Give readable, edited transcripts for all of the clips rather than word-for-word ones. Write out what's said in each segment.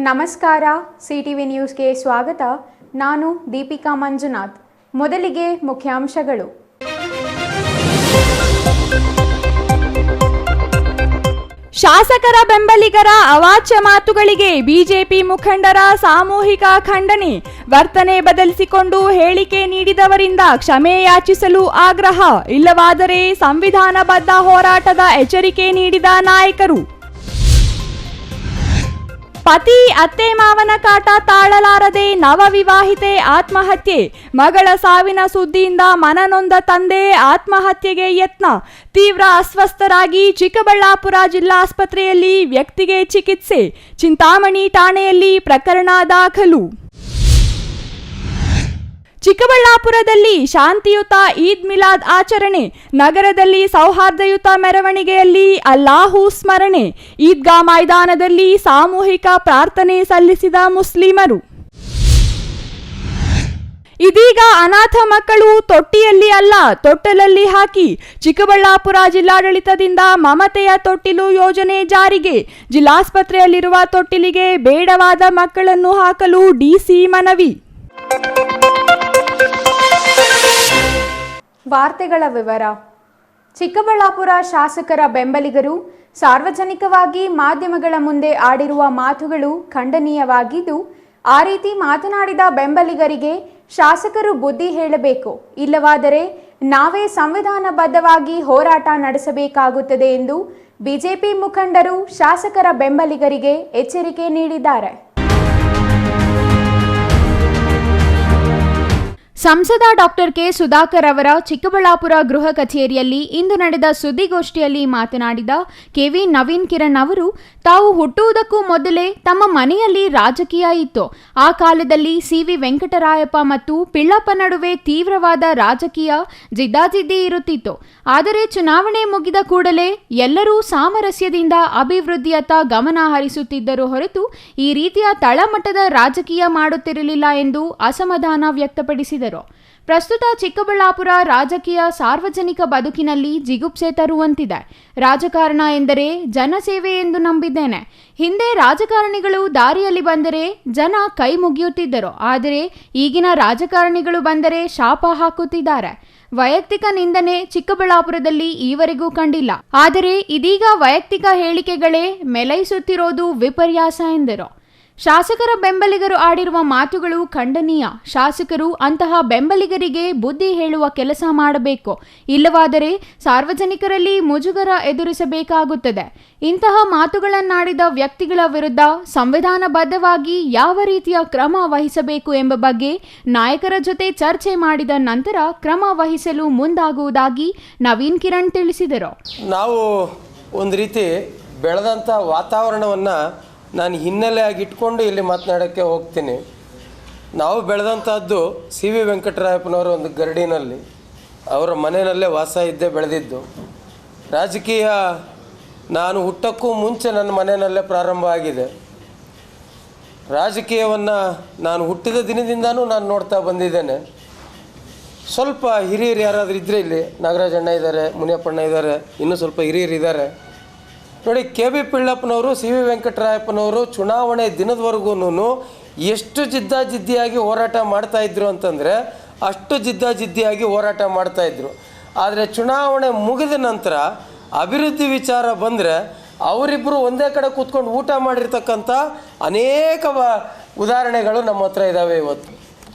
ನಮಸ್ಕಾರ, ಸಿಟಿವಿ ನ್ಯೂಸ್ಗೆ ಸ್ವಾಗತ. ನಾನು ದೀಪಿಕಾ ಮಂಜುನಾಥ್. ಮೊದಲಿಗೆ ಮುಖ್ಯಾಂಶಗಳು. ಶಾಸಕರ ಬೆಂಬಲಿಗರ ಅವಾಚ್ಯ ಮಾತುಗಳಿಗೆ ಬಿಜೆಪಿ ಮುಖಂಡರ ಸಾಮೂಹಿಕ ಖಂಡನೆ. ವರ್ತನೆ ಬದಲಿಸಿಕೊಂಡು ಹೇಳಿಕೆ ನೀಡಿದವರಿಂದ ಕ್ಷಮೆ ಯಾಚಿಸಲು ಆಗ್ರಹ. ಇಲ್ಲವಾದರೆ ಸಂವಿಧಾನಬದ್ಧ ಹೋರಾಟದ ಎಚ್ಚರಿಕೆ ನೀಡಿದ ನಾಯಕರು. ಪತಿ ಅತ್ತೆ ಮಾವನ ಕಾಟ ತಾಳಲಾರದೆ ನವವಿವಾಹಿತೆ ಆತ್ಮಹತ್ಯೆ. ಮಗಳ ಸಾವಿನ ಸುದ್ದಿಯಿಂದ ಮನನೊಂದ ತಂದೆ ಆತ್ಮಹತ್ಯೆಗೆ ಯತ್ನ. ತೀವ್ರ ಅಸ್ವಸ್ಥರಾಗಿ ಚಿಕ್ಕಬಳ್ಳಾಪುರ ಜಿಲ್ಲಾಸ್ಪತ್ರೆಯಲ್ಲಿ ವ್ಯಕ್ತಿಗೆ ಚಿಕಿತ್ಸೆ. ಚಿಂತಾಮಣಿ ಠಾಣೆಯಲ್ಲಿ ಪ್ರಕರಣ ದಾಖಲು. ಚಿಕ್ಕಬಳ್ಳಾಪುರದಲ್ಲಿ ಶಾಂತಿಯುತ ಈದ್ ಮಿಲಾದ್ ಆಚರಣೆ. ನಗರದಲ್ಲಿ ಸೌಹಾರ್ದಯುತ ಮೆರವಣಿಗೆಯಲ್ಲಿ ಅಲ್ಲಾಹು ಸ್ಮರಣೆ. ಈದ್ಗಾ ಮೈದಾನದಲ್ಲಿ ಸಾಮೂಹಿಕ ಪ್ರಾರ್ಥನೆ ಸಲ್ಲಿಸಿದ ಮುಸ್ಲಿಮರು. ಇದೀಗ ಅನಾಥ ಮಕ್ಕಳು ತೊಟ್ಟಿಯಲ್ಲಿ ಅಲ್ಲ ತೊಟ್ಟಲಲ್ಲಿ ಹಾಕಿ. ಚಿಕ್ಕಬಳ್ಳಾಪುರ ಜಿಲ್ಲಾಡಳಿತದಿಂದ ಮಮತೆಯ ತೊಟ್ಟಿಲು ಯೋಜನೆ ಜಾರಿಗೆ. ಜಿಲ್ಲಾಸ್ಪತ್ರೆಯಲ್ಲಿರುವ ತೊಟ್ಟಿಲಿಗೆ ಬೇಡವಾದ ಮಕ್ಕಳನ್ನು ಹಾಕಲು ಡಿಸಿ ಮನವಿ. ವಾರ್ತೆಗಳ ವಿವರ. ಚಿಕ್ಕಬಳ್ಳಾಪುರ ಶಾಸಕರ ಬೆಂಬಲಿಗರು ಸಾರ್ವಜನಿಕವಾಗಿ ಮಾಧ್ಯಮಗಳ ಮುಂದೆ ಆಡಿರುವ ಮಾತುಗಳು ಖಂಡನೀಯವಾಗಿದ್ದು, ಆ ರೀತಿ ಮಾತನಾಡಿದ ಬೆಂಬಲಿಗರಿಗೆ ಶಾಸಕರು ಬುದ್ಧಿ ಹೇಳಬೇಕು. ಇಲ್ಲವಾದರೆ ನಾವೇ ಸಂವಿಧಾನಬದ್ಧವಾಗಿ ಹೋರಾಟ ನಡೆಸಬೇಕಾಗುತ್ತದೆ ಎಂದು ಬಿಜೆಪಿ ಮುಖಂಡರು ಶಾಸಕರ ಬೆಂಬಲಿಗರಿಗೆ ಎಚ್ಚರಿಕೆ ನೀಡಿದ್ದಾರೆ. ಸಂಸದ ಡಾಕ್ಟರ್ ಕೆ ಸುಧಾಕರ್ ಅವರ ಚಿಕ್ಕಬಳ್ಳಾಪುರ ಗೃಹ ಕಚೇರಿಯಲ್ಲಿ ಇಂದು ನಡೆದ ಸುದ್ದಿಗೋಷ್ಠಿಯಲ್ಲಿ ಮಾತನಾಡಿದ ಕೆವಿ ನವೀನ್ ಕಿರಣ್ ಅವರು, ತಾವು ಹುಟ್ಟುವುದಕ್ಕೂ ಮೊದಲೇ ತಮ್ಮ ಮನೆಯಲ್ಲಿ ರಾಜಕೀಯ ಇತ್ತು. ಆ ಕಾಲದಲ್ಲಿ ಸಿವಿ ವೆಂಕಟರಾಯಪ್ಪ ಮತ್ತು ಪಿಳ್ಳಪ್ಪ ನಡುವೆ ತೀವ್ರವಾದ ರಾಜಕೀಯ ಜಿದ್ದಾಜಿದ್ದಿ ಇರುತ್ತಿತ್ತು. ಆದರೆ ಚುನಾವಣೆ ಮುಗಿದ ಕೂಡಲೇ ಎಲ್ಲರೂ ಸಾಮರಸ್ಯದಿಂದ ಅಭಿವೃದ್ಧಿಯತ್ತ ಗಮನ ಹರಿಸುತ್ತಿದ್ದರು ಹೊರತು ಈ ರೀತಿಯ ತಳಮಟ್ಟದ ರಾಜಕೀಯ ಮಾಡುತ್ತಿರಲಿಲ್ಲ ಎಂದು ಅಸಮಾಧಾನ ವ್ಯಕ್ತಪಡಿಸಿದರು. ಪ್ರಸ್ತುತ ಚಿಕ್ಕಬಳ್ಳಾಪುರ ರಾಜಕೀಯ ಸಾರ್ವಜನಿಕ ಬದುಕಿನಲ್ಲಿ ಜಿಗುಪ್ಸೆ ತರುವಂತಿದೆ. ರಾಜಕಾರಣ ಎಂದರೆ ಜನಸೇವೆ ಎಂದು ನಂಬಿದ್ದೇನೆ. ಹಿಂದೆ ರಾಜಕಾರಣಿಗಳು ದಾರಿಯಲ್ಲಿ ಬಂದರೆ ಜನ ಕೈ ಮುಗಿಯುತ್ತಿದ್ದರು. ಆದರೆ ಈಗಿನ ರಾಜಕಾರಣಿಗಳು ಬಂದರೆ ಶಾಪ ಹಾಕುತ್ತಿದ್ದಾರೆ. ವೈಯಕ್ತಿಕ ನಿಂದನೆ ಚಿಕ್ಕಬಳ್ಳಾಪುರದಲ್ಲಿ ಈವರೆಗೂ ಕಂಡಿಲ್ಲ. ಆದರೆ ಇದೀಗ ವೈಯಕ್ತಿಕ ಹೇಳಿಕೆಗಳೇ ಮೆಲೈಸುತ್ತಿರೋದು ವಿಪರ್ಯಾಸ ಎಂದರು. ಶಾಸಕರ ಬೆಂಬಲಿಗರು ಆಡಿರುವ ಮಾತುಗಳು ಖಂಡನೀಯ. ಶಾಸಕರು ಅಂತಹ ಬೆಂಬಲಿಗರಿಗೆ ಬುದ್ಧಿ ಹೇಳುವ ಕೆಲಸ ಮಾಡಬೇಕು. ಇಲ್ಲವಾದರೆ ಸಾರ್ವಜನಿಕರಲ್ಲಿ ಮುಜುಗರ ಎದುರಿಸಬೇಕಾಗುತ್ತದೆ. ಇಂತಹ ಮಾತುಗಳನ್ನಾಡಿದ ವ್ಯಕ್ತಿಗಳ ವಿರುದ್ಧ ಸಂವಿಧಾನಬದ್ಧವಾಗಿ ಯಾವ ರೀತಿಯ ಕ್ರಮ ವಹಿಸಬೇಕು ಎಂಬ ಬಗ್ಗೆ ನಾಯಕರ ಜೊತೆ ಚರ್ಚೆ ಮಾಡಿದ ನಂತರ ಕ್ರಮ ವಹಿಸಲು ಮುಂದಾಗುವುದಾಗಿ ನವೀನ್ ಕಿರಣ್ ತಿಳಿಸಿದರು. ನಾವು ಒಂದು ರೀತಿ ಬೆಳೆದಂಥ ವಾತಾವರಣವನ್ನು ನಾನು ಹಿನ್ನೆಲೆಯಾಗಿಟ್ಕೊಂಡು ಇಲ್ಲಿ ಮಾತನಾಡೋಕ್ಕೆ ಹೋಗ್ತೀನಿ. ನಾವು ಬೆಳೆದಂಥದ್ದು ಸಿ ವಿ ವೆಂಕಟರಾಯಪ್ಪನವರ ಒಂದು ಗರಡಿನಲ್ಲಿ, ಅವರ ಮನೆಯಲ್ಲೇ ವಾಸ ಇದ್ದೇ ಬೆಳೆದಿದ್ದು. ರಾಜಕೀಯ ನಾನು ಹುಟ್ಟಕ್ಕೂ ಮುಂಚೆ ನನ್ನ ಮನೆಯಲ್ಲೇ ಪ್ರಾರಂಭ ಆಗಿದೆ. ರಾಜಕೀಯವನ್ನು ನಾನು ಹುಟ್ಟಿದ ದಿನದಿಂದನೂ ನಾನು ನೋಡ್ತಾ ಬಂದಿದ್ದೇನೆ. ಸ್ವಲ್ಪ ಹಿರಿಯರು ಯಾರಾದರೂ ಇದ್ದರೆ ಇಲ್ಲಿ ನಾಗರಾಜಣ್ಣ ಇದ್ದಾರೆ, ಮುನಿಯಪ್ಪಣ್ಣ ಇದ್ದಾರೆ, ಇನ್ನೂ ಸ್ವಲ್ಪ ಹಿರಿಯರು ಇದ್ದಾರೆ ನೋಡಿ. ಕೆ ಬಿ ಪಿಳ್ಳಪ್ಪನವರು, ಸಿ ವಿ ವೆಂಕಟರಾಯಪ್ಪನವರು ಚುನಾವಣೆ ದಿನದವರೆಗೂ ಎಷ್ಟು ಜಿದ್ದಾಜಿದ್ದಿಯಾಗಿ ಹೋರಾಟ ಮಾಡ್ತಾಯಿದ್ರು ಅಂತಂದರೆ ಅಷ್ಟು ಜಿದ್ದಾಜಿದ್ದಿಯಾಗಿ ಹೋರಾಟ ಮಾಡ್ತಾಯಿದ್ರು. ಆದರೆ ಚುನಾವಣೆ ಮುಗಿದ ನಂತರ ಅಭಿವೃದ್ಧಿ ವಿಚಾರ ಬಂದರೆ ಅವರಿಬ್ಬರು ಒಂದೇ ಕಡೆ ಕೂತ್ಕೊಂಡು ಊಟ ಮಾಡಿರ್ತಕ್ಕಂಥ ಅನೇಕ ಉದಾಹರಣೆಗಳು ನಮ್ಮ ಹತ್ರ ಇದ್ದಾವೆ. ಇವತ್ತು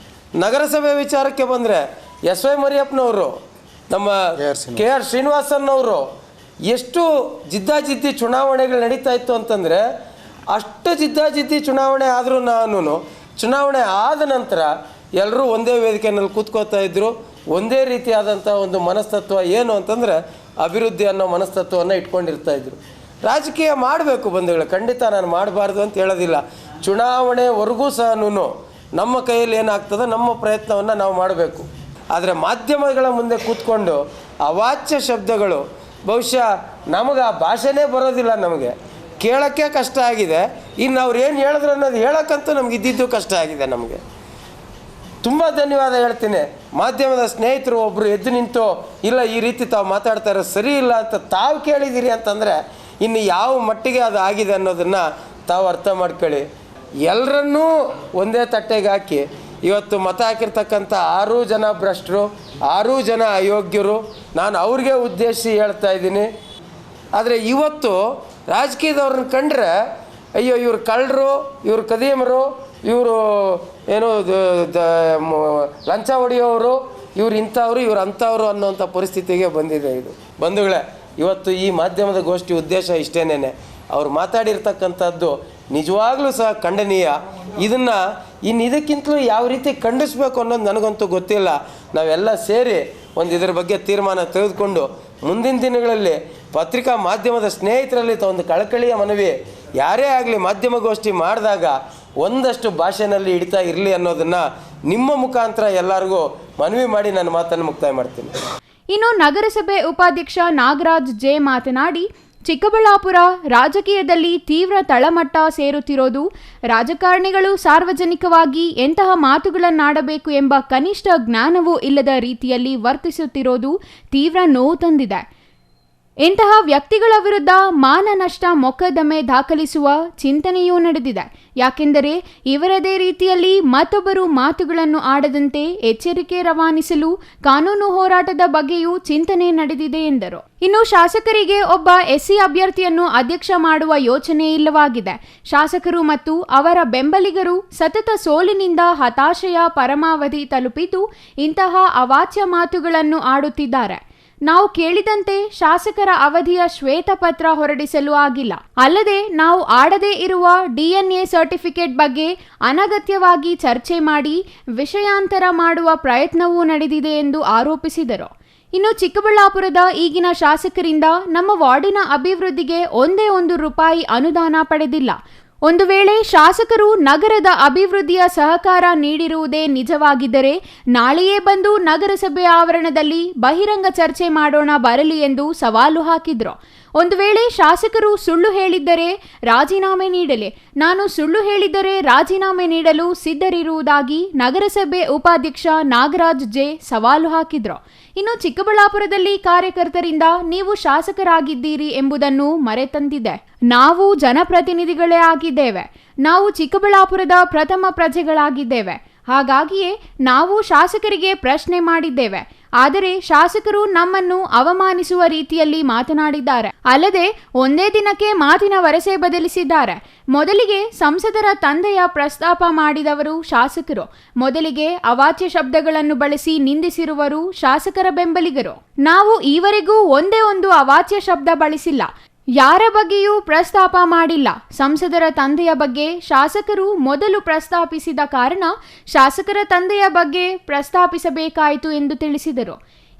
ನಗರಸಭೆ ವಿಚಾರಕ್ಕೆ ಬಂದರೆ ಎಸ್ ವೈ ಮರಿಯಪ್ಪನವರು, ನಮ್ಮ ಕೆ ಆರ್ ಶ್ರೀನಿವಾಸನ್ನವರು ಎಷ್ಟು ಜಿದ್ದಾಜಿದ್ದಿ ಚುನಾವಣೆಗಳು ನಡೀತಾ ಇತ್ತು ಅಂತಂದರೆ ಅಷ್ಟು ಜಿದ್ದಾಜಿದ್ದಿ ಚುನಾವಣೆ ಆದರೂ ನಾನು ಚುನಾವಣೆ ಆದ ನಂತರ ಎಲ್ಲರೂ ಒಂದೇ ವೇದಿಕೆಯಲ್ಲಿ ಕೂತ್ಕೋತಾ ಇದ್ದರು. ಒಂದೇ ರೀತಿಯಾದಂಥ ಒಂದು ಮನಸ್ತತ್ವ ಏನು ಅಂತಂದರೆ ಅಭಿವೃದ್ಧಿ ಅನ್ನೋ ಮನಸ್ತತ್ವವನ್ನು ಇಟ್ಕೊಂಡಿರ್ತಾಯಿದ್ರು. ರಾಜಕೀಯ ಮಾಡಬೇಕು ಬಂಧುಗಳು, ಖಂಡಿತ ನಾನು ಮಾಡಬಾರ್ದು ಅಂತ ಹೇಳೋದಿಲ್ಲ. ಚುನಾವಣೆವರೆಗೂ ಸಹ ನಮ್ಮ ಕೈಯಲ್ಲಿ ಏನಾಗ್ತದೆ ನಮ್ಮ ಪ್ರಯತ್ನವನ್ನು ನಾವು ಮಾಡಬೇಕು. ಆದರೆ ಮಾಧ್ಯಮಗಳ ಮುಂದೆ ಕೂತ್ಕೊಂಡು ಅವಾಚ್ಯ ಶಬ್ದಗಳು, ಬಹುಶಃ ನಮಗೆ ಆ ಭಾಷೆನೇ ಬರೋದಿಲ್ಲ, ನಮಗೆ ಕೇಳೋಕ್ಕೆ ಕಷ್ಟ ಆಗಿದೆ. ಇನ್ನು ಅವ್ರು ಏನು ಹೇಳಿದ್ರು ಅನ್ನೋದು ಹೇಳೋಕ್ಕಂತೂ ನಮ್ಗೆ ಇದ್ದಿದ್ದು ಕಷ್ಟ ಆಗಿದೆ. ನಮಗೆ ತುಂಬ ಧನ್ಯವಾದ ಹೇಳ್ತೀನಿ. ಮಾಧ್ಯಮದ ಸ್ನೇಹಿತರು ಒಬ್ಬರು ಎದ್ದು ನಿಂತು ಇಲ್ಲ ಈ ರೀತಿ ತಾವು ಮಾತಾಡ್ತಾ ಇರೋ ಸರಿ ಇಲ್ಲ ಅಂತ ತಾವು ಕೇಳಿದ್ದೀರಿ ಅಂತಂದರೆ ಇನ್ನು ಯಾವ ಮಟ್ಟಿಗೆ ಅದು ಆಗಿದೆ ಅನ್ನೋದನ್ನು ತಾವು ಅರ್ಥ ಮಾಡ್ಕೊಳ್ಳಿ. ಎಲ್ಲರನ್ನೂ ಒಂದೇ ತಟ್ಟೆಗೆ ಹಾಕಿ ಇವತ್ತು ಮತ ಹಾಕಿರ್ತಕ್ಕಂಥ 6 ಜನ ಭ್ರಷ್ಟರು, 6 ಜನ ಅಯೋಗ್ಯರು, ನಾನು ಅವ್ರಿಗೆ ಉದ್ದೇಶಿಸಿ ಹೇಳ್ತಾ ಇದ್ದೀನಿ. ಆದರೆ ಇವತ್ತು ರಾಜಕೀಯದವ್ರನ್ನ ಕಂಡ್ರೆ ಅಯ್ಯೋ ಇವ್ರು ಕಳ್ಳರು, ಇವ್ರು ಕದೀಮರು, ಇವರು ಏನೋ ಲಂಚ ಹೊಡೆಯೋರು, ಇವ್ರು ಇಂಥವ್ರು, ಇವ್ರು ಅಂಥವ್ರು ಅನ್ನೋಂಥ ಪರಿಸ್ಥಿತಿಗೆ ಬಂದಿದೆ. ಇದು ಬಂಧುಗಳೇ, ಇವತ್ತು ಈ ಮಾಧ್ಯಮದ ಗೋಷ್ಠಿ ಉದ್ದೇಶ ಇಷ್ಟೇನೇನೆ. ಅವ್ರು ಮಾತಾಡಿರ್ತಕ್ಕಂಥದ್ದು ನಿಜವಾಗ್ಲೂ ಸಹ ಖಂಡನೀಯ. ಇನ್ನು ಇದಕ್ಕಿಂತಲೂ ಯಾವ ರೀತಿ ಖಂಡಿಸ್ಬೇಕು ಅನ್ನೋದು ನನಗಂತೂ ಗೊತ್ತಿಲ್ಲ. ನಾವೆಲ್ಲ ಸೇರಿ ಇದ್ರ ಬಗ್ಗೆ ತೀರ್ಮಾನ ತೆಗೆದುಕೊಂಡು ಮುಂದಿನ ದಿನಗಳಲ್ಲಿ ಪತ್ರಿಕಾ ಮಾಧ್ಯಮದ ಸ್ನೇಹಿತರಲ್ಲಿ ಒಂದು ಕಳಕಳಿಯ ಮನವಿ, ಯಾರೇ ಆಗಲಿ ಮಾಧ್ಯಮಗೋಷ್ಠಿ ಮಾಡಿದಾಗ ಒಂದಷ್ಟು ಭಾಷೆನಲ್ಲಿ ಹಿಡಿತಾ ಇರಲಿ ಅನ್ನೋದನ್ನು ನಿಮ್ಮ ಮುಖಾಂತರ ಎಲ್ಲರಿಗೂ ಮನವಿ ಮಾಡಿ ನಾನು ಮಾತನ್ನು ಮುಕ್ತಾಯ ಮಾಡ್ತೀನಿ. ಇನ್ನು ನಗರಸಭೆ ಉಪಾಧ್ಯಕ್ಷ ನಾಗರಾಜ್ ಜೆ ಮಾತನಾಡಿ, ಚಿಕ್ಕಬಳ್ಳಾಪುರ ರಾಜಕೀಯದಲ್ಲಿ ತೀವ್ರ ತಳಮಟ್ಟ ಸೇರುತ್ತಿರೋದು, ರಾಜಕಾರಣಿಗಳು ಸಾರ್ವಜನಿಕವಾಗಿ ಎಂತಹ ಮಾತುಗಳನ್ನಾಡಬೇಕು ಎಂಬ ಕನಿಷ್ಠ ಜ್ಞಾನವೂ ಇಲ್ಲದ ರೀತಿಯಲ್ಲಿ ವರ್ತಿಸುತ್ತಿರೋದು ತೀವ್ರ ನೋವು ತಂದಿದೆ. ಇಂತಹ ವ್ಯಕ್ತಿಗಳ ವಿರುದ್ಧ ಮಾನನಷ್ಟ ಮೊಕದ್ದಮೆ ದಾಖಲಿಸುವ ಚಿಂತನೆಯೂ ನಡೆದಿದೆ. ಯಾಕೆಂದರೆ ಇವರದೇ ರೀತಿಯಲ್ಲಿ ಮತ್ತೊಬ್ಬರು ಮಾತುಗಳನ್ನು ಆಡದಂತೆ ಎಚ್ಚರಿಕೆ ರವಾನಿಸಲು ಕಾನೂನು ಹೋರಾಟದ ಬಗ್ಗೆಯೂ ಚಿಂತನೆ ನಡೆದಿದೆ ಎಂದರು. ಇನ್ನು ಶಾಸಕರಿಗೆ ಒಬ್ಬ ಎಸ್ಸಿ ಅಭ್ಯರ್ಥಿಯನ್ನು ಅಧ್ಯಕ್ಷ ಮಾಡುವ ಯೋಚನೆ ಇಲ್ಲವಾಗಿದೆ. ಶಾಸಕರು ಮತ್ತು ಅವರ ಬೆಂಬಲಿಗರು ಸತತ ಸೋಲಿನಿಂದ ಹತಾಶೆಯ ಪರಮಾವಧಿ ತಲುಪಿದ್ದು ಇಂತಹ ಅವಾಚ್ಯ ಮಾತುಗಳನ್ನು ಆಡುತ್ತಿದ್ದಾರೆ. ನಾವು ಕೇಳಿದಂತೆ ಶಾಸಕರ ಅವಧಿಯ ಶ್ವೇತಪತ್ರ ಹೊರಡಿಸಲು ಆಗಿಲ್ಲ. ಅಲ್ಲದೆ ನಾವು ಆಡದೇ ಇರುವ DNA ಸರ್ಟಿಫಿಕೇಟ್ ಬಗ್ಗೆ ಅನಗತ್ಯವಾಗಿ ಚರ್ಚೆ ಮಾಡಿ ವಿಷಯಾಂತರ ಮಾಡುವ ಪ್ರಯತ್ನವೂ ನಡೆದಿದೆ ಎಂದು ಆರೋಪಿಸಿದರು. ಇನ್ನು ಚಿಕ್ಕಬಳ್ಳಾಪುರದ ಈಗಿನ ಶಾಸಕರಿಂದ ನಮ್ಮ ವಾರ್ಡಿನ ಅಭಿವೃದ್ಧಿಗೆ ಒಂದೇ ರೂಪಾಯಿ ಅನುದಾನ ಪಡೆದಿಲ್ಲ. ಒಂದು ವೇಳೆ ಶಾಸಕರು ನಗರದ ಅಭಿವೃದ್ಧಿಯ ಸಹಕಾರ ನೀಡಿರುವುದೇ ನಿಜವಾಗಿದ್ದರೆ ನಾಳೆಯೇ ಬಂದು ನಗರಸಭೆ ಆವರಣದಲ್ಲಿ ಬಹಿರಂಗ ಚರ್ಚೆ ಮಾಡೋಣ ಬರಲಿ ಎಂದು ಸವಾಲು ಹಾಕಿದ್ರು. ಒಂದು ವೇಳೆ ಶಾಸಕರು ಸುಳ್ಳು ಹೇಳಿದ್ದರೆ ರಾಜೀನಾಮೆ ನೀಡಲಿ. ನಾನು ಸುಳ್ಳು ಹೇಳಿದ್ದರೆ ರಾಜೀನಾಮೆ ನೀಡಲು ಸಿದ್ಧರಿರುವುದಾಗಿ ನಗರಸಭೆ ಉಪಾಧ್ಯಕ್ಷ ನಾಗರಾಜ್ ಜೆ ಸವಾಲು ಹಾಕಿದ್ರು. ಇನ್ನು ಚಿಕ್ಕಬಳ್ಳಾಪುರದಲ್ಲಿ ಕಾರ್ಯಕರ್ತರಿಂದ ನೀವು ಶಾಸಕರಾಗಿದ್ದೀರಿ ಎಂಬುದನ್ನು ಮರೆತಂತಿದೆ. ನಾವು ಜನಪ್ರತಿನಿಧಿಗಳೇ ಆಗಿದ್ದೇವೆ. ನಾವು ಚಿಕ್ಕಬಳ್ಳಾಪುರದ ಪ್ರಥಮ ಪ್ರಜೆಗಳಾಗಿದ್ದೇವೆ. ಹಾಗಾಗಿಯೇ ನಾವು ಶಾಸಕರಿಗೆ ಪ್ರಶ್ನೆ ಮಾಡಿದ್ದೇವೆ. ಆದರೆ ಶಾಸಕರು ನಮ್ಮನ್ನು ಅವಮಾನಿಸುವ ರೀತಿಯಲ್ಲಿ ಮಾತನಾಡಿದ್ದಾರೆ. ಅಲ್ಲದೆ ಒಂದೇ ದಿನಕ್ಕೆ ಮಾತಿನ ವರಸೆ ಬದಲಿಸಿದ್ದಾರೆ. ಮೊದಲಿಗೆ ಸಂಸದರ ತಂದೆಯ ಪ್ರಸ್ತಾಪ ಮಾಡಿದವರು ಶಾಸಕರು. ಮೊದಲಿಗೆ ಅವಾಚ್ಯ ಶಬ್ದಗಳನ್ನು ಬಳಸಿ ನಿಂದಿಸಿರುವರು ಶಾಸಕರ ಬೆಂಬಲಿಗರು. ನಾವು ಈವರೆಗೂ ಒಂದೇ ಅವಾಚ್ಯ ಶಬ್ದ ಬಳಸಿಲ್ಲ. ಯಾರ ಬಗ್ಗೆಯೂ ಪ್ರಸ್ತಾಪ ಮಾಡಿಲ್ಲ. ಸಂಸದರ ತಂದೆಯ ಬಗ್ಗೆ ಶಾಸಕರು ಮೊದಲು ಪ್ರಸ್ತಾಪಿಸಿದ ಕಾರಣ ಶಾಸಕರ ತಂದೆಯ ಬಗ್ಗೆ ಪ್ರಸ್ತಾಪಿಸಬೇಕಾಯಿತು ಎಂದು ತಿಳಿಸಿದರು.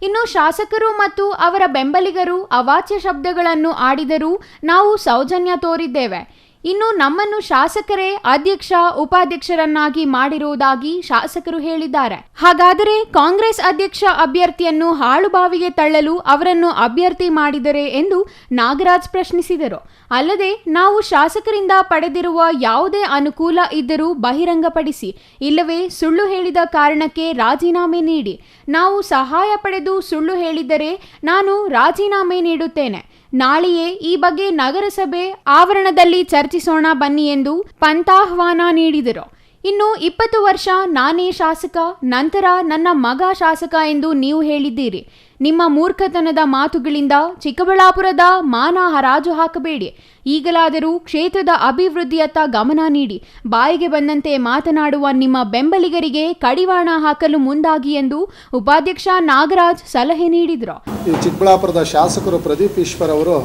ಇನ್ನು ಶಾಸಕರು ಮತ್ತು ಅವರ ಬೆಂಬಲಿಗರು ಅವಾಚ್ಯ ಶಬ್ದಗಳನ್ನು ಆಡಿದರೂ ನಾವು ಸೌಜನ್ಯ ತೋರಿದ್ದೇವೆ. ಇನ್ನು ನಮ್ಮನ್ನು ಶಾಸಕರೇ ಅಧ್ಯಕ್ಷ ಉಪಾಧ್ಯಕ್ಷರನ್ನಾಗಿ ಮಾಡಿರುವುದಾಗಿ ಶಾಸಕರು ಹೇಳಿದ್ದಾರೆ. ಹಾಗಾದರೆ ಕಾಂಗ್ರೆಸ್ ಅಧ್ಯಕ್ಷ ಅಭ್ಯರ್ಥಿಯನ್ನು ಹಾಳುಬಾವಿಗೆ ತಳ್ಳಲು ಅವರನ್ನು ಅಭ್ಯರ್ಥಿ ಮಾಡಿದರೆ ಎಂದು ನಾಗರಾಜ್ ಪ್ರಶ್ನಿಸಿದರು. ಅಲ್ಲದೆ ನಾವು ಶಾಸಕರಿಂದ ಪಡೆದಿರುವ ಯಾವುದೇ ಅನುಕೂಲ ಇದ್ದರೂ ಬಹಿರಂಗಪಡಿಸಿ, ಇಲ್ಲವೇ ಸುಳ್ಳು ಹೇಳಿದ ಕಾರಣಕ್ಕೆ ರಾಜೀನಾಮೆ ನೀಡಿ. ನಾವು ಸಹಾಯ ಪಡೆದು ಸುಳ್ಳು ಹೇಳಿದ್ದರೆ ನಾನು ರಾಜೀನಾಮೆ ನೀಡುತ್ತೇನೆ. ನಾಳೆಯೇ ಈ ಬಗ್ಗೆ ನಗರಸಭೆ ಆವರಣದಲ್ಲಿ ಚರ್ಚಿಸೋಣ ಬನ್ನಿ ಎಂದು ಪಂಥಾಹ್ವಾನ ನೀಡಿದರು. ಇನ್ನು 20 ವರ್ಷ ನಾನೇ ಶಾಸಕ, ನಂತರ ನನ್ನ ಮಗ ಶಾಸಕ ಎಂದು ನೀವು ಹೇಳಿದ್ದೀರಿ. ನಿಮ್ಮ ಮೂರ್ಖತನದ ಮಾತುಗಳಿಂದ ಚಿಕ್ಕಬಳ್ಳಾಪುರದ ಮಾನ ಹರಾಜು ಹಾಕಬೇಡಿ. ಈಗಲಾದರೂ ಕ್ಷೇತ್ರದ ಅಭಿವೃದ್ಧಿಯತ್ತ ಗಮನ ನೀಡಿ. ಬಾಯಿಗೆ ಬಂದಂತೆ ಮಾತನಾಡುವ ನಿಮ್ಮ ಬೆಂಬಲಿಗರಿಗೆ ಕಡಿವಾಣ ಹಾಕಲು ಮುಂದಾಗಿ ಎಂದು ಉಪಾಧ್ಯಕ್ಷ ನಾಗರಾಜ್ ಸಲಹೆ ನೀಡಿದರು. ಈ ಚಿಕ್ಕಬಳ್ಳಾಪುರದ ಶಾಸಕರು ಪ್ರದೀಪ್ ಈಶ್ವರ್ ಅವರು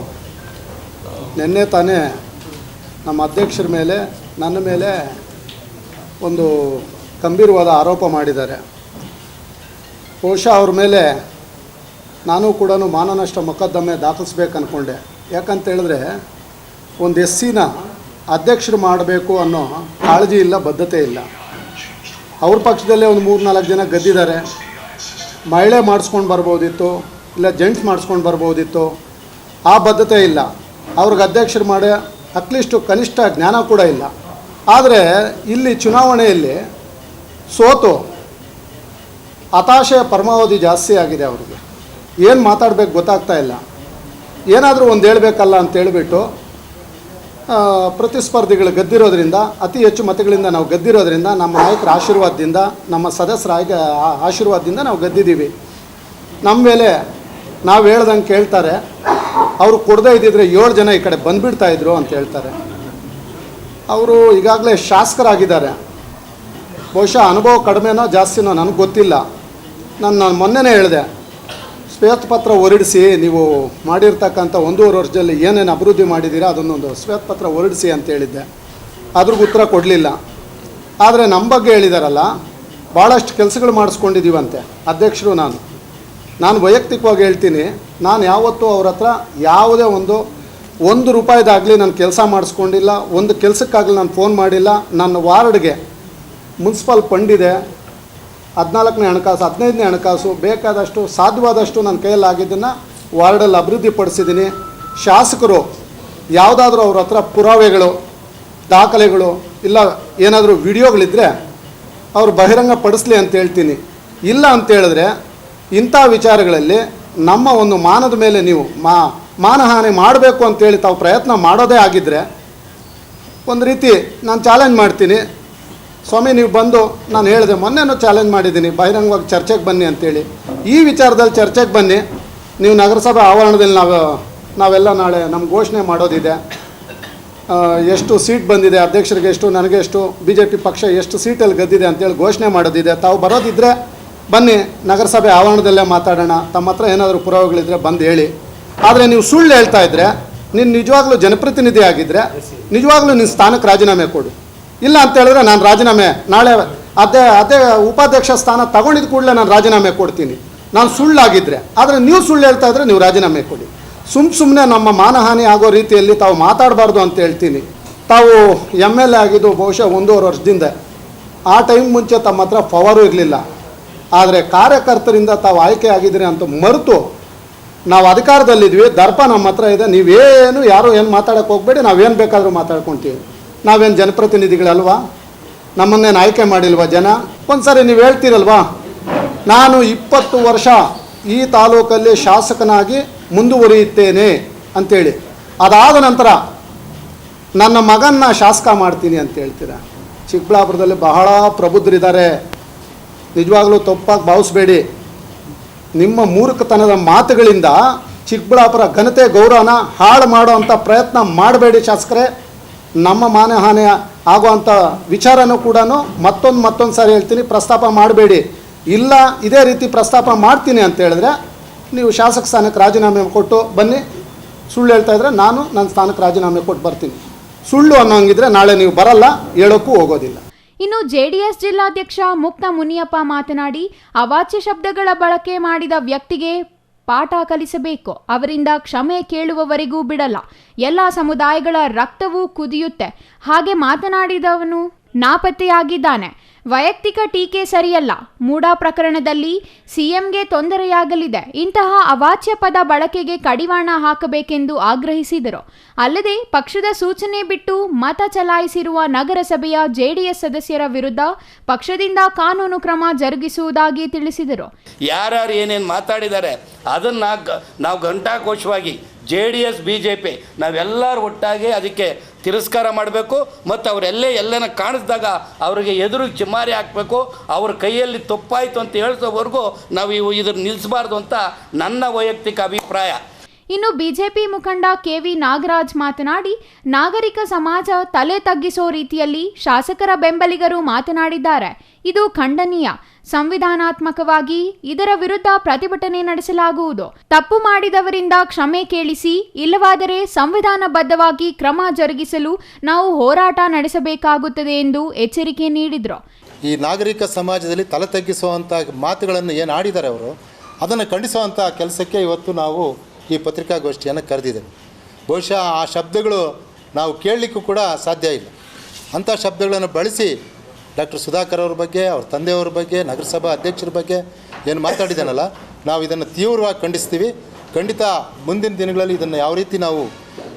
ನಿನ್ನೆ ತಾನೇ ನಮ್ಮ ಅಧ್ಯಕ್ಷರ ಮೇಲೆ, ನನ್ನ ಮೇಲೆ ಒಂದು ಗಂಭೀರವಾದ ಆರೋಪ ಮಾಡಿದ್ದಾರೆ. ಬಹುಶಃ ಅವ್ರ ಮೇಲೆ ನಾನು ಕೂಡ ಮಾನನಷ್ಟ ಮೊಕದ್ದಮೆ ದಾಖಲಿಸ್ಬೇಕು ಅಂದ್ಕೊಂಡೆ. ಯಾಕಂತ ಹೇಳಿದ್ರೆ ಒಂದು ಎಸ್ಸಿನ ಅಧ್ಯಕ್ಷರು ಮಾಡಬೇಕು ಅನ್ನೋ ಕಾಳಜಿ ಇಲ್ಲ, ಬದ್ಧತೆ ಇಲ್ಲ. ಅವ್ರ ಪಕ್ಷದಲ್ಲೇ ಒಂದು 3-4 ಜನ ಗೆದ್ದಿದ್ದಾರೆ. ಮಹಿಳೆ ಮಾಡಿಸ್ಕೊಂಡು ಬರ್ಬೋದಿತ್ತು, ಇಲ್ಲ ಜೆಂಟ್ಸ್ ಮಾಡಿಸ್ಕೊಂಡು ಬರ್ಬೋದಿತ್ತು. ಆ ಬದ್ಧತೆ ಇಲ್ಲ. ಅವ್ರಿಗೆ ಅಧ್ಯಕ್ಷರು ಮಾಡಿ ಅಟ್ಲೀಸ್ಟು ಕನಿಷ್ಠ ಜ್ಞಾನ ಕೂಡ ಇಲ್ಲ. ಆದರೆ ಇಲ್ಲಿ ಚುನಾವಣೆಯಲ್ಲಿ ಸೋತು ಹತಾಶೆಯ ಪರಮಾವಧಿ ಜಾಸ್ತಿ ಆಗಿದೆ. ಅವ್ರಿಗೆ ಏನು ಮಾತಾಡಬೇಕು ಗೊತ್ತಾಗ್ತಾ ಇಲ್ಲ. ಏನಾದರೂ ಒಂದು ಹೇಳಬೇಕಲ್ಲ ಅಂತೇಳಿಬಿಟ್ಟು ಪ್ರತಿಸ್ಪರ್ಧಿಗಳು ಗೆದ್ದಿರೋದ್ರಿಂದ ಅತಿ ಹೆಚ್ಚು ಮತಗಳಿಂದ ನಾವು ಗೆದ್ದಿರೋದ್ರಿಂದ ನಮ್ಮ ನಾಯಕರ ಆಶೀರ್ವಾದದಿಂದ ನಮ್ಮ ಸದಸ್ಯರ ಆಶೀರ್ವಾದದಿಂದ ನಾವು ಗೆದ್ದಿದ್ದೀವಿ. ನಮ್ಮ ಮೇಲೆ ನಾವು ಹೇಳ್ದಂಗೆ ಕೇಳ್ತಾರೆ. ಅವರು ಕೊಡದೇ ಇದ್ದಿದ್ರೆ 7 ಜನ ಈ ಕಡೆ ಬಂದುಬಿಡ್ತಾಯಿದ್ರು ಅಂತ ಹೇಳ್ತಾರೆ. ಅವರು ಈಗಾಗಲೇ ಶಾಸಕರಾಗಿದ್ದಾರೆ. ಬಹುಶಃ ಅನುಭವ ಕಡಿಮೆನೋ ಜಾಸ್ತಿನೋ ನನಗೆ ಗೊತ್ತಿಲ್ಲ. ನಾನು ಮೊನ್ನೆನೇ ಹೇಳಿದೆ, ಶ್ವೇತಪತ್ರ ಹೊರಡಿಸಿ, ನೀವು ಮಾಡಿರ್ತಕ್ಕಂಥ 1.5 ವರ್ಷದಲ್ಲಿ ಏನೇನು ಅಭಿವೃದ್ಧಿ ಮಾಡಿದ್ದೀರಾ ಅದನ್ನೊಂದು ಶ್ವೇತಪತ್ರ ಹೊರಡಿಸಿ ಅಂತ ಹೇಳಿದ್ದೆ. ಅದ್ರಿಗೆ ಉತ್ತರ ಕೊಡಲಿಲ್ಲ. ಆದರೆ ನಮ್ಮ ಬಗ್ಗೆ ಹೇಳಿದಾರಲ್ಲ, ಭಾಳಷ್ಟು ಕೆಲಸಗಳು ಮಾಡಿಸ್ಕೊಂಡಿದ್ದೀವಂತೆ ಅಧ್ಯಕ್ಷರು. ನಾನು ವೈಯಕ್ತಿಕವಾಗಿ ಹೇಳ್ತೀನಿ, ನಾನು ಯಾವತ್ತೂ ಅವ್ರ ಹತ್ರ ಯಾವುದೇ ಒಂದು ರೂಪಾಯಿದಾಗಲಿ ನಾನು ಕೆಲಸ ಮಾಡಿಸ್ಕೊಂಡಿಲ್ಲ. ಒಂದು ಕೆಲಸಕ್ಕಾಗಲಿ ನಾನು ಫೋನ್ ಮಾಡಿಲ್ಲ. ನನ್ನ ವಾರ್ಡ್ಗೆ ಮುನ್ಸಿಪಲ್ ಫಂಡ್ ಇದೆ, 14ನೇ ಹಣಕಾಸು, 15ನೇ ಹಣಕಾಸು, ಬೇಕಾದಷ್ಟು ಸಾಧ್ಯವಾದಷ್ಟು ನನ್ನ ಕೈಯಲ್ಲಾಗಿದ್ದನ್ನು ವಾರ್ಡಲ್ಲಿ ಅಭಿವೃದ್ಧಿ ಪಡಿಸಿದ್ದೀನಿ. ಶಾಸಕರು ಯಾವುದಾದ್ರೂ ಅವ್ರ ಹತ್ರ ಪುರಾವೆಗಳು, ದಾಖಲೆಗಳು ಇಲ್ಲ ಏನಾದರೂ ವಿಡಿಯೋಗಳಿದ್ದರೆ ಅವರು ಬಹಿರಂಗ ಪಡಿಸ್ಲಿ ಅಂತ ಹೇಳ್ತೀನಿ. ಇಲ್ಲ ಅಂತೇಳಿದ್ರೆ ಇಂಥ ವಿಚಾರಗಳಲ್ಲಿ ನಮ್ಮ ಒಂದು ಮಾನದ ಮೇಲೆ ನೀವು ಮಾನಹಾನಿ ಮಾಡಬೇಕು ಅಂತೇಳಿ ತಾವು ಪ್ರಯತ್ನ ಮಾಡೋದೇ ಆಗಿದ್ದರೆ ಒಂದು ರೀತಿ ನಾನು ಚಾಲೆಂಜ್ ಮಾಡ್ತೀನಿ. ಸ್ವಾಮಿ, ನೀವು ಬಂದು, ನಾನು ಹೇಳಿದೆ ಮೊನ್ನೆನೂ ಚಾಲೆಂಜ್ ಮಾಡಿದ್ದೀನಿ, ಬಹಿರಂಗವಾಗಿ ಚರ್ಚೆಗೆ ಬನ್ನಿ ಅಂತೇಳಿ. ಈ ವಿಚಾರದಲ್ಲಿ ಚರ್ಚೆಗೆ ಬನ್ನಿ. ನೀವು ನಗರಸಭೆ ಆವರಣದಲ್ಲಿ ನಾವೆಲ್ಲ ನಾಳೆ ನಮ್ಮ ಘೋಷಣೆ ಮಾಡೋದಿದೆ. ಎಷ್ಟು ಸೀಟ್ ಬಂದಿದೆ, ಅಧ್ಯಕ್ಷರಿಗೆ ಎಷ್ಟು, ನನಗೆ ಎಷ್ಟು, BJP ಪಕ್ಷ ಎಷ್ಟು ಸೀಟಲ್ಲಿ ಗೆದ್ದಿದೆ ಅಂತೇಳಿ ಘೋಷಣೆ ಮಾಡೋದಿದೆ. ತಾವು ಬರೋದಿದ್ದರೆ ಬನ್ನಿ, ನಗರಸಭೆ ಆವರಣದಲ್ಲೇ ಮಾತಾಡೋಣ. ತಮ್ಮ ಹತ್ರ ಏನಾದರೂ ಪುರಾವೆಗಳಿದ್ದರೆ ಬಂದು ಹೇಳಿ. ಆದರೆ ನೀವು ಸುಳ್ಳು ಹೇಳ್ತಾ ಇದ್ದರೆ, ನೀನು ನಿಜವಾಗ್ಲೂ ಜನಪ್ರತಿನಿಧಿ ಆಗಿದ್ದರೆ ನಿಜವಾಗ್ಲೂ ನಿನ್ನ ಸ್ಥಾನಕ್ಕೆ ರಾಜೀನಾಮೆ ಕೊಡು. ಇಲ್ಲ ಅಂತ ಹೇಳಿದ್ರೆ ನಾನು ರಾಜೀನಾಮೆ ನಾಳೆ ಅದೇ ಉಪಾಧ್ಯಕ್ಷ ಸ್ಥಾನ ತಗೊಂಡಿದ್ದ ಕೂಡಲೇ ನಾನು ರಾಜೀನಾಮೆ ಕೊಡ್ತೀನಿ, ನಾನು ಸುಳ್ಳಾಗಿದ್ದರೆ. ಆದರೆ ನೀವು ಸುಳ್ಳು ಹೇಳ್ತಾ ಇದ್ದರೆ ನೀವು ರಾಜೀನಾಮೆ ಕೊಡಿ. ಸುಮ್ಮನೆ ನಮ್ಮ ಮಾನಹಾನಿ ಆಗೋ ರೀತಿಯಲ್ಲಿ ತಾವು ಮಾತಾಡಬಾರ್ದು ಅಂತ ಹೇಳ್ತೀನಿ. ತಾವು MLA ಆಗಿದ್ದು ಬಹುಶಃ 1.5 ವರ್ಷದಿಂದ. ಆ ಟೈಮ್ ಮುಂಚೆ ತಮ್ಮ ಹತ್ರ ಪವರು ಇರಲಿಲ್ಲ. ಆದರೆ ಕಾರ್ಯಕರ್ತರಿಂದ ತಾವು ಆಯ್ಕೆ ಆಗಿದ್ದೀರಿ ಅಂತ ಮರೆತು ನಾವು ಅಧಿಕಾರದಲ್ಲಿದ್ವಿ, ದರ್ಪ ನಮ್ಮ ಹತ್ರ ಇದೆ, ನೀವೇನು ಯಾರು ಏನು ಮಾತಾಡೋಕ್ಕೆ ಹೋಗಬೇಡಿ, ನಾವೇನು ಬೇಕಾದರೂ ಮಾತಾಡ್ಕೊತೀವಿ. ನಾವೇನು ಜನಪ್ರತಿನಿಧಿಗಳಲ್ವಾ? ನಮ್ಮನ್ನೇನು ಆಯ್ಕೆ ಮಾಡಿಲ್ವಾ ಜನ? ಒಂದು ಸಾರಿ ನೀವು ಹೇಳ್ತೀರಲ್ವಾ, ನಾನು 20 ವರ್ಷ ಈ ತಾಲೂಕಲ್ಲಿ ಶಾಸಕನಾಗಿ ಮುಂದುವರಿಯುತ್ತೇನೆ ಅಂಥೇಳಿ, ಅದಾದ ನಂತರ ನನ್ನ ಮಗನ್ನ ಶಾಸಕ ಮಾಡ್ತೀನಿ ಅಂತ ಹೇಳ್ತೀರ. ಚಿಕ್ಕಬಳ್ಳಾಪುರದಲ್ಲಿ ಬಹಳ ಪ್ರಬುದ್ಧರಿದ್ದಾರೆ, ನಿಜವಾಗ್ಲೂ ತಪ್ಪಾಗಿ ಭಾವಿಸ್ಬೇಡಿ. ನಿಮ್ಮ ಮೂರ್ಖತನದ ಮಾತುಗಳಿಂದ ಚಿಕ್ಕಬಳ್ಳಾಪುರ ಘನತೆ ಗೌರವನ ಹಾಳು ಮಾಡೋ ಅಂಥ ಪ್ರಯತ್ನ ಮಾಡಬೇಡಿ ಶಾಸಕರೇ. ನಮ್ಮ ಮಾನಹಾನಿ ಆಗುವಂಥ ವಿಚಾರನೂ ಕೂಡ ಮತ್ತೊಂದು ಸಾರಿ ಹೇಳ್ತೀನಿ, ಪ್ರಸ್ತಾಪ ಮಾಡಬೇಡಿ. ಇಲ್ಲ ಇದೇ ರೀತಿ ಪ್ರಸ್ತಾಪ ಮಾಡ್ತೀನಿ ಅಂತ ಹೇಳಿದ್ರೆ ನೀವು ಶಾಸಕ ಸ್ಥಾನಕ್ಕೆ ರಾಜೀನಾಮೆ ಕೊಟ್ಟು ಬನ್ನಿ. ಸುಳ್ಳು ಹೇಳ್ತಾ ಇದ್ರೆ ನಾನು ನನ್ನ ಸ್ಥಾನಕ್ಕೆ ರಾಜೀನಾಮೆ ಕೊಟ್ಟು ಬರ್ತೀನಿ. ಸುಳ್ಳು ಅನ್ನೋಂಗಿದ್ರೆ ನಾಳೆ ನೀವು ಬರಲ್ಲ, ಹೇಳೋಕ್ಕೂ ಹೋಗೋದಿಲ್ಲ. ಇನ್ನು ಜೆಡಿಎಸ್ ಜಿಲ್ಲಾಧ್ಯಕ್ಷ ಮುಕ್ತ ಮುನಿಯಪ್ಪ ಮಾತನಾಡಿ, ಅವಾಚ್ಯ ಶಬ್ದಗಳ ಬಳಕೆ ಮಾಡಿದ ವ್ಯಕ್ತಿಗೆ ಪಾಠ ಕಲಿಸಬೇಕು, ಅವರಿಂದ ಕ್ಷಮೆ ಕೇಳುವವರೆಗೂ ಬಿಡಲ್ಲ, ಎಲ್ಲ ಸಮುದಾಯಗಳ ರಕ್ತವೂ ಕುದಿಯುತ್ತೆ. ಹಾಗೆ ಮಾತನಾಡಿದವನು ನಾಪತ್ತೆಯಾಗಿದ್ದಾನೆ. ವೈಯಕ್ತಿಕ ಟೀಕೆ ಸರಿಯಲ್ಲ. ಮೂಡಾ ಪ್ರಕರಣದಲ್ಲಿ ಸಿಎಂಗೆ ತೊಂದರೆಯಾಗಲಿದೆ. ಇಂತಹ ಅವಾಚ್ಯ ಪದ ಬಳಕೆಗೆ ಕಡಿವಾಣ ಹಾಕಬೇಕೆಂದು ಆಗ್ರಹಿಸಿದರು. ಅಲ್ಲದೆ ಪಕ್ಷದ ಸೂಚನೆ ಬಿಟ್ಟು ಮತ ಚಲಾಯಿಸಿರುವ ನಗರಸಭೆಯ ಜೆಡಿಎಸ್ ಸದಸ್ಯರ ವಿರುದ್ಧ ಪಕ್ಷದಿಂದ ಕಾನೂನು ಕ್ರಮ ಜರುಗಿಸುವುದಾಗಿ ತಿಳಿಸಿದರು. ಯಾರ್ಯಾರು ಏನೇನು ಮಾತಾಡಿದ್ದಾರೆ ಅದನ್ನು ನಾವು ಘಂಟಾಘೋಷವಾಗಿ JDS BJP ನಾವೆಲ್ಲರೂ ಒಟ್ಟಾಗಿ ಅದಕ್ಕೆ ತಿರಸ್ಕಾರ ಮಾಡಬೇಕು. ಮತ್ತು ಎಲ್ಲೇನ ಕಾಣಿಸಿದಾಗ ಅವರಿಗೆ ಎದುರು ಚಿಮ್ಮಾರಿ ಹಾಕಬೇಕು. ಅವ್ರ ಕೈಯಲ್ಲಿ ತಪ್ಪಾಯಿತು ಅಂತ ಹೇಳಿಸೋವರೆಗೂ ನಾವು ಇದನ್ನು ನಿಲ್ಲಿಸಬಾರ್ದು ಅಂತ ನನ್ನ ವೈಯಕ್ತಿಕ ಅಭಿಪ್ರಾಯ. ಇನ್ನು ಬಿಜೆಪಿ ಮುಖಂಡ KV ನಾಗರಾಜ್ ಮಾತನಾಡಿ, ನಾಗರಿಕ ಸಮಾಜ ತಲೆ ತಗ್ಗಿಸೋ ರೀತಿಯಲ್ಲಿ ಶಾಸಕರ ಬೆಂಬಲಿಗರು ಮಾತನಾಡಿದ್ದಾರೆ. ಇದು ಖಂಡನೀಯ. ಸಂವಿಧಾನಾತ್ಮಕವಾಗಿ ಇದರ ವಿರುದ್ಧ ಪ್ರತಿಭಟನೆ ನಡೆಸಲಾಗುವುದು. ತಪ್ಪು ಮಾಡಿದವರಿಂದ ಕ್ಷಮೆ ಕೇಳಿಸಿ, ಇಲ್ಲವಾದರೆ ಸಂವಿಧಾನಬದ್ಧವಾಗಿ ಕ್ರಮ ಜರುಗಿಸಲು ನಾವು ಹೋರಾಟ ನಡೆಸಬೇಕಾಗುತ್ತದೆ ಎಂದು ಎಚ್ಚರಿಕೆ ನೀಡಿದರು. ಈ ನಾಗರಿಕ ಸಮಾಜದಲ್ಲಿ ತಲೆ ತಗ್ಗಿಸುವಂಥ ಮಾತುಗಳನ್ನು ಏನು ಆಡಿದ್ದಾರೆ ಅವರು, ಅದನ್ನು ಖಂಡಿಸುವಂಥ ಕೆಲಸಕ್ಕೆ ಇವತ್ತು ನಾವು ಈ ಪತ್ರಿಕಾಗೋಷ್ಠಿಯನ್ನು ಕರೆದಿದ್ದೇವೆ. ಬಹುಶಃ ಆ ಶಬ್ದಗಳು ನಾವು ಕೇಳಲಿಕ್ಕೂ ಕೂಡ ಸಾಧ್ಯ ಇಲ್ಲ. ಅಂಥ ಶಬ್ದಗಳನ್ನು ಬಳಸಿ ಡಾಕ್ಟರ್ ಸುಧಾಕರ್ ಅವ್ರ ಬಗ್ಗೆ, ಅವ್ರ ತಂದೆಯವ್ರ ಬಗ್ಗೆ, ನಗರಸಭಾ ಅಧ್ಯಕ್ಷರ ಬಗ್ಗೆ ಏನು ಮಾತಾಡಿದ್ದಾನಲ್ಲ, ನಾವು ಇದನ್ನು ತೀವ್ರವಾಗಿ ಖಂಡಿಸ್ತೀವಿ. ಖಂಡಿತ ಮುಂದಿನ ದಿನಗಳಲ್ಲಿ ಇದನ್ನು ಯಾವ ರೀತಿ ನಾವು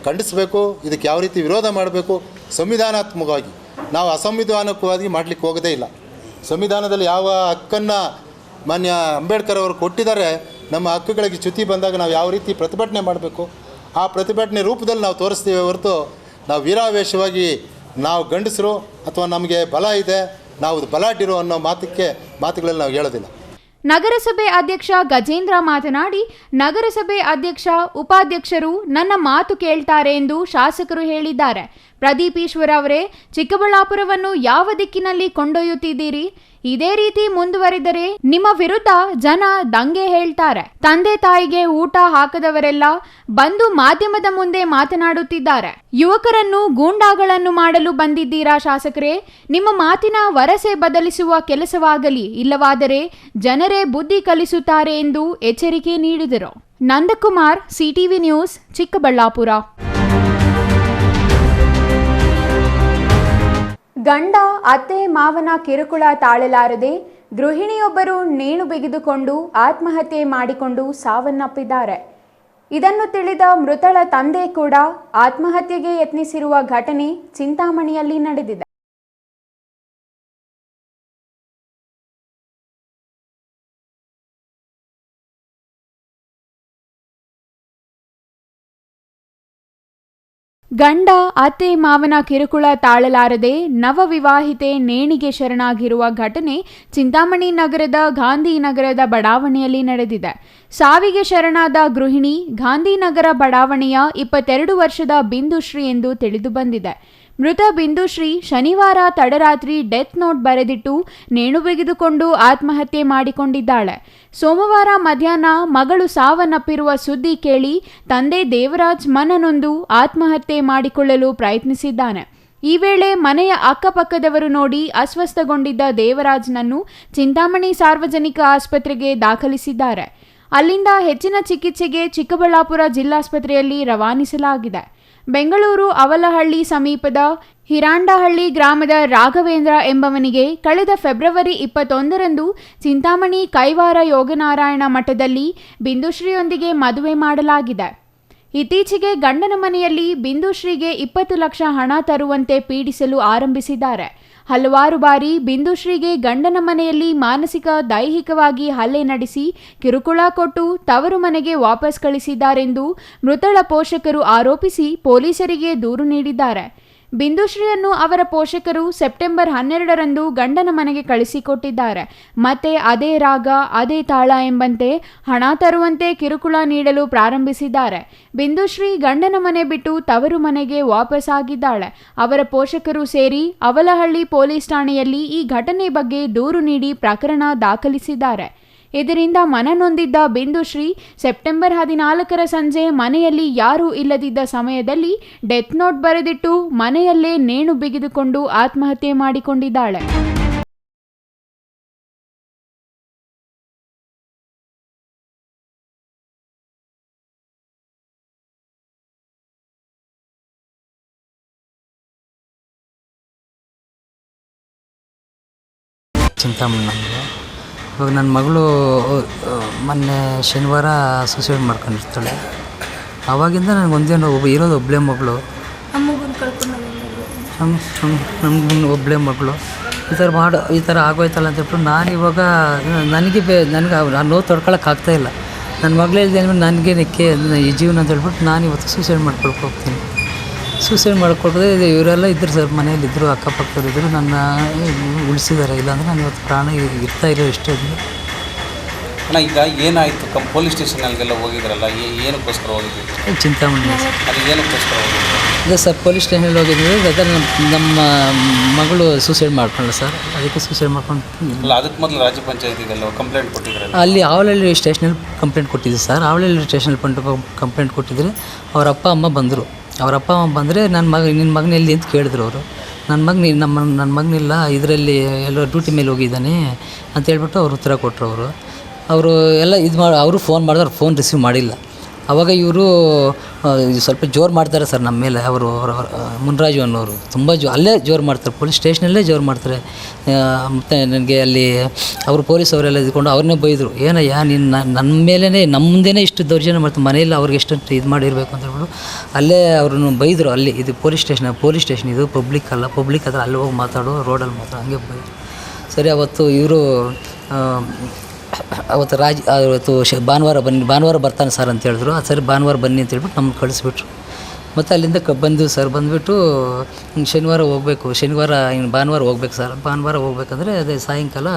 ಖಂಡಿಸಬೇಕು, ಇದಕ್ಕೆ ಯಾವ ರೀತಿ ವಿರೋಧ ಮಾಡಬೇಕು, ಸಂವಿಧಾನಾತ್ಮಕವಾಗಿ ನಾವು ಅಸಂವಿಧಾನಿಕವಾಗಿ ಮಾಡಲಿಕ್ಕೆ ಹೋಗೋದೇ ಇಲ್ಲ. ಸಂವಿಧಾನದಲ್ಲಿ ಯಾವ ಹಕ್ಕನ್ನು ಮಾನ್ಯ ಅಂಬೇಡ್ಕರ್ ಅವರು ಕೊಟ್ಟಿದ್ದಾರೆ, ನಮ್ಮ ಹಕ್ಕುಗಳಿಗೆ ಚ್ಯುತಿ ಬಂದಾಗ ನಾವು ಯಾವ ರೀತಿ ಪ್ರತಿಭಟನೆ ಮಾಡಬೇಕು, ಆ ಪ್ರತಿಭಟನೆ ರೂಪದಲ್ಲಿ ನಾವು ತೋರಿಸ್ತೀವಿ ಹೊರತು ನಾವು ವೀರಾವೇಶವಾಗಿ ನಾವು ಗಂಡಸರು ಅಥವಾ ನಮಗೆ ಬಲ ಇದೆ, ನಾವು ಬಲಾಢ್ಯರು ಅನ್ನೋ ಮಾತುಗಳಲ್ಲಿ ನಾವು ಹೇಳೋದಿಲ್ಲ. ನಗರಸಭೆ ಅಧ್ಯಕ್ಷ ಗಜೇಂದ್ರ ಮಾತನಾಡಿ, ನಗರಸಭೆ ಅಧ್ಯಕ್ಷ ಉಪಾಧ್ಯಕ್ಷರು ನನ್ನ ಮಾತು ಕೇಳ್ತಾರೆ ಎಂದು ಶಾಸಕರು ಹೇಳಿದ್ದಾರೆ. ಪ್ರದೀಪ್ ಈಶ್ವರ್ ಅವರೇ, ಚಿಕ್ಕಬಳ್ಳಾಪುರವನ್ನು ಯಾವ ದಿಕ್ಕಿನಲ್ಲಿ ಕೊಂಡೊಯ್ಯುತ್ತಿದ್ದೀರಿ? ಇದೇ ರೀತಿ ಮುಂದುವರಿದರೆ ನಿಮ್ಮ ವಿರುದ್ಧ ಜನ ದಂಗೆ ಹೇಳ್ತಾರೆ. ತಂದೆ ತಾಯಿಗೆ ಊಟ ಹಾಕದವರೆಲ್ಲ ಬಂದು ಮಾಧ್ಯಮದ ಮುಂದೆ ಮಾತನಾಡುತ್ತಿದ್ದಾರೆ. ಯುವಕರನ್ನು ಗೂಂಡಾಗಳನ್ನು ಮಾಡಲು ಬಂದಿದ್ದೀರಾ ಶಾಸಕರೇ? ನಿಮ್ಮ ಮಾತಿನ ವರಸೆ ಬದಲಿಸುವ ಕೆಲಸವಾಗಲಿ, ಇಲ್ಲವಾದರೆ ಜನರೇ ಬುದ್ಧಿ ಕಲಿಸುತ್ತಾರೆ ಎಂದು ಎಚ್ಚರಿಕೆ ನೀಡಿದರು. Nandakumar, CTV news, Chikkaballapur. ಗಂಡ ಅತ್ತೆ ಮಾವನ ಕಿರುಕುಳ ತಾಳಲಾರದೆ ಗೃಹಿಣಿಯೊಬ್ಬರು ನೇಣು ಬಿಗಿದುಕೊಂಡು ಆತ್ಮಹತ್ಯೆ ಮಾಡಿಕೊಂಡು ಸಾವನ್ನಪ್ಪಿದ್ದಾರೆ. ಇದನ್ನು ತಿಳಿದ ಮೃತಳ ತಂದೆ ಕೂಡ ಆತ್ಮಹತ್ಯೆಗೆ ಯತ್ನಿಸಿರುವ ಘಟನೆ ಚಿಂತಾಮಣಿಯಲ್ಲಿ ನಡೆದಿದೆ. ಗಂಡ ಅತ್ತೆ ಮಾವನ ಕಿರುಕುಳ ತಾಳಲಾರದೆ ನವವಿವಾಹಿತೆ ನೇಣಿಗೆ ಶರಣಾಗಿರುವ ಘಟನೆ ಚಿಂತಾಮಣಿ ನಗರದ ಗಾಂಧಿನಗರದ ಬಡಾವಣೆಯಲ್ಲಿ ನಡೆದಿದೆ. ಸಾವಿಗೆ ಶರಣಾದ ಗೃಹಿಣಿ ಗಾಂಧಿನಗರ ಬಡಾವಣೆಯ 22 ವರ್ಷದ ಬಿಂದುಶ್ರೀ ಎಂದು ತಿಳಿದು ಬಂದಿದೆ. ಮೃತ ಬಿಂದುಶ್ರೀ ಶನಿವಾರ ತಡರಾತ್ರಿ ಡೆತ್ ನೋಟ್ ಬರೆದಿಟ್ಟು ನೇಣು ಬಿಗಿದುಕೊಂಡು ಆತ್ಮಹತ್ಯೆ ಮಾಡಿಕೊಂಡಿದ್ದಾಳೆ. ಸೋಮವಾರ ಮಧ್ಯಾಹ್ನ ಮಗಳು ಸಾವನ್ನಪ್ಪಿರುವ ಸುದ್ದಿ ಕೇಳಿ ತಂದೆ ದೇವರಾಜ್ ಮನನೊಂದು ಆತ್ಮಹತ್ಯೆ ಮಾಡಿಕೊಳ್ಳಲು ಪ್ರಯತ್ನಿಸಿದ್ದಾನೆ. ಈ ವೇಳೆ ಮನೆಯ ಅಕ್ಕಪಕ್ಕದವರು ನೋಡಿ ಅಸ್ವಸ್ಥಗೊಂಡಿದ್ದ ದೇವರಾಜ್ನನ್ನು ಚಿಂತಾಮಣಿ ಸಾರ್ವಜನಿಕ ಆಸ್ಪತ್ರೆಗೆ ದಾಖಲಿಸಿದ್ದಾರೆ. ಅಲ್ಲಿಂದ ಹೆಚ್ಚಿನ ಚಿಕಿತ್ಸೆಗೆ ಚಿಕ್ಕಬಳ್ಳಾಪುರ ಜಿಲ್ಲಾಸ್ಪತ್ರೆಯಲ್ಲಿ ರವಾನಿಸಲಾಗಿದೆ. ಬೆಂಗಳೂರು ಅವಲಹಳ್ಳಿ ಸಮೀಪದ ಹಿರಾಂಡಹಳ್ಳಿ ಗ್ರಾಮದ ರಾಘವೇಂದ್ರ ಎಂಬವನಿಗೆ ಕಳೆದ ಫೆಬ್ರವರಿ 21ರಂದು ಚಿಂತಾಮಣಿ ಕೈವಾರ ಯೋಗನಾರಾಯಣ ಮಠದಲ್ಲಿ ಬಿಂದುಶ್ರೀಯೊಂದಿಗೆ ಮದುವೆ ಮಾಡಲಾಗಿದೆ. ಇತ್ತೀಚೆಗೆ ಗಂಡನ ಮನೆಯಲ್ಲಿ ಬಿಂದುಶ್ರೀಗೆ 20 ಲಕ್ಷ ಹಣ ತರುವಂತೆ ಪೀಡಿಸಲು ಆರಂಭಿಸಿದ್ದಾರೆ. ಹಲವಾರು ಬಾರಿ ಬಿಂದುಶ್ರೀಗೆ ಗಂಡನ ಮನೆಯಲ್ಲಿ ಮಾನಸಿಕ ದೈಹಿಕವಾಗಿ ಹಲ್ಲೆ ನಡೆಸಿ ಕಿರುಕುಳ ಕೊಟ್ಟು ತವರು ಮನೆಗೆ ವಾಪಸ್ ಕಳಿಸಿದ್ದಾರೆಂದು ಮೃತಳ ಪೋಷಕರು ಆರೋಪಿಸಿ ಪೊಲೀಸರಿಗೆ ದೂರು ನೀಡಿದ್ದಾರೆ. ಬಿಂದುಶ್ರೀಯನ್ನು ಅವರ ಪೋಷಕರು ಸೆಪ್ಟೆಂಬರ್ 12ರಂದು ಗಂಡನ ಮನೆಗೆ ಕಳಿಸಿಕೊಟ್ಟಿದ್ದಾರೆ. ಮತ್ತೆ ಅದೇ ರಾಗ ಅದೇ ತಾಳ ಎಂಬಂತೆ ಹಣ ತರುವಂತೆ ಕಿರುಕುಳ ನೀಡಲು ಪ್ರಾರಂಭಿಸಿದ್ದಾರೆ. ಬಿಂದುಶ್ರೀ ಗಂಡನ ಮನೆ ಬಿಟ್ಟು ತವರು ಮನೆಗೆ ವಾಪಸ್ ಆಗಿದ್ದಾಳೆ. ಅವರ ಪೋಷಕರು ಸೇರಿ ಅವಲಹಳ್ಳಿ ಪೊಲೀಸ್ ಠಾಣೆಯಲ್ಲಿ ಈ ಘಟನೆ ಬಗ್ಗೆ ದೂರು ನೀಡಿ ಪ್ರಕರಣ ದಾಖಲಿಸಿದ್ದಾರೆ. ಇದರಿಂದ ಮನನೊಂದಿದ್ದ ಬಿಂದುಶ್ರೀ ಸೆಪ್ಟೆಂಬರ್ 14ರ ಸಂಜೆ ಮನೆಯಲ್ಲಿ ಯಾರೂ ಇಲ್ಲದಿದ್ದ ಸಮಯದಲ್ಲಿ ಡೆತ್ ನೋಟ್ ಬರೆದಿಟ್ಟು ಮನೆಯಲ್ಲೇ ನೇಣು ಬಿಗಿದುಕೊಂಡು ಆತ್ಮಹತ್ಯೆ ಮಾಡಿಕೊಂಡಿದ್ದಾಳೆ. ಚಿಂತಾಮಣಿ ನಮಗೆ ಇವಾಗ ನನ್ನ ಮಗಳು ಮೊನ್ನೆ ಶನಿವಾರ ಸೂಸೈಡ್ ಮಾಡ್ಕೊಂಡಿರ್ತಾಳೆ. ಆವಾಗಿಂದ ನನಗೆ ಒಂದೇನೋ ಇರೋದು ಒಬ್ಬಳೇ ಮಗಳು, ನಮ್ಗೆ ಒಬ್ಬಳೇ ಮಗಳು. ಈ ಥರ ಆಗೋಯ್ತಲ್ಲ ಅಂತ ಹೇಳ್ಬಿಟ್ಟು ನಾನು ಇವಾಗ ನನಗೆ ಆ ನೋವು ತಡ್ಕೊಳಕ್ಕಾಗ್ತಾಯಿಲ್ಲ. ನನ್ನ ಮಗಳೇ ನನಗೆ ನೆಕ್ಕೆ ಈ ಜೀವನ ಅಂತ ಹೇಳ್ಬಿಟ್ಟು ನಾನು ಇವತ್ತು ಸೂಸೈಡ್ ಮಾಡ್ಕೊಳಕ್ಕೆ ಹೋಗ್ತೀನಿ. ಸೂಸೈಡ್ ಮಾಡಿಕೊಟ್ರೆ ಇವರೆಲ್ಲ ಇದ್ದರು ಸರ್, ಮನೆಯಲ್ಲಿದ್ದರು, ಅಕ್ಕಪಕ್ಕದವ್ರು ಇದ್ದರು, ನನ್ನ ಉಳಿಸಿದ್ದಾರೆ. ಇಲ್ಲಾಂದರೆ ನಾನು ಇವತ್ತು ಪ್ರಾಣ ಇರ್ತಾ ಇರೋ ಇಷ್ಟೇ. ಅಣ್ಣ ಈಗ ಏನಾಯಿತು? ಪೊಲೀಸ್ ಸ್ಟೇಷನಲ್ಲಿಗೆಲ್ಲ ಹೋಗಿದ್ರಲ್ಲ, ಏನಕ್ಕೋಸ್ಕರ ಹೋಗಿದ್ವಿ? ಚಿಂತಾಮಣಿ ಅದು ಏನಕ್ಕೋಸ್ಕರ ಹೋಗಿದ್ವಿ? ಅದೇ ಸರ್, ಪೊಲೀಸ್ ಸ್ಟೇಷನಲ್ಲಿ ಹೋಗಿದ್ವಿ. ಅದೇ ನಮ್ಮ ಮಗಳು ಸೂಸೈಡ್ ಮಾಡ್ಕೊಂಡ್ಳು ಸರ್, ಅದಕ್ಕೆ ಸೂಸೈಡ್ ಮಾಡ್ಕೊಂಡು. ಅಲ್ಲ, ಅದಕ್ಕೆ ಮೊದಲು ರಾಜ್ಯ ಪಂಚಾಯತಿಗೆಲ್ಲ ಕಂಪ್ಲೇಂಟ್ ಕೊಟ್ಟಿದ್ರಲ್ಲ? ಅಲ್ಲಿ ಅವಲಹಳ್ಳಿ ಸ್ಟೇಷನಲ್ಲಿ ಕಂಪ್ಲೇಂಟ್ ಕೊಟ್ಟಿದ್ದೆ ಸರ್. ಅವಲಹಳ್ಳಿ ಸ್ಟೇಷನಲ್ಲಿ ಕಂಪ್ಲೇಂಟ್ ಕೊಟ್ಟಿದ್ರೆ ಅವ್ರ ಅಪ್ಪ ಅಮ್ಮ ಬಂದರು. ಅವ್ರ ಅಪ್ಪ ಅಮ್ಮ ಬಂದರೆ ನಿನ್ನ ಮಗನ ಎಲ್ಲಿ ಅಂತ ಕೇಳಿದ್ರು ಅವರು. ನನ್ನ ಮಗನಿಲ್ಲ, ಇದರಲ್ಲಿ ಎಲ್ಲೋ ಡ್ಯೂಟಿ ಮೇಲೆ ಹೋಗಿದ್ದಾನೆ ಅಂತ ಹೇಳ್ಬಿಟ್ಟು ಅವ್ರು ಉತ್ತರ ಕೊಟ್ಟರು. ಅವರು ಎಲ್ಲ ಅವರು ಫೋನ್ ಮಾಡಿದ್ರೆ ಅವ್ರು ಫೋನ್ ರಿಸೀವ್ ಮಾಡಿಲ್ಲ. ಆವಾಗ ಇವರು ಸ್ವಲ್ಪ ಜೋರು ಮಾಡ್ತಾರೆ ಸರ್ ನಮ್ಮ ಮೇಲೆ. ಅವರು ಮುನ್ರಾಜು ಅನ್ನೋರು ತುಂಬ ಅಲ್ಲೇ ಜೋರು ಮಾಡ್ತಾರೆ, ಪೊಲೀಸ್ ಸ್ಟೇಷನಲ್ಲೇ ಜೋರು ಮಾಡ್ತಾರೆ. ಮತ್ತು ನನಗೆ ಅಲ್ಲಿ ಅವರು ಪೊಲೀಸವರೆಲ್ಲ ಇದ್ಕೊಂಡು ಅವ್ರನ್ನೇ ಬೈದರು. ಏನಯ್ಯ ನೀನು ನನ್ನ ಮೇಲೇ ನಮ್ಮ ಮುಂದೆನೇ ಇಷ್ಟು ದೌರ್ಜನ್ಯ ಮಾಡ್ತಾರೆ, ಮನೆಯಲ್ಲಿ ಅವ್ರಿಗೆ ಎಷ್ಟು ಇದು ಮಾಡಿರಬೇಕು ಅಂತ ಹೇಳ್ಬಿಟ್ಟು ಅಲ್ಲೇ ಅವ್ರನ್ನ ಬೈದರು. ಅಲ್ಲಿ ಇದು ಪೊಲೀಸ್ ಸ್ಟೇಷನ್ ಇದು ಪಬ್ಲಿಕ್ ಅಲ್ಲ, ಪಬ್ಲಿಕ್ ಆದರೆ ಅಲ್ಲಿ ಹೋಗಿ ಮಾತಾಡು, ರೋಡಲ್ಲಿ ಮಾತಾಡು, ಹಂಗೆ ಬೈದರು. ಸರಿ, ಅವತ್ತು ಇವರು ಅವತ್ತು ಭಾನುವಾರ ಬರ್ತಾನೆ ಸರ್ ಅಂತ ಹೇಳಿದ್ರು. ಸರಿ ಭಾನುವಾರ ಬನ್ನಿ ಅಂತ ಹೇಳ್ಬಿಟ್ಟು ನಮ್ಮನ್ನು ಕಳಿಸ್ಬಿಟ್ರು. ಮತ್ತು ಅಲ್ಲಿಂದ ಬಂದು ಸರ್ ಬಂದುಬಿಟ್ಟು ಶನಿವಾರ ಹೋಗಬೇಕು, ಇನ್ನು ಭಾನುವಾರ ಹೋಗ್ಬೇಕು ಸರ್. ಭಾನುವಾರ ಹೋಗ್ಬೇಕಂದ್ರೆ ಅದೇ ಸಾಯಂಕಾಲ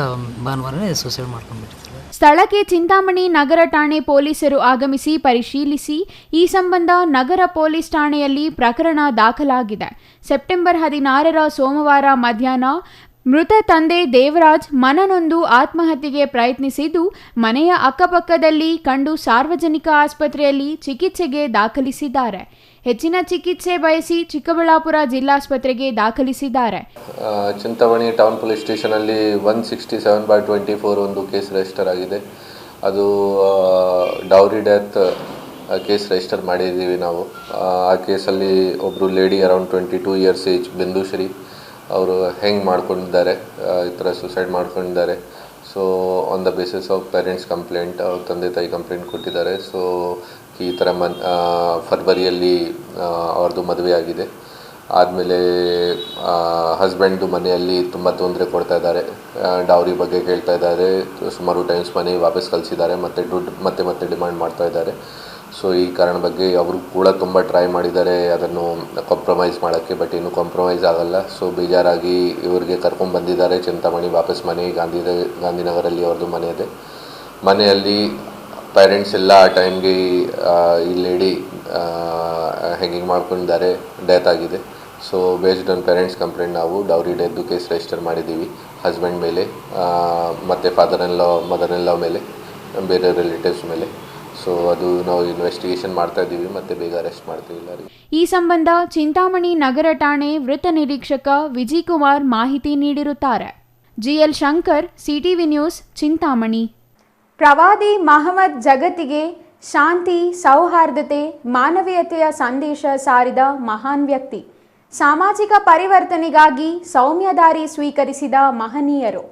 ಭಾನುವಾರನೇ ಸೂಸೈಡ್ ಮಾಡ್ಕೊಂಡ್ಬಿಟ್ಟಿದ್ದಾರೆ. ಸ್ಥಳಕ್ಕೆ ಚಿಂತಾಮಣಿ ನಗರ ಠಾಣೆ ಪೊಲೀಸರು ಆಗಮಿಸಿ ಪರಿಶೀಲಿಸಿ ಈ ಸಂಬಂಧ ನಗರ ಪೊಲೀಸ್ ಠಾಣೆಯಲ್ಲಿ ಪ್ರಕರಣ ದಾಖಲಾಗಿದೆ. ಸೆಪ್ಟೆಂಬರ್ 16 ಸೋಮವಾರ ಮಧ್ಯಾಹ್ನ ಮೃತ ತಂದೆ ದೇವರಾಜ್ ಮನನೊಂದು ಆತ್ಮಹತ್ಯೆಗೆ ಪ್ರಯತ್ನಿಸಿದ್ದು ಮನೆಯ ಅಕ್ಕಪಕ್ಕದಲ್ಲಿ ಕಂಡು ಸಾರ್ವಜನಿಕ ಆಸ್ಪತ್ರೆಯಲ್ಲಿ ಚಿಕಿತ್ಸೆಗೆ ದಾಖಲಿಸಿದ್ದಾರೆ. ಹೆಚ್ಚಿನ ಚಿಕಿತ್ಸೆ ಬಯಸಿ ಚಿಕ್ಕಬಳ್ಳಾಪುರ ಜಿಲ್ಲಾಸ್ಪತ್ರೆಗೆ ದಾಖಲಿಸಿದ್ದಾರೆ. ಚಿಂತಾಮಣಿ ಟೌನ್ ಪೊಲೀಸ್ ಸ್ಟೇಷನಲ್ಲಿ 167/24 ಒಂದು ಕೇಸ್ ರಿಜಿಸ್ಟರ್ ಆಗಿದೆ. ಅದು ಡೌರಿ ಡೆತ್ ಕೇಸ್ ರಿಜಿಸ್ಟರ್ ಮಾಡಿದ್ದೀವಿ ನಾವು. ಆ ಕೇಸಲ್ಲಿ ಒಬ್ಬರು lady around 22 years age Bindushree ಅವರು ಹೆಂಗೆ ಮಾಡ್ಕೊಂಡಿದ್ದಾರೆ, ಈ ಥರ ಸುಸೈಡ್ ಮಾಡ್ಕೊಂಡಿದ್ದಾರೆ. So on the basis of parents complaint, ಅವ್ರ ತಂದೆ ತಾಯಿ ಕಂಪ್ಲೇಂಟ್ ಕೊಟ್ಟಿದ್ದಾರೆ. ಸೊ ಈ ಥರ ಫೆಬ್ರವರಿಯಲ್ಲಿ ಅವ್ರದ್ದು ಮದುವೆ ಆಗಿದೆ. ಆದಮೇಲೆ ಹಸ್ಬೆಂಡ್ದು ಮನೆಯಲ್ಲಿ ತುಂಬ ತೊಂದರೆ ಕೊಡ್ತಾ ಇದ್ದಾರೆ, ಡೌರಿ ಬಗ್ಗೆ ಕೇಳ್ತಾ ಇದ್ದಾರೆ, ಸುಮಾರು ಟೈಮ್ಸ್ ಮನೆ ವಾಪಸ್ ಕಳಿಸಿದ್ದಾರೆ, ಮತ್ತು ದುಡ್ಡು ಮತ್ತೆ ಡಿಮ್ಯಾಂಡ್ ಮಾಡ್ತಾ ಇದ್ದಾರೆ. ಸೊ ಈ ಕಾರಣ ಬಗ್ಗೆ ಅವರು ಕೂಡ ತುಂಬ ಟ್ರೈ ಮಾಡಿದ್ದಾರೆ ಅದನ್ನು ಕಾಂಪ್ರಮೈಸ್ ಮಾಡೋಕ್ಕೆ, ಬಟ್ ಇನ್ನೂ ಕಾಂಪ್ರಮೈಸ್ ಆಗಲ್ಲ. ಸೊ ಬೇಜಾರಾಗಿ ಇವರಿಗೆ ಕರ್ಕೊಂಡ್ಬಂದಿದ್ದಾರೆ ಚಿಂತಾಮಣಿ ವಾಪಸ್ ಮನೆ. ಗಾಂಧಿನಗರಲ್ಲಿ ಅವ್ರದ್ದು ಮನೆ ಇದೆ. ಮನೆಯಲ್ಲಿ ಪೇರೆಂಟ್ಸ್ ಎಲ್ಲ ಆ ಟೈಮ್ಗೆ ಈ ಲೇಡಿ ಹೆಂಗಿಂಗ್ ಮಾಡ್ಕೊಂಡಿದ್ದಾರೆ, ಡೆತ್ ಆಗಿದೆ. So based on parents complaint ನಾವು ಡೌರಿ ಡೆತ್ತು ಕೇಸ್ ರಿಜಿಸ್ಟರ್ ಮಾಡಿದ್ದೀವಿ ಹಸ್ಬೆಂಡ್ ಮೇಲೆ, ಮತ್ತು ಮದರ್ ಇನ್ ಲಾ ಮೇಲೆ, ಬೇರೆ ರಿಲೇಟಿವ್ಸ್ ಮೇಲೆ. ಸೊ ಅದು ನಾವು ಇನ್ವೆಸ್ಟಿಗೇಷನ್ ಮಾಡ್ತಾ ಇದ್ದೀವಿ, ಮತ್ತು ಬೇಗ ಅರೆಸ್ಟ್ ಮಾಡ್ತೀವಿ ಎಲ್ಲರಿಗೆ. ಈ ಸಂಬಂಧ ಚಿಂತಾಮಣಿ ನಗರ ಠಾಣೆ ವೃತ್ತ ನಿರೀಕ್ಷಕ ವಿಜಯ್ ಕುಮಾರ್ ಮಾಹಿತಿ ನೀಡಿರುತ್ತಾರೆ. GL Shankar, CTV news, Chintamani. ಪ್ರವಾದಿ ಮಹಮ್ಮದ್ ಜಗತ್ತಿಗೆ ಶಾಂತಿ, ಸೌಹಾರ್ದತೆ, ಮಾನವೀಯತೆಯ ಸಂದೇಶ ಸಾರಿದ ಮಹಾನ್ ವ್ಯಕ್ತಿ. ಸಾಮಾಜಿಕ ಪರಿವರ್ತನೆಗಾಗಿ ಸೌಮ್ಯದಾರಿ ಸ್ವೀಕರಿಸಿದ ಮಹನೀಯರು.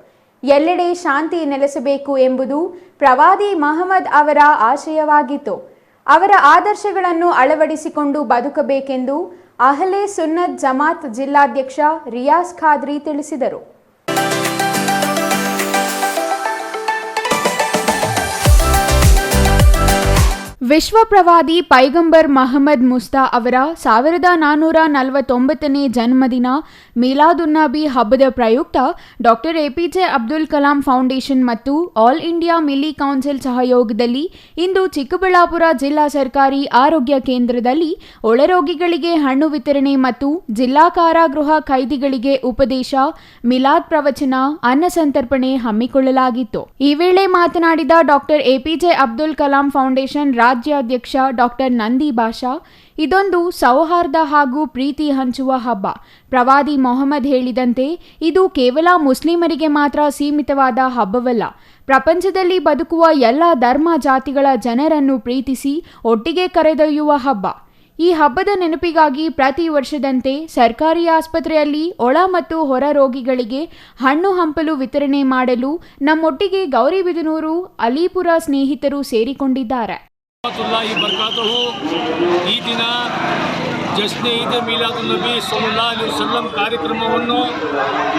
ಎಲ್ಲೆಡೆ ಶಾಂತಿ ನೆಲೆಸಬೇಕು ಎಂಬುದು ಪ್ರವಾದಿ ಮಹಮ್ಮದ್ ಅವರ ಆಶಯವಾಗಿತ್ತು. ಅವರ ಆದರ್ಶಗಳನ್ನು ಅಳವಡಿಸಿಕೊಂಡು ಬದುಕಬೇಕೆಂದು ಅಹ್ಲೆ ಸುನ್ನತ್ ಜಮಾತ್ ಜಿಲ್ಲಾಧ್ಯಕ್ಷ ರಿಯಾಜ್ ಖಾದ್ರಿ ತಿಳಿಸಿದರು. ವಿಶ್ವ ಪ್ರವಾದಿ ಪೈಗಂಬರ್ ಮಹಮ್ಮದ್ ಮುಸ್ತಾ ಅವರ 1449ನೇ ಜನ್ಮದಿನ ಮೀಲಾದುನ್ನಬಿ ಹಬ್ಬದ ಪ್ರಯುಕ್ತ doctor APJ Abdul Kalam foundation ಮತ್ತು ಆಲ್ ಇಂಡಿಯಾ ಮಿಲಿ ಕೌನ್ಸಿಲ್ ಸಹಯೋಗದಲ್ಲಿ ಇಂದು ಚಿಕ್ಕಬಳ್ಳಾಪುರ ಜಿಲ್ಲಾ ಸರ್ಕಾರಿ ಆರೋಗ್ಯ ಕೇಂದ್ರದಲ್ಲಿ ಒಳರೋಗಿಗಳಿಗೆ ಹಣ್ಣು ವಿತರಣೆ ಮತ್ತು ಜಿಲ್ಲಾ ಕಾರಾಗೃಹ ಖೈದಿಗಳಿಗೆ ಉಪದೇಶ, ಮಿಲಾದ್ ಪ್ರವಚನ, ಅನ್ನ ಸಂತರ್ಪಣೆ ಹಮ್ಮಿಕೊಳ್ಳಲಾಗಿತ್ತು. ಈ ವೇಳೆ ಮಾತನಾಡಿದ doctor APJ Abdul Kalam foundation ರಾಜ್ಯಾಧ್ಯಕ್ಷ ಡಾಕ್ಟರ್ ನಂದಿ ಭಾಷಾ, ಇದೊಂದು ಸೌಹಾರ್ದ ಹಾಗೂ ಪ್ರೀತಿ ಹಂಚುವ ಹಬ್ಬ. ಪ್ರವಾದಿ ಮೊಹಮ್ಮದ್ ಹೇಳಿದಂತೆ ಇದು ಕೇವಲ ಮುಸ್ಲಿಮರಿಗೆ ಮಾತ್ರ ಸೀಮಿತವಾದ ಹಬ್ಬವಲ್ಲ. ಪ್ರಪಂಚದಲ್ಲಿ ಬದುಕುವ ಎಲ್ಲ ಧರ್ಮ ಜಾತಿಗಳ ಜನರನ್ನು ಪ್ರೀತಿಸಿ ಒಟ್ಟಿಗೆ ಕರೆದೊಯ್ಯುವ ಹಬ್ಬ. ಈ ಹಬ್ಬದ ನೆನಪಿಗಾಗಿ ಪ್ರತಿ ವರ್ಷದಂತೆ ಸರ್ಕಾರಿ ಆಸ್ಪತ್ರೆಯಲ್ಲಿ ಒಳ ಮತ್ತು ಹೊರ ರೋಗಿಗಳಿಗೆ ಹಣ್ಣು ಹಂಪಲು ವಿತರಣೆ ಮಾಡಲು ನಮ್ಮೊಟ್ಟಿಗೆ ಗೌರಿಬಿದನೂರು, ಅಲಿಪುರ ಸ್ನೇಹಿತರು ಸೇರಿಕೊಂಡಿದ್ದಾರೆ. ಈ ದಿನ ಜಶ್ನೆ ಈದ್ ಮೀಲಾದುನ್ನಬಿ ಸಲ್ಲಲ್ಲಾಹು ಅಲೈಹಿ ವಸಲ್ಲಂ ಕಾರ್ಯಕ್ರಮವನ್ನು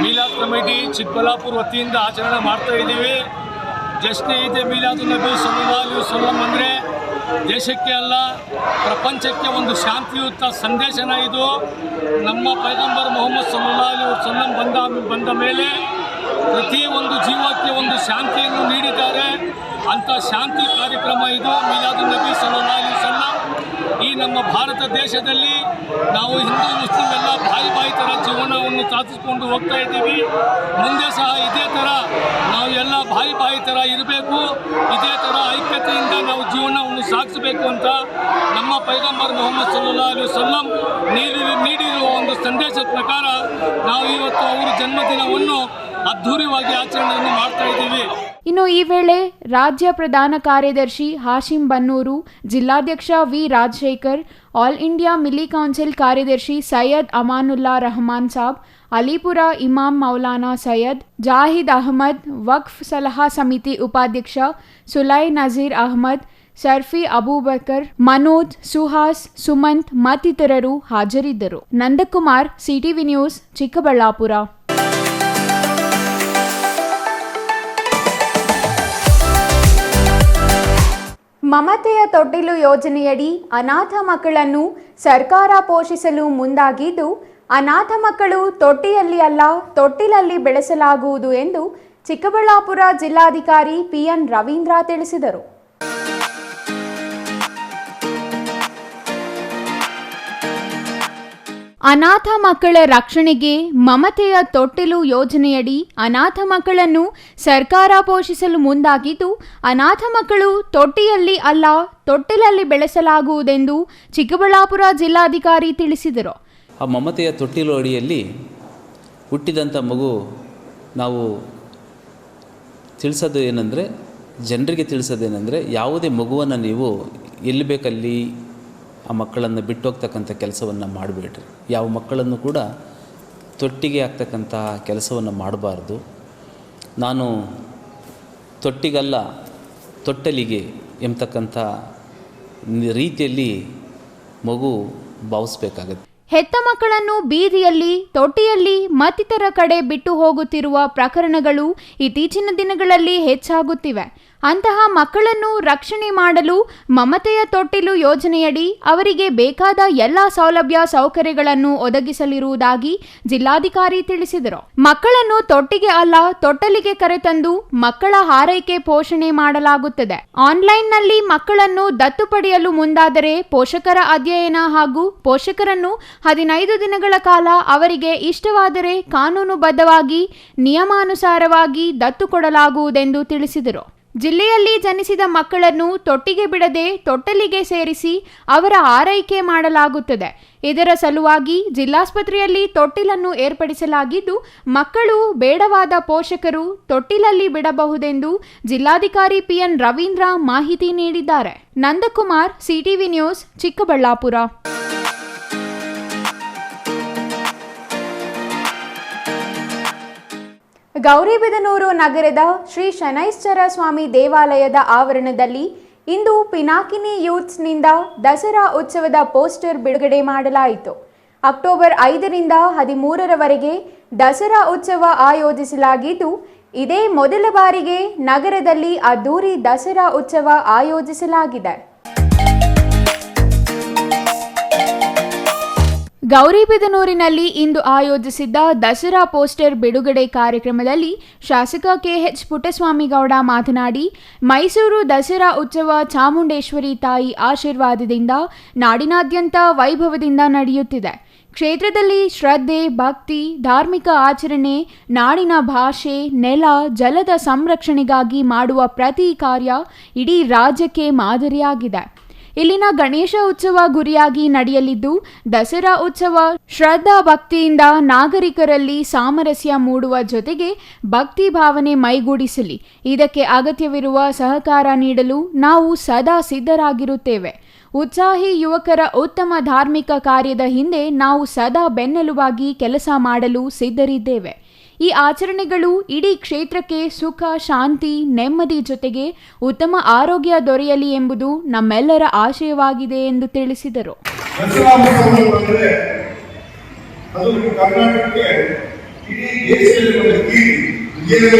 ಮೀಲಾದ್ ಕಮಿಟಿ ಚಿಕ್ಕಬಳ್ಳಾಪುರ ವತಿಯಿಂದ ಆಚರಣೆ ಮಾಡ್ತಾ ಇದ್ದೀವಿ. ಜಶ್ನೆ ಈದ್ ಮೀಲಾದುನ್ನಬಿ ಸಲ್ಲಲ್ಲಾಹು ಅಲೈಹಿ ವಸಲ್ಲಂ ಅಂದರೆ ದೇಶಕ್ಕೆ ಅಲ್ಲ, ಪ್ರಪಂಚಕ್ಕೆ ಒಂದು ಶಾಂತಿಯುತ ಸಂದೇಶನ ಇದು. ನಮ್ಮ ಪೈಗಂಬರ್ ಮೊಹಮ್ಮದ್ ಸಲ್ಲಲ್ಲಾಹು ಅಲೈಹಿ ವಸಲ್ಲಂ ಬಂದ ಮೇಲೆ ಪ್ರತಿ ಒಂದು ಜೀವಕ್ಕೆ ಒಂದು ಶಾಂತಿಯನ್ನು ನೀಡಿದ್ದಾರೆ. ಅಂಥ ಶಾಂತಿ ಕಾರ್ಯಕ್ರಮ ಇದು ಮೀಲಾದುನ್ನಬಿ ಸಲ್ಲಲ್ಲಾಹು ಅಲೈಹಿ ವಸಲ್ಲಂ. ಈ ನಮ್ಮ ಭಾರತ ದೇಶದಲ್ಲಿ ನಾವು ಹಿಂದೂ ಮುಸ್ಲಿಂ ಎಲ್ಲ ಬಾಯಿ ಥರ ಜೀವನವನ್ನು ಸಾಧಿಸಿಕೊಂಡು ಹೋಗ್ತಾ ಇದ್ದೀವಿ. ಮುಂದೆ ಸಹ ಇದೇ ಥರ ನಾವು ಎಲ್ಲ ಬಾಯಿ ಥರ ಇರಬೇಕು, ಇದೇ ಥರ ಐಕ್ಯತೆಯಿಂದ ನಾವು ಜೀವನವನ್ನು ಸಾಗಿಸಬೇಕು ಅಂತ ನಮ್ಮ ಪೈಗಂಬರ್ ಮೊಹಮ್ಮದ್ ಸಲ್ಲಲ್ಲಾಹು ಅಲೈಹಿ ವಸಲ್ಲಂ ನೀಡಿರುವ ಒಂದು ಸಂದೇಶದ ಪ್ರಕಾರ ನಾವು ಇವತ್ತು ಅವರ ಜನ್ಮದಿನವನ್ನು ಅದ್ಧೂರಿಯಾಗಿ ಆಚರಣೆಯನ್ನು ಮಾಡ್ತಾ ಇದ್ದೀವಿ. ಇನ್ನು ಈ ವೇಳೆ ರಾಜ್ಯ ಪ್ರಧಾನ ಕಾರ್ಯದರ್ಶಿ ಹಾಶಿಂ ಬನ್ನೂರು, ಜಿಲ್ಲಾಧ್ಯಕ್ಷ V Rajashekar, all India Milli council ಕಾರ್ಯದರ್ಶಿ ಸೈಯದ್ ಅಮಾನುಲ್ಲಾ ರಹಮಾನ್ ಸಾಬ್, ಅಲಿಪುರ ಇಮಾಮ್ ಮೌಲಾನಾ ಸೈಯದ್ ಜಾಹಿದ್ ಅಹಮದ್, ವಕ್ಫ್ ಸಲಹಾ ಸಮಿತಿ ಉಪಾಧ್ಯಕ್ಷ ಸುಲೈ ನಜೀರ್ ಅಹಮದ್, ಸರ್ಫಿ ಅಬೂಬಕರ್, ಮನೋಜ್, ಸುಹಾಸ್, ಸುಮಂತ್ ಮತ್ತಿತರರು ಹಾಜರಿದ್ದರು. Nandakumar, CTV news, Chikkaballapur. ಮಮತೆಯ ತೊಟ್ಟಿಲು ಯೋಜನೆಯಡಿ ಅನಾಥ ಮಕ್ಕಳನ್ನು ಸರ್ಕಾರ ಪೋಷಿಸಲು ಮುಂದಾಗಿದ್ದು, ಅನಾಥ ಮಕ್ಕಳು ತೊಟ್ಟಿಯಲ್ಲಿ ಅಲ್ಲ ತೊಟ್ಟಿಲಲ್ಲಿ ಬೆಳೆಸಲಾಗುವುದು ಎಂದು ಚಿಕ್ಕಬಳ್ಳಾಪುರ ಜಿಲ್ಲಾಧಿಕಾರಿ ಪಿಎನ್ ರವೀಂದ್ರ ತಿಳಿಸಿದರು. ಅನಾಥ ಮಕ್ಕಳ ರಕ್ಷಣೆಗೆ ಮಮತೆಯ ತೊಟ್ಟಿಲು ಯೋಜನೆಯಡಿ ಅನಾಥ ಮಕ್ಕಳನ್ನು ಸರ್ಕಾರ ಪೋಷಿಸಲು ಮುಂದಾಗಿದ್ದು, ಅನಾಥ ಮಕ್ಕಳು ತೊಟ್ಟಿಯಲ್ಲಿ ಅಲ್ಲ ತೊಟ್ಟಿಲಲ್ಲಿ ಬೆಳೆಸಲಾಗುವುದೆಂದು ಚಿಕ್ಕಬಳ್ಳಾಪುರ ಜಿಲ್ಲಾಧಿಕಾರಿ ತಿಳಿಸಿದರು. ಆ ಮಮತೆಯ ತೊಟ್ಟಿಲು ಅಡಿಯಲ್ಲಿ ಹುಟ್ಟಿದಂಥ ಮಗು ನಾವು ತಿಳಿಸೋದು ಏನಂದರೆ, ಜನರಿಗೆ ತಿಳಿಸೋದೇನೆಂದರೆ, ಯಾವುದೇ ಮಗುವನ್ನು ನೀವು ಎಲ್ಲಿ ಬೇಕಲ್ಲಿ ಆ ಮಕ್ಕಳನ್ನು ಬಿಟ್ಟೋಗ್ತಕ್ಕಂಥ ಕೆಲಸವನ್ನು ಮಾಡಬೇಡ್ರಿ. ಯಾವ ಮಕ್ಕಳನ್ನು ಕೂಡ ತೊಟ್ಟಿಗೆ ಹಾಕ್ತಕ್ಕಂಥ ಕೆಲಸವನ್ನು ಮಾಡಬಾರ್ದು. ನಾನು ತೊಟ್ಟಿಗಲ್ಲ ತೊಟ್ಟಲಿಗೆ ಎಂಬತಕ್ಕಂಥ ರೀತಿಯಲ್ಲಿ ಮಗು ಭಾವಿಸ್ಬೇಕಾಗತ್ತೆ. ಹೆತ್ತ ಮಕ್ಕಳನ್ನು ಬೀದಿಯಲ್ಲಿ, ತೊಟ್ಟಿಯಲ್ಲಿ ಮತ್ತಿತರ ಕಡೆ ಬಿಟ್ಟು ಹೋಗುತ್ತಿರುವ ಪ್ರಕರಣಗಳು ಇತ್ತೀಚಿನ ದಿನಗಳಲ್ಲಿ ಹೆಚ್ಚಾಗುತ್ತಿವೆ. ಅಂತಹ ಮಕ್ಕಳನ್ನು ರಕ್ಷಣೆ ಮಾಡಲು ಮಮತೆಯ ತೊಟ್ಟಿಲು ಯೋಜನೆಯಡಿ ಅವರಿಗೆ ಬೇಕಾದ ಎಲ್ಲ ಸೌಲಭ್ಯ ಸೌಕರ್ಯಗಳನ್ನು ಒದಗಿಸಲಿರುವುದಾಗಿ ಜಿಲ್ಲಾಧಿಕಾರಿ ತಿಳಿಸಿದರು. ಮಕ್ಕಳನ್ನು ತೊಟ್ಟಿಗೆ ಅಲ್ಲ ತೊಟ್ಟಲಿಗೆ ಕರೆತಂದು ಮಕ್ಕಳ ಹಾರೈಕೆ ಪೋಷಣೆ ಮಾಡಲಾಗುತ್ತದೆ. ಆನ್ಲೈನ್ನಲ್ಲಿ ಮಕ್ಕಳನ್ನು ದತ್ತು ಪಡೆಯಲು ಮುಂದಾದರೆ ಪೋಷಕರ ಅಧ್ಯಯನ ಹಾಗೂ ಪೋಷಕರನ್ನು 15 ದಿನಗಳ ಕಾಲ ಅವರಿಗೆ ಇಷ್ಟವಾದರೆ ಕಾನೂನುಬದ್ಧವಾಗಿ ನಿಯಮಾನುಸಾರವಾಗಿ ದತ್ತು ಕೊಡಲಾಗುವುದೆಂದು ತಿಳಿಸಿದರು. ಜಿಲ್ಲೆಯಲ್ಲಿ ಜನಿಸಿದ ಮಕ್ಕಳನ್ನು ತೊಟ್ಟಿಗೆ ಬಿಡದೆ ತೊಟ್ಟಲಿಗೆ ಸೇರಿಸಿ ಅವರ ಆರೈಕೆ ಮಾಡಲಾಗುತ್ತದೆ. ಇದರ ಸಲುವಾಗಿ ಜಿಲ್ಲಾಸ್ಪತ್ರೆಯಲ್ಲಿ ತೊಟ್ಟಿಲನ್ನು ಏರ್ಪಡಿಸಲಾಗಿದ್ದು, ಮಕ್ಕಳು ಬೇಡವಾದ ಪೋಷಕರು ತೊಟ್ಟಿಲಲ್ಲಿ ಬಿಡಬಹುದೆಂದು ಜಿಲ್ಲಾಧಿಕಾರಿ ಪಿಎನ್ ರವೀಂದ್ರ ಮಾಹಿತಿ ನೀಡಿದ್ದಾರೆ. Nandakumar, CTV news, Chikkaballapur. ಗೌರಿಬಿದನೂರು ನಗರದ ಶ್ರೀ ಶನೈಶ್ಚರ ಸ್ವಾಮಿ ದೇವಾಲಯದ ಆವರಣದಲ್ಲಿ ಇಂದು ಪಿನಾಕಿನಿ ಯೂತ್ಸ್ನಿಂದ ದಸರಾ ಉತ್ಸವದ ಪೋಸ್ಟರ್ ಬಿಡುಗಡೆ ಮಾಡಲಾಯಿತು. ಅಕ್ಟೋಬರ್ 5ರಿಂದ 13ರವರೆಗೆ ದಸರಾ ಉತ್ಸವ ಆಯೋಜಿಸಲಾಗಿದ್ದು, ಇದೇ ಮೊದಲ ಬಾರಿಗೆ ನಗರದಲ್ಲಿ ಅದ್ದೂರಿ ದಸರಾ ಉತ್ಸವ ಆಯೋಜಿಸಲಾಗಿದೆ. ಗೌರಿಬಿದನೂರಿನಲ್ಲಿ ಇಂದು ಆಯೋಜಿಸಿದ್ದ ದಸರಾ ಪೋಸ್ಟರ್ ಬಿಡುಗಡೆ ಕಾರ್ಯಕ್ರಮದಲ್ಲಿ ಶಾಸಕ ಕೆಎಚ್ ಪುಟ್ಟಸ್ವಾಮಿಗೌಡ ಮಾತನಾಡಿ, ಮೈಸೂರು ದಸರಾ ಉತ್ಸವ ಚಾಮುಂಡೇಶ್ವರಿ ತಾಯಿ ಆಶೀರ್ವಾದದಿಂದ ನಾಡಿನಾದ್ಯಂತ ವೈಭವದಿಂದ ನಡೆಯುತ್ತಿದೆ. ಕ್ಷೇತ್ರದಲ್ಲಿ ಶ್ರದ್ಧೆ, ಭಕ್ತಿ, ಧಾರ್ಮಿಕ ಆಚರಣೆ, ನಾಡಿನ ಭಾಷೆ, ನೆಲ, ಜಲದ ಸಂರಕ್ಷಣೆಗಾಗಿ ಮಾಡುವ ಪ್ರತಿ ಕಾರ್ಯ ಇಡೀ ರಾಜ್ಯಕ್ಕೆ ಮಾದರಿಯಾಗಿದೆ. ಇಲ್ಲಿನ ಗಣೇಶ ಉತ್ಸವ ಗುರಿಯಾಗಿ ನಡೆಯಲಿದ್ದು, ದಸರಾ ಉತ್ಸವ ಶ್ರದ್ಧಾ ಭಕ್ತಿಯಿಂದ ನಾಗರಿಕರಲ್ಲಿ ಸಾಮರಸ್ಯ ಮೂಡುವ ಜೊತೆಗೆ ಭಕ್ತಿ ಭಾವನೆ ಮೈಗೂಡಿಸಲಿ. ಇದಕ್ಕೆ ಅಗತ್ಯವಿರುವ ಸಹಕಾರ ನೀಡಲು ನಾವು ಸದಾ ಸಿದ್ಧರಾಗಿರುತ್ತೇವೆ. ಉತ್ಸಾಹಿ ಯುವಕರ ಉತ್ತಮ ಧಾರ್ಮಿಕ ಕಾರ್ಯದ ಹಿಂದೆ ನಾವು ಸದಾ ಬೆನ್ನೆಲುಬಾಗಿ ಕೆಲಸ ಮಾಡಲು ಸಿದ್ಧರಿದ್ದೇವೆ. ಈ ಆಚರಣೆಗಳು ಇಡೀ ಕ್ಷೇತ್ರಕ್ಕೆ ಸುಖ, ಶಾಂತಿ, ನೆಮ್ಮದಿ ಜೊತೆಗೆ ಉತ್ತಮ ಆರೋಗ್ಯ ದೊರೆಯಲಿ ಎಂಬುದು ನಮ್ಮೆಲ್ಲರ ಆಶಯವಾಗಿದೆ ಎಂದು ತಿಳಿಸಿದರು.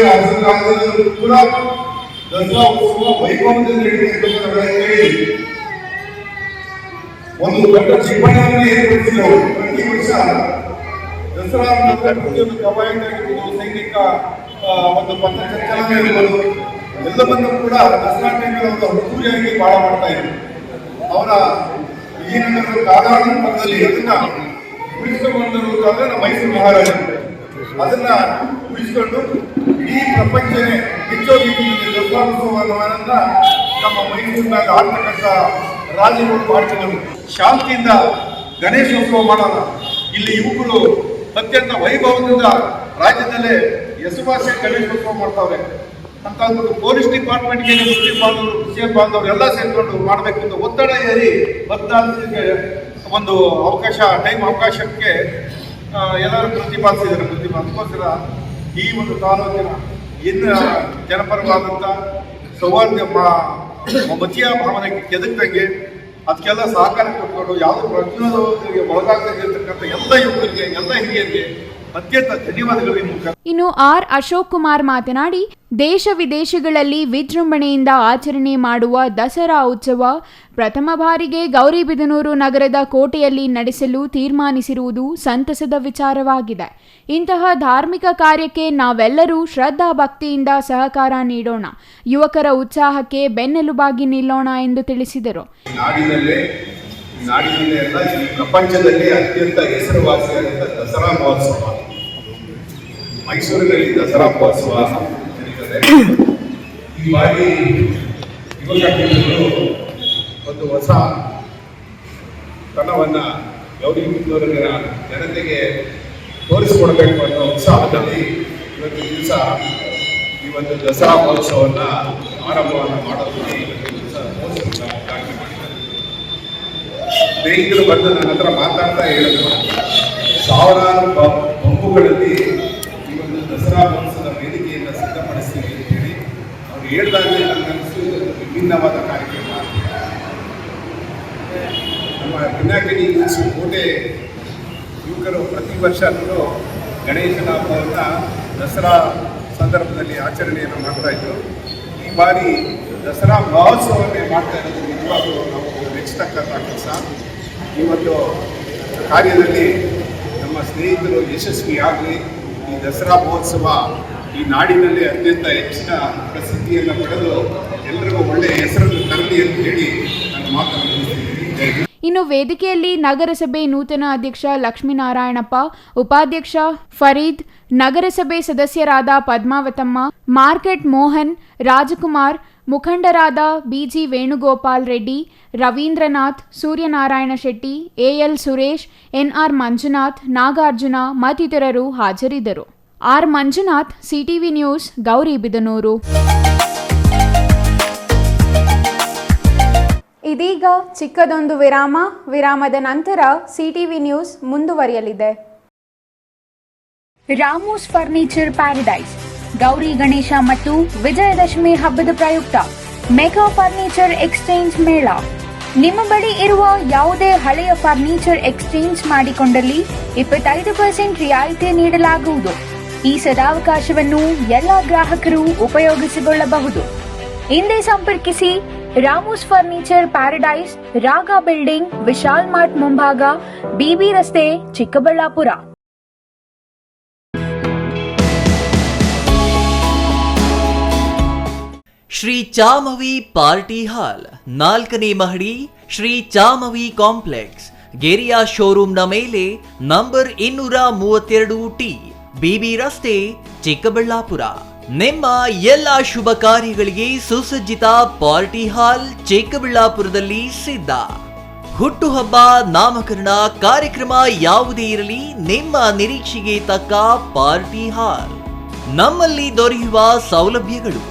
ಒಂದು ದೊಡ್ಡ ಚಿಪ್ಪಣಿಯನ್ನು ಏರ್ಪಡಿಸಿದವರು. ಪ್ರತಿ ವರ್ಷ ದಸರಾ ಪ್ರತಿಯೊಂದು ಕವಾಯತಾಗಿರ್ಬೋದು, ಸೈನಿಕ ಒಂದು ಪಥಸಂಚಲನ ಇರ್ಬೋದು, ಎಲ್ಲವನ್ನೂ ಕೂಡ ದಸರಾ ಟೈಮಲ್ಲಿ ಒಂದು ಅದ್ದೂರಿಯಾಗಿ ಬಾಳ ಮಾಡ್ತಾ ಇದ್ರು. ಅವರ ವಿಜಯನಗರದ ಕಾದಾಡು ಪಕ್ಕದಲ್ಲಿ ಅದನ್ನ ಉಳಿಸಿಕೊಂಡಂದ್ರೆ ನಮ್ಮ ಮೈಸೂರು ಮಹಾರಾಜ ಅದನ್ನ ಉಳಿಸಿಕೊಂಡು ಇಡೀ ಪ್ರಪಂಚನೇ ಹೆಚ್ಚೋಗಿ ದಸರಾತ್ಸವವನ್ನ ನಮ್ಮ ಮೈಸೂರಿನಾಗ ಆಡ್ತಕ್ಕಂಥ ರಾಜ್ಯಗಳು ಮಾಡ್ತಿದ್ರು. ಶಾಂತಿಯಿಂದ ಗಣೇಶೋತ್ಸವ ಮಾಡೋಣ. ಇಲ್ಲಿ ಯುವಕರು ಅತ್ಯಂತ ವೈಭವದಿಂದ ರಾಜ್ಯದಲ್ಲೇ ಹೆಸರುವಾಸಿ ಗಣೇಶೋತ್ಸವ ಮಾಡ್ತಾವ್ರೆ ಅಂತ ಅಂದ್ಬಿಟ್ಟು ಪೊಲೀಸ್ ಡಿಪಾರ್ಟ್ಮೆಂಟ್ಗೆ ಮುಸ್ಲಿಂ ಬಾಂಧವರು, ಕ್ರಿಶ್ಚಿಯನ್ ಬಾಂಧವರು ಎಲ್ಲ ಸೇರ್ಕೊಂಡು ಮಾಡಬೇಕು ಅಂತ ಒತ್ತಡ ಏರಿ 14ಗೆ ಒಂದು ಟೈಮ್ ಅವಕಾಶಕ್ಕೆ ಎಲ್ಲರೂ ಪ್ರತಿಪಾದಿಸಿದ್ದಾರೆ. ಅದಕ್ಕೋಸ್ಕರ ಈ ಒಂದು ತಾಲೂಕಿನ ಇನ್ನು ಜನಪರವಾದಂಥ ಸೌಹಾರ್ದ ಮತೀಯ ಭಾವನೆಗೆ ಕೆದಕ್ದಂಗೆ ಅದಕ್ಕೆಲ್ಲ ಸಹಕಾರ ಕೊಟ್ಕೊಂಡು ಯಾವುದೇ ಪ್ರಜ್ಞೋದರಿಗೆ ಒಳಗಾಗದಿರ್ತಕ್ಕಂಥ ಎಲ್ಲ ಯುವಕರಿಗೆ, ಎಲ್ಲ ಹಿರಿಯರಿಗೆ ಅತ್ಯಂತ ಧನ್ಯವಾದಗಳು. ಇನ್ನು ಆರ್ ಅಶೋಕ್ ಕುಮಾರ್ ಮಾತನಾಡಿ, ದೇಶ ವಿದೇಶಗಳಲ್ಲಿ ವಿಜೃಂಭಣೆಯಿಂದ ಆಚರಣೆ ಮಾಡುವ ದಸರಾ ಉತ್ಸವ ಪ್ರಥಮ ಬಾರಿಗೆ ಗೌರಿಬಿದನೂರು ನಗರದ ಕೋಟೆಯಲ್ಲಿ ನಡೆಸಲು ತೀರ್ಮಾನಿಸಿರುವುದು ಸಂತಸದ ವಿಚಾರವಾಗಿದೆ. ಇಂತಹ ಧಾರ್ಮಿಕ ಕಾರ್ಯಕ್ಕೆ ನಾವೆಲ್ಲರೂ ಶ್ರದ್ಧಾ ಭಕ್ತಿಯಿಂದ ಸಹಕಾರ ನೀಡೋಣ, ಯುವಕರ ಉತ್ಸಾಹಕ್ಕೆ ಬೆನ್ನೆಲುಬಾಗಿ ನಿಲ್ಲೋಣ ಎಂದು ತಿಳಿಸಿದರು. ನಾಡಿನಲ್ಲೇ ಅಲ್ಲ, ಈ ಪ್ರಪಂಚದಲ್ಲಿ ಅತ್ಯಂತ ಹೆಸರುವಾಸಿಯಾದಂಥ ದಸರಾ ಮಹೋತ್ಸವ ಮೈಸೂರಿನಲ್ಲಿ ದಸರಾ ಮಹೋತ್ಸವ ನಡೀತದೆ. ಈ ಬಾರಿ ಯುವಕ ಪೀಳಿಗೆಗಳು ಒಂದು ಹೊಸ ಕಣವನ್ನು ಗೌರಿಬಿದನೂರಿನ ಜನತೆಗೆ ತೋರಿಸಿಕೊಡಬೇಕು ಅನ್ನೋ ಉತ್ಸಾಹದಲ್ಲಿ ಇವತ್ತು ದಿವಸ ಈ ಒಂದು ದಸರಾ ಮಹೋತ್ಸವವನ್ನು ಆರಂಭವನ್ನು ಮಾಡೋದಕ್ಕೆ ಇವತ್ತು ದಿವಸ ಉದ್ಘಾಟನೆ ಮಾಡಿದ್ದಾರೆ. ಸ್ನೇಹಿತರು ಬಂದು ನನ್ನ ಹತ್ರ ಮಾತಾಡ್ತಾ ಹೇಳಿದ್ರು, ಸಾವಿರಾರು ಬಂಬುಗಳಲ್ಲಿ ಈ ಒಂದು ದಸರಾ ಮಹೋತ್ಸವದ ವೇದಿಕೆಯನ್ನು ಸಿದ್ಧಪಡಿಸ್ತೀವಿ ಅಂತೇಳಿ ಅವ್ರು ಹೇಳಿದಾಗಲೇ ನನಗನ್ನಿಸ್ತು ವಿಭಿನ್ನವಾದ ಕಾರ್ಯಕ್ರಮ. ನಮ್ಮ ಪಿನಾಕಿನಿ ಕೋಟೆ ಯುವಕರು ಪ್ರತಿ ವರ್ಷನೂ ಗಣೇಶನ ಹಬ್ಬವನ್ನು ದಸರಾ ಸಂದರ್ಭದಲ್ಲಿ ಆಚರಣೆಯನ್ನು ಮಾಡ್ತಾ ಇದ್ರು. ಈ ಬಾರಿ ದಸರಾ ಮಹೋತ್ಸವವನ್ನೇ ಮಾಡ್ತಾ ಇರೋದು ನಿಜವಾಗ್ಲೂ ನಾವು ಮೆಚ್ಚತಕ್ಕಂಥ ಕೆಲಸ. ಈ ಒಂದು ಕಾರ್ಯದಲ್ಲಿ ನಮ್ಮ ಸ್ನೇಹಿತರು ಯಶಸ್ವಿಯಾಗಲಿ, ಈ ದಸರಾ ಮಹೋತ್ಸವ ಈ ನಾಡಿನಲ್ಲಿ ಅತ್ಯಂತ ಹೆಚ್ಚಿನ ಪ್ರಸಿದ್ಧಿಯನ್ನು ಪಡೆದು ಎಲ್ಲರಿಗೂ ಒಳ್ಳೆಯ ಹೆಸರನ್ನು ತರಲಿ ಅಂತ ಹೇಳಿ ನಾನು ಮಾತನ್ನು ಮುಗಿಸ್ತೀನಿ. ಇನ್ನು ವೇದಿಕೆಯಲ್ಲಿ ನಗರಸಭೆ ನೂತನ ಅಧ್ಯಕ್ಷ ಲಕ್ಷ್ಮೀನಾರಾಯಣಪ್ಪ, ಉಪಾಧ್ಯಕ್ಷ ಫರೀದ್, ನಗರಸಭೆ ಸದಸ್ಯರಾದ ಪದ್ಮಾವತಮ್ಮ, ಮಾರ್ಕೆಟ್ ಮೋಹನ್, ರಾಜಕುಮಾರ್, ಮುಖಂಡರಾದ BG Venugopal Reddy, Ravindranath, Suryanarayana Shetty, AL Suresh, NR Manjunath, Nagarjuna ಮತ್ತಿತರರು ಹಾಜರಿದ್ದರು. R Manjunath, CTV news, Gauribidanur. ಇದೀಗ ಚಿಕ್ಕದೊಂದು ವಿರಾಮದ ನಂತರ ಸಿಟಿವಿ ನ್ಯೂಸ್ ಮುಂದುವರಿಯಲಿದೆ. ರಾಮೂಸ್ ಫರ್ನಿಚರ್ ಪ್ಯಾರಡೈಸ್ ಗೌರಿ ಗಣೇಶ ಮತ್ತು ವಿಜಯದಶಮಿ ಹಬ್ಬದ ಪ್ರಯುಕ್ತ ಮೆಗಾ ಫರ್ನಿಚರ್ ಎಕ್ಸ್ಚೇಂಜ್ ಮೇಳ. ನಿಮ್ಮ ಬಳಿ ಇರುವ ಯಾವುದೇ ಹಳೆಯ ಫರ್ನಿಚರ್ ಎಕ್ಸ್ಚೇಂಜ್ ಮಾಡಿಕೊಂಡಲ್ಲಿ 25% ರಿಯಾಯಿತಿ ನೀಡಲಾಗುವುದು. ಈ ಸದಾವಕಾಶವನ್ನು ಎಲ್ಲ ಗ್ರಾಹಕರು ಉಪಯೋಗಿಸಿಕೊಳ್ಳಬಹುದು. ಹಿಂದೆ ಸಂಪರ್ಕಿಸಿ ರಾಮೂಸ್ ಫರ್ನಿಚರ್ ಪ್ಯಾರಡೈಸ್, ರಾಗ ಬಿಲ್ಡಿಂಗ್, ವಿಶಾಲ್ ಮಾರ್ಟ್ ಮುಂಭಾಗ, ಬಿಬಿ ರಸ್ತೆ, ಚಿಕ್ಕಬಳ್ಳಾಪುರ. ಶ್ರೀ ಚಾಮವಿ ಪಾರ್ಟಿ ಹಾಲ್, 4ನೇ ಮಹಡಿ, ಶ್ರೀ ಚಾಮವಿ ಕಾಂಪ್ಲೆಕ್ಸ್, ಗೆರಿಯಾ ಶೋರೂಮ್ನ ಮೇಲೆ, ನಂಬರ್ 232T, ಬಿಬಿ ರಸ್ತೆ, ಚಿಕ್ಕಬಳ್ಳಾಪುರ. ನಿಮ್ಮ ಎಲ್ಲ ಶುಭ ಕಾರ್ಯಗಳಿಗೆ ಸುಸಜ್ಜಿತ ಪಾರ್ಟಿ ಹಾಲ್ ಚಿಕ್ಕಬಳ್ಳಾಪುರದಲ್ಲಿ ಸಿದ್ಧ. ಹುಟ್ಟುಹಬ್ಬ, ನಾಮಕರಣ, ಕಾರ್ಯಕ್ರಮ ಯಾವುದೇ ಇರಲಿ, ನಿಮ್ಮ ನಿರೀಕ್ಷೆಗೆ ತಕ್ಕ ಪಾರ್ಟಿ ಹಾಲ್. ನಮ್ಮಲ್ಲಿ ದೊರೆಯುವ ಸೌಲಭ್ಯಗಳು: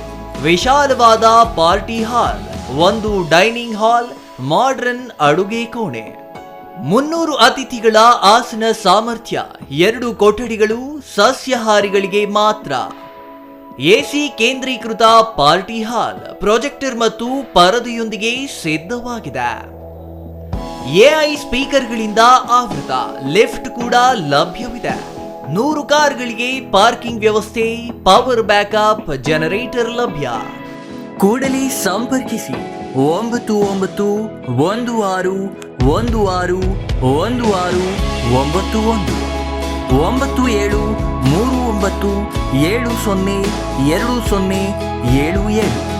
ವಿಶಾಲವಾದ party hall, 1 dining hall, modern ಅಡುಗೆ ಕೋಣೆ, 300 ಅತಿಥಿಗಳ ಆಸನ ಸಾಮರ್ಥ್ಯ, 2 ಕೊಠಡಿಗಳು ಸಸ್ಯಾಹಾರಿಗಳಿಗೆ ಮಾತ್ರ, ಎಸಿ ಕೇಂದ್ರೀಕೃತ ಪಾರ್ಟಿ ಹಾಲ್, ಪ್ರೊಜೆಕ್ಟರ್ ಮತ್ತು ಪರದೆಯೊಂದಿಗೆ ಸಿದ್ಧವಾಗಿದೆ. ಎಐ ಸ್ಪೀಕರ್ಗಳಿಂದ ಆವೃತ, ಲಿಫ್ಟ್ ಕೂಡ ಲಭ್ಯವಿದೆ. 100 ಕಾರ್ಗಳಿಗೆ ಪಾರ್ಕಿಂಗ್ ವ್ಯವಸ್ಥೆ, ಪವರ್ ಬ್ಯಾಕಪ್ ಜನರೇಟರ್ ಲಭ್ಯ. ಕೂಡಲೇ ಸಂಪರ್ಕಿಸಿ 9916161691 9739702077.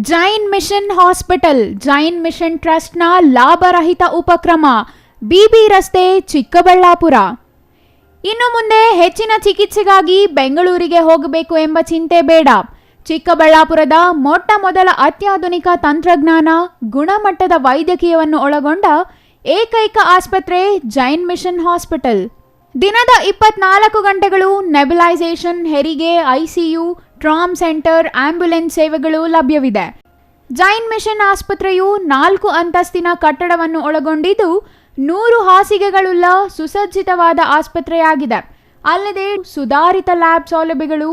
Jain mission hospital, Jain mission ಟ್ರಸ್ಟ್ನ ಲಾಭರಹಿತ ಉಪಕ್ರಮ, ಬಿಬಿ ರಸ್ತೆ, ಚಿಕ್ಕಬಳ್ಳಾಪುರ. ಇನ್ನು ಮುಂದೆ ಹೆಚ್ಚಿನ ಚಿಕಿತ್ಸೆಗಾಗಿ ಬೆಂಗಳೂರಿಗೆ ಹೋಗಬೇಕು ಎಂಬ ಚಿಂತೆ ಬೇಡ. ಚಿಕ್ಕಬಳ್ಳಾಪುರದ ಮೊಟ್ಟ ಮೊದಲ ಅತ್ಯಾಧುನಿಕ ತಂತ್ರಜ್ಞಾನ, ಗುಣಮಟ್ಟದ ವೈದ್ಯಕೀಯವನ್ನು ಒಳಗೊಂಡ ಏಕೈಕ ಆಸ್ಪತ್ರೆ ಜೈನ್ ಮಿಷನ್ ಹಾಸ್ಪಿಟಲ್. ದಿನದ 24 ಗಂಟೆಗಳು ನೆಬುಲೈಸೇಷನ್, ಹೆರಿಗೆ, ಐಸಿಯು, ಟ್ರಾಮ್ ಸೆಂಟರ್, ಆಂಬ್ಯುಲೆನ್ಸ್ ಸೇವೆಗಳು ಲಭ್ಯವಿದೆ. ಜೈನ್ ಮಿಷನ್ ಆಸ್ಪತ್ರೆಯು 4 ಅಂತಸ್ತಿನ ಕಟ್ಟಡವನ್ನು ಒಳಗೊಂಡಿದ್ದು 100 ಹಾಸಿಗೆಗಳುಳ್ಳ ಸುಸಜ್ಜಿತವಾದ ಆಸ್ಪತ್ರೆಯಾಗಿದೆ. ಅಲ್ಲದೆ ಸುಧಾರಿತ ಲ್ಯಾಬ್ ಸೌಲಭ್ಯಗಳು,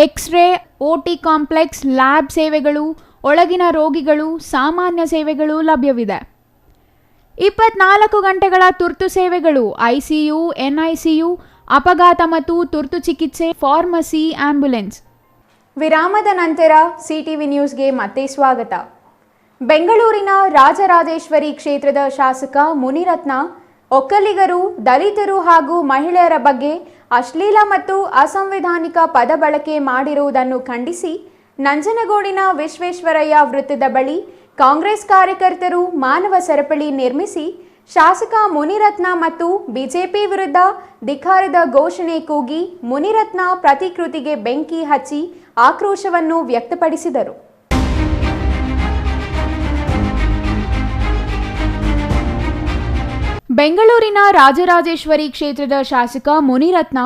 ಎಕ್ಸ್ರೇ, OT ಕಾಂಪ್ಲೆಕ್ಸ್, ಲ್ಯಾಬ್ ಸೇವೆಗಳು, ಒಳಗಿನ ರೋಗಿಗಳು, ಸಾಮಾನ್ಯ ಸೇವೆಗಳು ಲಭ್ಯವಿದೆ. 24 ಗಂಟೆಗಳ ತುರ್ತು ಸೇವೆಗಳು, ICU, NICU, ಅಪಘಾತ ಮತ್ತು ತುರ್ತು ಚಿಕಿತ್ಸೆ, ಫಾರ್ಮಸಿ, ಆಂಬ್ಯುಲೆನ್ಸ್. ವಿರಾಮದ ನಂತರ CTV ನ್ಯೂಸ್ಗೆ ಮತ್ತೆ ಸ್ವಾಗತ. ಬೆಂಗಳೂರಿನ ರಾಜರಾಜೇಶ್ವರಿ ಕ್ಷೇತ್ರದ ಶಾಸಕ ಮುನಿರತ್ನ ಒಕ್ಕಲಿಗರು, ದಲಿತರು ಹಾಗೂ ಮಹಿಳೆಯರ ಬಗ್ಗೆ ಅಶ್ಲೀಲ ಮತ್ತು ಅಸಂವಿಧಾನಿಕ ಪದ ಬಳಕೆ ಮಾಡಿರುವುದನ್ನು ಖಂಡಿಸಿ ನಂಜನಗೂಡಿನ ವಿಶ್ವೇಶ್ವರಯ್ಯ ವೃತ್ತದ ಬಳಿ ಕಾಂಗ್ರೆಸ್ ಕಾರ್ಯಕರ್ತರು ಮಾನವ ಸರಪಳಿ ನಿರ್ಮಿಸಿ ಶಾಸಕ ಮುನಿರತ್ನ ಮತ್ತು ಬಿಜೆಪಿ ವಿರುದ್ಧ ಧಿಕ್ಕಾರದ ಘೋಷಣೆ ಕೂಗಿ ಮುನಿರತ್ನ ಪ್ರತಿಕೃತಿಗೆ ಬೆಂಕಿ ಹಚ್ಚಿ ಆಕ್ರೋಶವನ್ನು ವ್ಯಕ್ತಪಡಿಸಿದರು. ಬೆಂಗಳೂರಿನ ರಾಜರಾಜೇಶ್ವರಿ ಕ್ಷೇತ್ರದ ಶಾಸಕ ಮುನಿರತ್ನ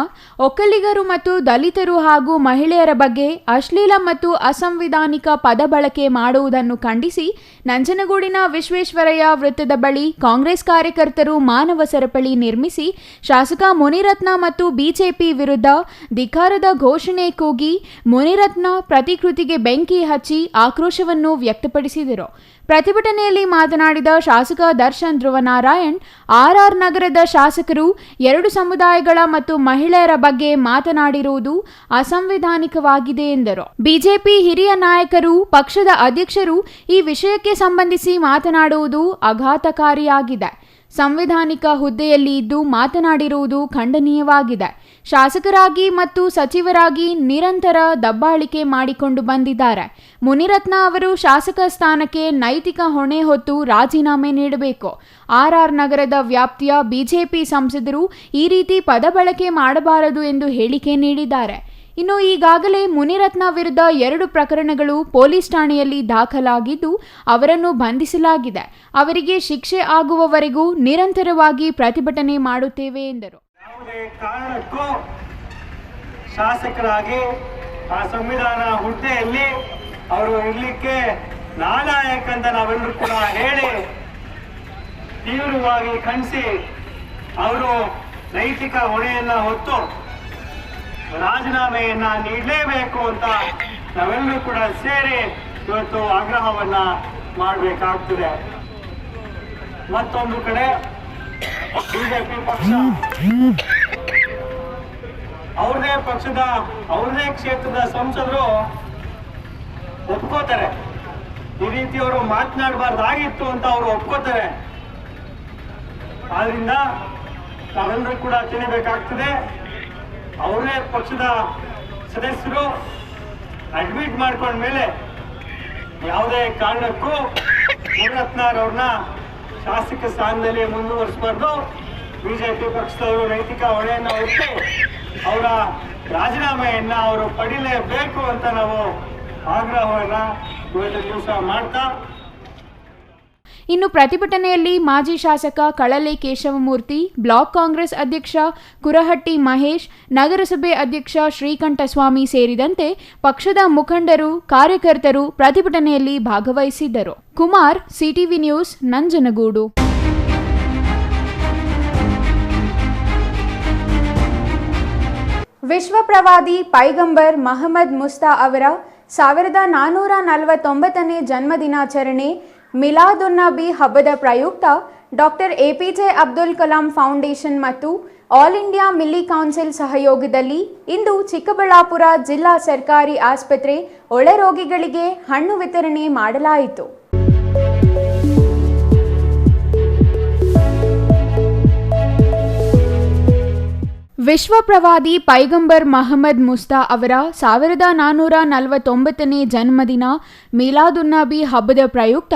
ಒಕ್ಕಲಿಗರು ಮತ್ತು ದಲಿತರು ಹಾಗೂ ಮಹಿಳೆಯರ ಬಗ್ಗೆ ಅಶ್ಲೀಲ ಮತ್ತು ಅಸಂವಿಧಾನಿಕ ಪದ ಬಳಕೆ ಮಾಡುವುದನ್ನು ಖಂಡಿಸಿ ನಂಜನಗೂಡಿನ ವಿಶ್ವೇಶ್ವರಯ್ಯ ವೃತ್ತದ ಬಳಿ ಕಾಂಗ್ರೆಸ್ ಕಾರ್ಯಕರ್ತರು ಮಾನವ ಸರಪಳಿ ನಿರ್ಮಿಸಿ ಶಾಸಕ ಮುನಿರತ್ನ ಮತ್ತು ಬಿಜೆಪಿ ವಿರುದ್ಧ ಧಿಕ್ಕಾರದ ಘೋಷಣೆ ಕೂಗಿ ಮುನಿರತ್ನ ಪ್ರತಿಕೃತಿಗೆ ಬೆಂಕಿ ಹಚ್ಚಿ ಆಕ್ರೋಶವನ್ನು ವ್ಯಕ್ತಪಡಿಸಿದರು. ಪ್ರತಿಭಟನೆಯಲ್ಲಿ ಮಾತನಾಡಿದ ಶಾಸಕ ದರ್ಶನ್ ಧ್ರುವನಾರಾಯಣ್, RR ನಗರದ ಶಾಸಕರು 2 ಸಮುದಾಯಗಳ ಮತ್ತು ಮಹಿಳೆಯರ ಬಗ್ಗೆ ಮಾತನಾಡಿರುವುದು ಅಸಂವಿಧಾನಿಕವಾಗಿದೆ ಎಂದರು. ಬಿಜೆಪಿ ಹಿರಿಯ ನಾಯಕರು, ಪಕ್ಷದ ಅಧ್ಯಕ್ಷರು ಈ ವಿಷಯಕ್ಕೆ ಸಂಬಂಧಿಸಿ ಮಾತನಾಡುವುದು ಆಘಾತಕಾರಿಯಾಗಿದೆ. ಸಂವಿಧಾನಿಕ ಹುದ್ದೆಯಲ್ಲಿ ಇದ್ದು ಮಾತನಾಡಿರುವುದು ಖಂಡನೀಯವಾಗಿದೆ. ಶಾಸಕರಾಗಿ ಮತ್ತು ಸಚಿವರಾಗಿ ನಿರಂತರ ದಬ್ಬಾಳಿಕೆ ಮಾಡಿಕೊಂಡು ಬಂದಿದ್ದಾರೆ. ಮುನಿರತ್ನ ಅವರು ಶಾಸಕ ಸ್ಥಾನಕ್ಕೆ ನೈತಿಕ ಹೊಣೆ ಹೊತ್ತು ರಾಜೀನಾಮೆ ನೀಡಬೇಕು. RR ನಗರದ ವ್ಯಾಪ್ತಿಯ ಬಿಜೆಪಿ ಸಂಸದರು ಈ ರೀತಿ ಪದ ಬಳಕೆ ಮಾಡಬಾರದು ಎಂದು ಹೇಳಿಕೆ ನೀಡಿದ್ದಾರೆ. ಇನ್ನು ಈಗಾಗಲೇ ಮುನಿರತ್ನ ವಿರುದ್ಧ 2 ಪ್ರಕರಣಗಳು ಪೊಲೀಸ್ ಠಾಣೆಯಲ್ಲಿ ದಾಖಲಾಗಿದ್ದು ಅವರನ್ನು ಬಂಧಿಸಲಾಗಿದೆ. ಅವರಿಗೆ ಶಿಕ್ಷೆ ಆಗುವವರೆಗೂ ನಿರಂತರವಾಗಿ ಪ್ರತಿಭಟನೆ ಮಾಡುತ್ತೇವೆ ಎಂದರು. ಯಾವುದೇ ಕಾರಣಕ್ಕೂ ಶಾಸಕರಾಗಿ ಆ ಸಂವಿಧಾನ ಹುದ್ದೆಯಲ್ಲಿ ಅವರು ಇರಲಿಕ್ಕೆ ನಾಲಾಯಕ ಅಂತ ನಾವೆಲ್ಲರೂ ಕೂಡ ಹೇಳಿ ತೀವ್ರವಾಗಿ ಖಂಡಿಸಿ ಅವರು ನೈತಿಕ ಹೊಣೆಯನ್ನ ಹೊತ್ತು ರಾಜೀನಾಮೆಯನ್ನ ನೀಡಲೇಬೇಕು ಅಂತ ನಾವೆಲ್ಲರೂ ಕೂಡ ಸೇರಿ ಇವತ್ತು ಆಗ್ರಹವನ್ನ ಮಾಡಬೇಕಾಗ್ತದೆ. ಮತ್ತೊಂದು ಕಡೆ ಬಿಜೆಪಿ ಪಕ್ಷ ಅವ್ರದೇ ಕ್ಷೇತ್ರದ ಸಂಸದರು ಒಪ್ಕೋತಾರೆ, ಈ ರೀತಿ ಅವರು ಮಾತನಾಡಬಾರ್ದಾಗಿತ್ತು ಅಂತ ಅವರು ಒಪ್ಕೋತಾರೆ. ಆದ್ರಿಂದ ನಾವೆಲ್ಲರೂ ಕೂಡ ತಿಳಿಬೇಕಾಗ್ತದೆ, ಅವರೇ ಪಕ್ಷದ ಸದಸ್ಯರು ಅಡ್ಮಿಟ್ ಮಾಡ್ಕೊಂಡ್ಮೇಲೆ ಯಾವುದೇ ಕಾರಣಕ್ಕೂ ಮುನಿರತ್ನರವ್ರನ್ನ ಶಾಸಕ ಸ್ಥಾನದಲ್ಲಿ ಮುಂದುವರಿಸಬಾರ್ದು. ಬಿಜೆಪಿ ಪಕ್ಷದವರು ನೈತಿಕ ಹೊಣೆಯನ್ನು ಹೊತ್ತು ಅವರ ರಾಜೀನಾಮೆಯನ್ನ ಅವರು ಪಡಿಲೇಬೇಕು ಅಂತ ನಾವು ಆಗ್ರಹವನ್ನ ಇವತ್ತು ದಿವಸ ಮಾಡ್ತಾ, ಇನ್ನು ಪ್ರತಿಭಟನೆಯಲ್ಲಿ ಮಾಜಿ ಶಾಸಕ ಕಳಲೆ ಕೇಶವಮೂರ್ತಿ, ಬ್ಲಾಕ್ ಕಾಂಗ್ರೆಸ್ ಅಧ್ಯಕ್ಷ ಕುರಹಟ್ಟಿ ಮಹೇಶ್, ನಗರಸಭೆ ಅಧ್ಯಕ್ಷ ಶ್ರೀಕಂಠಸ್ವಾಮಿ ಸೇರಿದಂತೆ ಪಕ್ಷದ ಮುಖಂಡರು, ಕಾರ್ಯಕರ್ತರು ಪ್ರತಿಭಟನೆಯಲ್ಲಿ ಭಾಗವಹಿಸಿದ್ದರು. Kumar, CTV news, Nanjangud. ವಿಶ್ವ ಪ್ರವಾದಿ ಪೈಗಂಬರ್ ಮಹಮ್ಮದ್ ಮುಸ್ತಾ ಅವರ 1449ನೇ ಜನ್ಮದಿನಾಚರಣೆ ಮಿಲಾದುನ್ನಬಿ ಹಬ್ಬದ ಪ್ರಯುಕ್ತ doctor APJ Abdul Kalam foundation ಮತ್ತು ಆಲ್ ಇಂಡಿಯಾ ಮಿಲ್ಲಿ ಕೌನ್ಸಿಲ್ ಸಹಯೋಗದಲ್ಲಿ ಇಂದು ಚಿಕ್ಕಬಳ್ಳಾಪುರ ಜಿಲ್ಲಾ ಸರ್ಕಾರಿ ಆಸ್ಪತ್ರೆ ಒಳರೋಗಿಗಳಿಗೆ ಹಣ್ಣು ವಿತರಣೆ ಮಾಡಲಾಯಿತು. ವಿಶ್ವ ಪ್ರವಾದಿ ಪೈಗಂಬರ್ ಮಹಮ್ಮದ್ ಮುಸ್ತಾ ಅವರ 1449ನೇ ಜನ್ಮದಿನ ಮಿಲಾದುನ್ನಬಿ ಹಬ್ಬದ ಪ್ರಯುಕ್ತ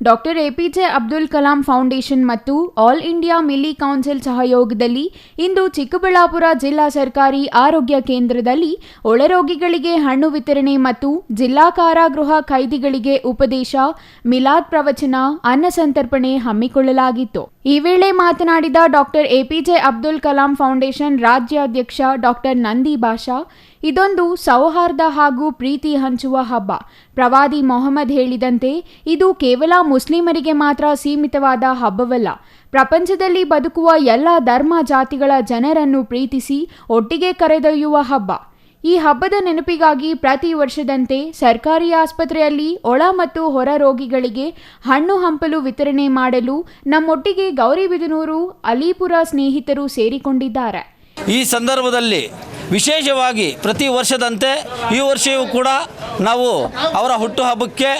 doctor APJ Abdul Kalam foundation ಮತ್ತು ಆಲ್ ಇಂಡಿಯಾ ಮಿಲ್ಲಿ ಕೌನ್ಸಿಲ್ ಸಹಯೋಗದಲ್ಲಿ ಇಂದು ಚಿಕ್ಕಬಳ್ಳಾಪುರ ಜಿಲ್ಲಾ ಸರ್ಕಾರಿ ಆರೋಗ್ಯ ಕೇಂದ್ರದಲ್ಲಿ ಒಳರೋಗಿಗಳಿಗೆ ಹಣ್ಣು ವಿತರಣೆ ಮತ್ತು ಜಿಲ್ಲಾ ಕಾರಾಗೃಹ ಖೈದಿಗಳಿಗೆ ಉಪದೇಶ, ಮಿಲಾದ್ ಪ್ರವಚನ, ಅನ್ನ ಸಂತರ್ಪಣೆ ಹಮ್ಮಿಕೊಳ್ಳಲಾಗಿತ್ತು. ಈ ವೇಳೆ ಮಾತನಾಡಿದ doctor APJ Abdul Kalam foundation ರಾಜ್ಯಾಧ್ಯಕ್ಷ ಡಾಕ್ಟರ್ ನಂದಿ ಭಾಷಾ, ಇದೊಂದು ಸೌಹಾರ್ದ ಹಾಗೂ ಪ್ರೀತಿ ಹಂಚುವ ಹಬ್ಬ. ಪ್ರವಾದಿ ಮೊಹಮ್ಮದ್ ಹೇಳಿದಂತೆ ಇದು ಕೇವಲ ಮುಸ್ಲಿಮರಿಗೆ ಮಾತ್ರ ಸೀಮಿತವಾದ ಹಬ್ಬವಲ್ಲ. ಪ್ರಪಂಚದಲ್ಲಿ ಬದುಕುವ ಎಲ್ಲ ಧರ್ಮ ಜಾತಿಗಳ ಜನರನ್ನು ಪ್ರೀತಿಸಿ ಒಟ್ಟಿಗೆ ಕರೆದೊಯ್ಯುವ ಹಬ್ಬ. ಈ ಹಬ್ಬದ ನೆನಪಿಗಾಗಿ ಪ್ರತಿ ವರ್ಷದಂತೆ ಸರ್ಕಾರಿ ಆಸ್ಪತ್ರೆಯಲ್ಲಿ ಒಳ ಮತ್ತು ಹೊರ ರೋಗಿಗಳಿಗೆ ಹಣ್ಣು ಹಂಪಲು ವಿತರಣೆ ಮಾಡಲು ನಮ್ಮೊಟ್ಟಿಗೆ ಗೌರಿಬಿದನೂರು, ಅಲಿಪುರ ಸ್ನೇಹಿತರು ಸೇರಿಕೊಂಡಿದ್ದಾರೆ. ಈ ಸಂದರ್ಭದಲ್ಲಿ ವಿಶೇಷವಾಗಿ ಪ್ರತಿ ವರ್ಷದಂತೆ ಈ ವರ್ಷವೂ ಕೂಡ ನಾವು ಅವರ ಹುಟ್ಟುಹಬ್ಬಕ್ಕೆ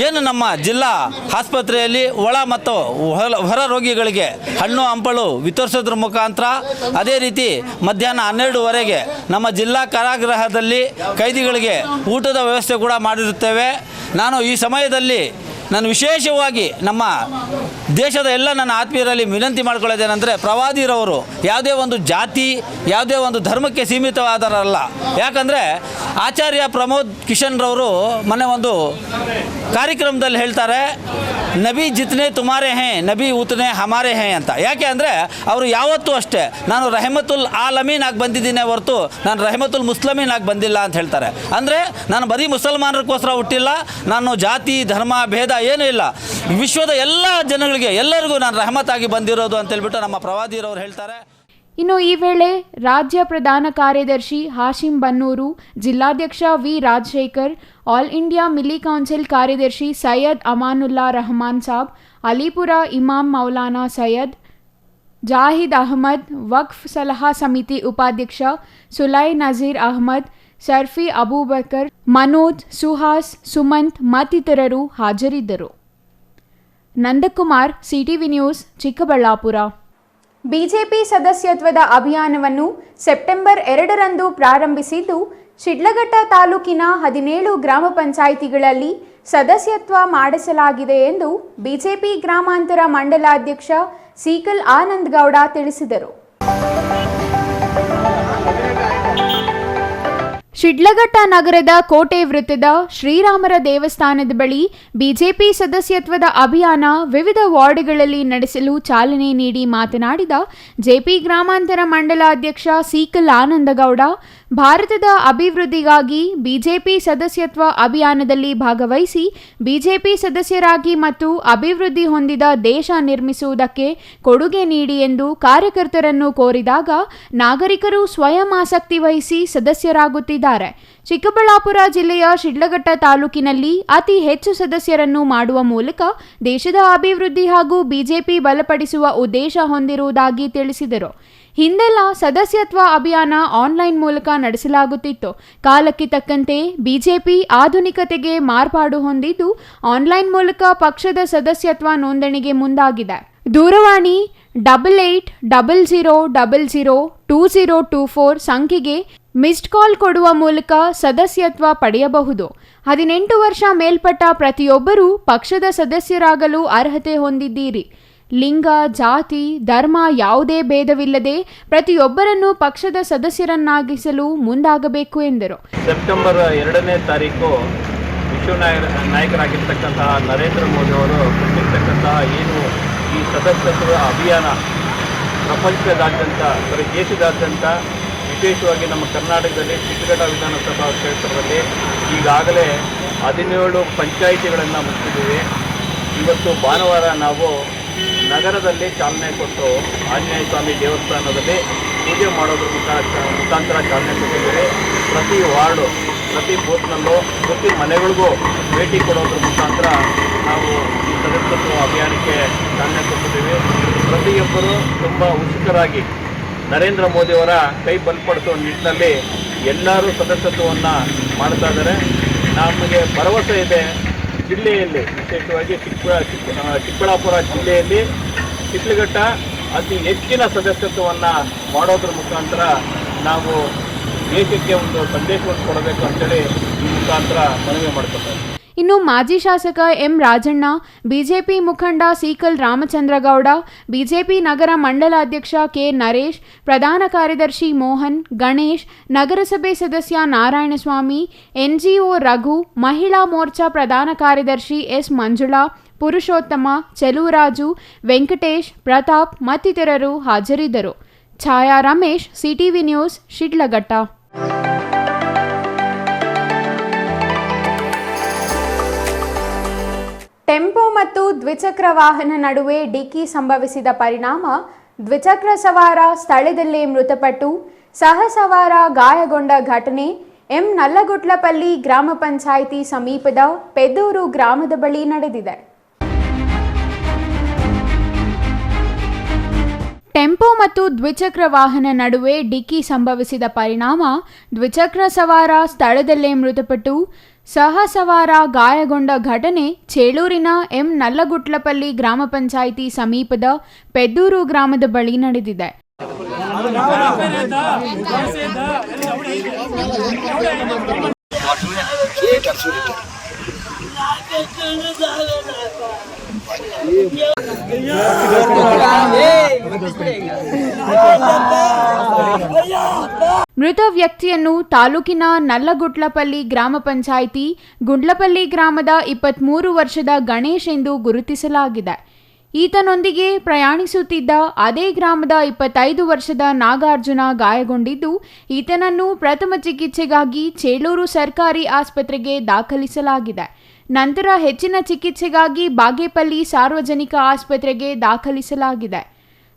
ಏನು ನಮ್ಮ ಜಿಲ್ಲಾ ಆಸ್ಪತ್ರೆಯಲ್ಲಿ ಒಳ ಮತ್ತು ಹೊರ ರೋಗಿಗಳಿಗೆ ಹಣ್ಣು ಹಂಪಲು ವಿತರಿಸೋದ್ರ ಮುಖಾಂತರ, ಅದೇ ರೀತಿ ಮಧ್ಯಾಹ್ನ 12ವರೆಗೆ ನಮ್ಮ ಜಿಲ್ಲಾ ಕಾರಾಗೃಹದಲ್ಲಿ ಕೈದಿಗಳಿಗೆ ಊಟದ ವ್ಯವಸ್ಥೆ ಕೂಡ ಮಾಡಿರುತ್ತೇವೆ. ನಾನು ಈ ಸಮಯದಲ್ಲಿ ವಿಶೇಷವಾಗಿ ನಮ್ಮ ದೇಶದ ಎಲ್ಲ ನನ್ನ ಆತ್ಮೀಯರಲ್ಲಿ ವಿನಂತಿ ಮಾಡ್ಕೊಳ್ಳೋದೇನೆಂದರೆ, ಪ್ರವಾದಿರವರು ಯಾವುದೇ ಒಂದು ಜಾತಿ, ಯಾವುದೇ ಒಂದು ಧರ್ಮಕ್ಕೆ ಸೀಮಿತವಾದರಲ್ಲ. ಯಾಕಂದರೆ ಆಚಾರ್ಯ ಪ್ರಮೋದ್ ಕಿಶನ್ ರವರು ಮೊನ್ನೆ ಒಂದು ಕಾರ್ಯಕ್ರಮದಲ್ಲಿ ಹೇಳ್ತಾರೆ, ನಬಿ ಜಿತ್ನೆ ತುಮಾರೆ ಹೇ ನಬಿ ಉತನೆ ಹಮಾರೆ ಹೇ ಅಂತ. ಯಾಕೆ ಅಂದರೆ ಅವರು ಯಾವತ್ತೂ ಅಷ್ಟೇ ನಾನು ರಹಮತುಲ್ ಆಲಮೀನ್ ಆಗಿ ಬಂದಿದ್ದೀನಿ ಹೊರತು ನಾನು ರಹಮತುಲ್ ಮುಸ್ಲಿಮೀನ್ ಆಗಿ ಬಂದಿಲ್ಲ ಅಂತ ಹೇಳ್ತಾರೆ. ಅಂದರೆ ನಾನು ಬರೀ ಮುಸಲ್ಮಾನರಿಗೋಸ್ಕರ ಹುಟ್ಟಿಲ್ಲ, ನಾನು ಜಾತಿ ಧರ್ಮ ಭೇದ ಏನೂ ಇಲ್ಲ, ವಿಶ್ವದ ಎಲ್ಲ ಜನಗಳಿಗೆ ಎಲ್ಲರಿಗೂ ನಾನು ರಹಮತಾಗಿ ಬಂದಿರೋದು ಅಂತ ಹೇಳ್ಬಿಟ್ಟು ನಮ್ಮ ಪ್ರವಾದಿರವರು ಹೇಳ್ತಾರೆ. ಇನ್ನು ಈ ವೇಳೆ ರಾಜ್ಯ ಪ್ರಧಾನ ಕಾರ್ಯದರ್ಶಿ ಹಾಶಿಂ ಬನ್ನೂರು, ಜಿಲ್ಲಾಧ್ಯಕ್ಷ V Rajashekar, all India Milli council ಕಾರ್ಯದರ್ಶಿ ಸೈಯದ್ ಅಮಾನುಲ್ಲಾ ರಹಮಾನ್ ಸಾಬ್, ಅಲಿಪುರ ಇಮಾಮ್ ಮೌಲಾನಾ ಸೈಯದ್ ಜಾಹಿದ್ ಅಹಮದ್, ವಕ್ಫ್ ಸಲಹಾ ಸಮಿತಿ ಉಪಾಧ್ಯಕ್ಷ ಸುಲೈ ನಜೀರ್ ಅಹಮದ್, ಸರ್ಫಿ ಅಬೂಬಕರ್, ಮನೋಜ್, ಸುಹಾಸ್, ಸುಮಂತ್ ಮತ್ತಿತರರು ಹಾಜರಿದ್ದರು. Nandakumar, CTV news, Chikkaballapur. BJP ಸದಸ್ಯತ್ವದ ಅಭಿಯಾನವನ್ನು ಸೆಪ್ಟೆಂಬರ್ 2ರಂದು ಪ್ರಾರಂಭಿಸಿದ್ದು, ಶಿಡ್ಲಘಟ್ಟ ತಾಲೂಕಿನ 17 ಗ್ರಾಮ ಪಂಚಾಯಿತಿಗಳಲ್ಲಿ ಸದಸ್ಯತ್ವ ಮಾಡಿಸಲಾಗಿದೆ ಎಂದು ಬಿಜೆಪಿ ಗ್ರಾಮಾಂತರ ಮಂಡಲಾಧ್ಯಕ್ಷ ಸೀಕಲ್ ಆನಂದ್ ಗೌಡ ತಿಳಿಸಿದರು. ಶಿಡ್ಲಘಟ್ಟ ನಗರದ ಕೋಟೆ ವೃತ್ತದ ಶ್ರೀರಾಮರ ದೇವಸ್ಥಾನದ ಬಳಿ ಬಿಜೆಪಿ ಸದಸ್ಯತ್ವದ ಅಭಿಯಾನ ವಿವಿಧ ವಾರ್ಡ್ಗಳಲ್ಲಿ ನಡೆಸಲು ಚಾಲನೆ ನೀಡಿ ಮಾತನಾಡಿದ ಜೆಪಿ ಗ್ರಾಮಾಂತರ ಮಂಡಲಾಧ್ಯಕ್ಷ ಸೀಕಲ್ ಆನಂದಗೌಡ, ಭಾರತದ ಅಭಿವೃದ್ಧಿಗಾಗಿ ಬಿಜೆಪಿ ಸದಸ್ಯತ್ವ ಅಭಿಯಾನದಲ್ಲಿ ಭಾಗವಹಿಸಿ ಬಿಜೆಪಿ ಸದಸ್ಯರಾಗಿ ಮತ್ತು ಅಭಿವೃದ್ಧಿ ಹೊಂದಿದ ದೇಶ ನಿರ್ಮಿಸುವುದಕ್ಕೆ ಕೊಡುಗೆ ನೀಡಿ ಎಂದು ಕಾರ್ಯಕರ್ತರನ್ನು ಕೋರಿದಾಗ ನಾಗರಿಕರು ಸ್ವಯಂ ಆಸಕ್ತಿ ವಹಿಸಿ ಸದಸ್ಯರಾಗುತ್ತಿದ್ದಾರೆ. ಚಿಕ್ಕಬಳ್ಳಾಪುರ ಜಿಲ್ಲೆಯ ಶಿಡ್ಲಘಟ್ಟ ತಾಲೂಕಿನಲ್ಲಿ ಅತಿ ಹೆಚ್ಚು ಸದಸ್ಯರನ್ನು ಮಾಡುವ ಮೂಲಕ ದೇಶದ ಅಭಿವೃದ್ಧಿ ಹಾಗೂ ಬಿಜೆಪಿ ಬಲಪಡಿಸುವ ಉದ್ದೇಶ ಹೊಂದಿರುವುದಾಗಿ ತಿಳಿಸಿದರು. ಹಿಂದೆಲ್ಲ ಸದಸ್ಯತ್ವ ಅಭಿಯಾನ ಆನ್ಲೈನ್ ಮೂಲಕ ನಡೆಸಲಾಗುತ್ತಿತ್ತು. ಕಾಲಕ್ಕೆ ತಕ್ಕಂತೆ ಬಿಜೆಪಿ ಆಧುನಿಕತೆಗೆ ಮಾರ್ಪಾಡು ಹೊಂದಿದ್ದು ಆನ್ಲೈನ್ ಮೂಲಕ ಪಕ್ಷದ ಸದಸ್ಯತ್ವ ನೋಂದಣಿಗೆ ಮುಂದಾಗಿದೆ. ದೂರವಾಣಿ 8800002024 ಸಂಖ್ಯೆಗೆ ಮಿಸ್ಡ್ ಕಾಲ್ ಕೊಡುವ ಮೂಲಕ ಸದಸ್ಯತ್ವ ಪಡೆಯಬಹುದು. 18 ವರ್ಷ ಮೇಲ್ಪಟ್ಟ ಪ್ರತಿಯೊಬ್ಬರೂ ಪಕ್ಷದ ಸದಸ್ಯರಾಗಲು ಅರ್ಹತೆ ಹೊಂದಿದ್ದೀರಿ. ಲಿಂಗ, ಜಾತಿ, ಧರ್ಮ ಯಾವುದೇ ಭೇದವಿಲ್ಲದೆ ಪ್ರತಿಯೊಬ್ಬರನ್ನು ಪಕ್ಷದ ಸದಸ್ಯರನ್ನಾಗಿಸಲು ಮುಂದಾಗಬೇಕು ಎಂದರು. ಸೆಪ್ಟೆಂಬರ್ 2ನೇ ತಾರೀಕು ವಿಶ್ವ ನಾಯಕರಾಗಿರ್ತಕ್ಕಂತಹ ನರೇಂದ್ರ ಮೋದಿ ಅವರು ಕೊಟ್ಟಿರ್ತಕ್ಕಂತಹ ಏನು ಈ ಸದಸ್ಯತ್ವ ಅಭಿಯಾನ ಪ್ರಪಂಚದಾದ್ಯಂತ ದೇಶದಾದ್ಯಂತ ವಿಶೇಷವಾಗಿ ನಮ್ಮ ಕರ್ನಾಟಕದಲ್ಲಿ ಶಿಡ್ಲಘಟ್ಟ ವಿಧಾನಸಭಾ ಕ್ಷೇತ್ರದಲ್ಲಿ ಈಗಾಗಲೇ 17 ಪಂಚಾಯಿತಿಗಳನ್ನು ಮುಗಿಸಿದ್ದೀವಿ. ಇವತ್ತು ಭಾನುವಾರ ನಾವು ನಗರದಲ್ಲಿ ಚಾಲನೆ ಕೊಟ್ಟು ಆಂಜನೇಯ ಸ್ವಾಮಿ ದೇವಸ್ಥಾನದಲ್ಲಿ ಪೂಜೆ ಮಾಡೋದ್ರ ಮುಖಾಂತರ ಚಾಲನೆ ಕೊಟ್ಟಿದ್ದೀವಿ. ಪ್ರತಿ ವಾರ್ಡು, ಪ್ರತಿ ಬೂತ್ನಲ್ಲೂ, ಪ್ರತಿ ಮನೆಗಳಿಗೂ ಭೇಟಿ ಕೊಡೋದ್ರ ಮುಖಾಂತರ ನಾವು ಈ ಸದಸ್ಯತ್ವ ಅಭಿಯಾನಕ್ಕೆ ಚಾಲನೆ ಕೊಟ್ಟಿದ್ದೀವಿ. ಪ್ರತಿಯೊಬ್ಬರು ತುಂಬ ಉತ್ಸುಕರಾಗಿ ನರೇಂದ್ರ ಮೋದಿಯವರ ಕೈ ಬಲಪಡಿಸುವ ನಿಟ್ಟಿನಲ್ಲಿ ಎಲ್ಲರೂ ಸದಸ್ಯತ್ವವನ್ನು ಮಾಡ್ತಾ ಇದ್ದಾರೆ. ನಮಗೆ ಭರವಸೆ ಇದೆ, ಜಿಲ್ಲೆಯಲ್ಲಿ ವಿಶೇಷವಾಗಿ ಚಿಕ್ಕಬಳ್ಳಾಪುರ ಜಿಲ್ಲೆಯಲ್ಲಿ ಶಿಡ್ಲಘಟ್ಟ ಅತಿ ಹೆಚ್ಚಿನ ಸದಸ್ಯತ್ವವನ್ನು ಮಾಡೋದ್ರ ಮುಖಾಂತರ ನಾವು ದೇಶಕ್ಕೆ ಒಂದು ಸಂದೇಶವನ್ನು ಕೊಡಬೇಕು ಅಂತೇಳಿ ಈ ಮುಖಾಂತರ ಮನವಿ ಮಾಡ್ಕೊತಾರೆ. ಇನ್ನು ಮಾಜಿ ಶಾಸಕ ಎಂ ರಾಜಣ್ಣ, ಬಿಜೆಪಿ ಮುಖಂಡ ಸೀಕಲ್ ರಾಮಚಂದ್ರಗೌಡ, ಬಿಜೆಪಿ ನಗರ ಮಂಡಲಾಧ್ಯಕ್ಷ ಕೆ ನರೇಶ್, ಪ್ರಧಾನ ಕಾರ್ಯದರ್ಶಿ ಮೋಹನ್, ಗಣೇಶ್, ನಗರಸಭೆ ಸದಸ್ಯ ನಾರಾಯಣಸ್ವಾಮಿ, ಎನ್ಜಿಒ ರಘು, ಮಹಿಳಾ ಮೋರ್ಚಾ ಪ್ರಧಾನ ಕಾರ್ಯದರ್ಶಿ ಎಸ್ ಮಂಜುಳಾ, ಪುರುಷೋತ್ತಮ, ಚೆಲುವರಾಜು, ವೆಂಕಟೇಶ್, ಪ್ರತಾಪ್ ಮತ್ತಿತರರು ಹಾಜರಿದ್ದರು. ಛಾಯಾ Ramesh, CTV news, Shidlaghatta. Tempo ಮತ್ತು ದ್ವಿಚಕ್ರ ವಾಹನ ನಡುವೆ ಡಿಕ್ಕಿ ಸಂಭವಿಸಿದ ಪರಿಣಾಮ ದ್ವಿಚಕ್ರ ಸವಾರ ಸ್ಥಳದಲ್ಲೇ ಮೃತಪಟ್ಟು ಸಹ ಸವಾರ ಗಾಯಗೊಂಡ ಘಟನೆ ನಲ್ಲಗುಟ್ಲಪಲ್ಲಿ ಗ್ರಾಮ ಪಂಚಾಯಿತಿ ಸಮೀಪದ ಪೆದ್ದೂರು ಗ್ರಾಮದ ಬಳಿ ನಡೆದಿದೆ. ಟೆಂಪೋ ಮತ್ತು ದ್ವಿಚಕ್ರ ವಾಹನ ನಡುವೆ ಡಿಕ್ಕಿ ಸಂಭವಿಸಿದ ಪರಿಣಾಮ ದ್ವಿಚಕ್ರ ಸವಾರ ಸ್ಥಳದಲ್ಲೇ ಮೃತಪಟ್ಟು ಸಹ ಸವಾರ ಗಾಯಗೊಂಡ ಘಟನೆ ಚೇಳೂರಿನ ನಲ್ಲಗುಟ್ಲಪಲ್ಲಿ ಗ್ರಾಮ ಪಂಚಾಯಿತಿ ಸಮೀಪದ ಪೆದ್ದೂರು ಗ್ರಾಮದ ಬಳಿ ನಡೆದಿದೆ. ಮೃತ ವ್ಯಕ್ತಿಯನ್ನು ತಾಲೂಕಿನ ನಲ್ಲಗುಟ್ಲಪಲ್ಲಿ ಗ್ರಾಮ ಪಂಚಾಯಿತಿ ಗುಂಡ್ಲಪಲ್ಲಿ ಗ್ರಾಮದ 23 ವರ್ಷದ ಗಣೇಶ್ ಎಂದು ಗುರುತಿಸಲಾಗಿದೆ. ಈತನೊಂದಿಗೆ ಪ್ರಯಾಣಿಸುತ್ತಿದ್ದ ಅದೇ ಗ್ರಾಮದ 25 ವರ್ಷದ ನಾಗಾರ್ಜುನ ಗಾಯಗೊಂಡಿದ್ದು, ಈತನನ್ನು ಪ್ರಥಮ ಚಿಕಿತ್ಸೆಗಾಗಿ ಚೇಳೂರು ಸರ್ಕಾರಿ ಆಸ್ಪತ್ರೆಗೆ ದಾಖಲಿಸಲಾಗಿದೆ. ನಂತರ ಹೆಚ್ಚಿನ ಚಿಕಿತ್ಸೆಗಾಗಿ ಬಾಗೇಪಲ್ಲಿ ಸಾರ್ವಜನಿಕ ಆಸ್ಪತ್ರೆಗೆ ದಾಖಲಿಸಲಾಗಿದೆ.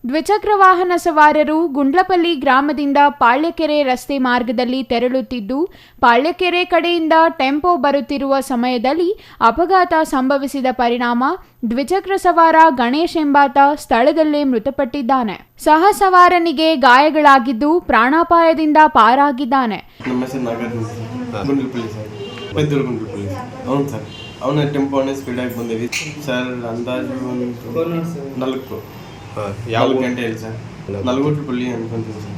ದ್ವಿಚಕ್ರ ವಾಹನ ಸವಾರರು ಗುಂಡ್ಲಪಲ್ಲಿ ಗ್ರಾಮದಿಂದ ಪಾಳ್ಯಕೆರೆ ರಸ್ತೆ ಮಾರ್ಗದಲ್ಲಿ ತೆರಳುತ್ತಿದ್ದು, ಪಾಳ್ಯಕೆರೆ ಕಡೆಯಿಂದ ಟೆಂಪೋ ಬರುತ್ತಿರುವ ಸಮಯದಲ್ಲಿ ಅಪಘಾತ ಸಂಭವಿಸಿದ ಪರಿಣಾಮ ದ್ವಿಚಕ್ರ ಸವಾರ ಗಣೇಶ್ ಎಂಬಾತ ಸ್ಥಳದಲ್ಲೇ ಮೃತಪಟ್ಟಿದ್ದಾನೆ. ಸಹ ಸವಾರನಿಗೆ ಗಾಯಗಳಾಗಿದ್ದು ಪ್ರಾಣಾಪಾಯದಿಂದ ಪಾರಾಗಿದ್ದಾನೆ. ಅವನ ಟೆಂಪೋನೇ ಸ್ಪೀಡಾಗಿ ಬಂದಿವಿ ಸರ್. ಅಂದಾಜು ಒಂದು 4 ಗಂಟೆ ಇಲ್ಲ ಸರ್. ನಲ್ಗೋಟ್ಲಪಲ್ಲಿ ಅನ್ಕೊಂತೀವಿ ಸರ್.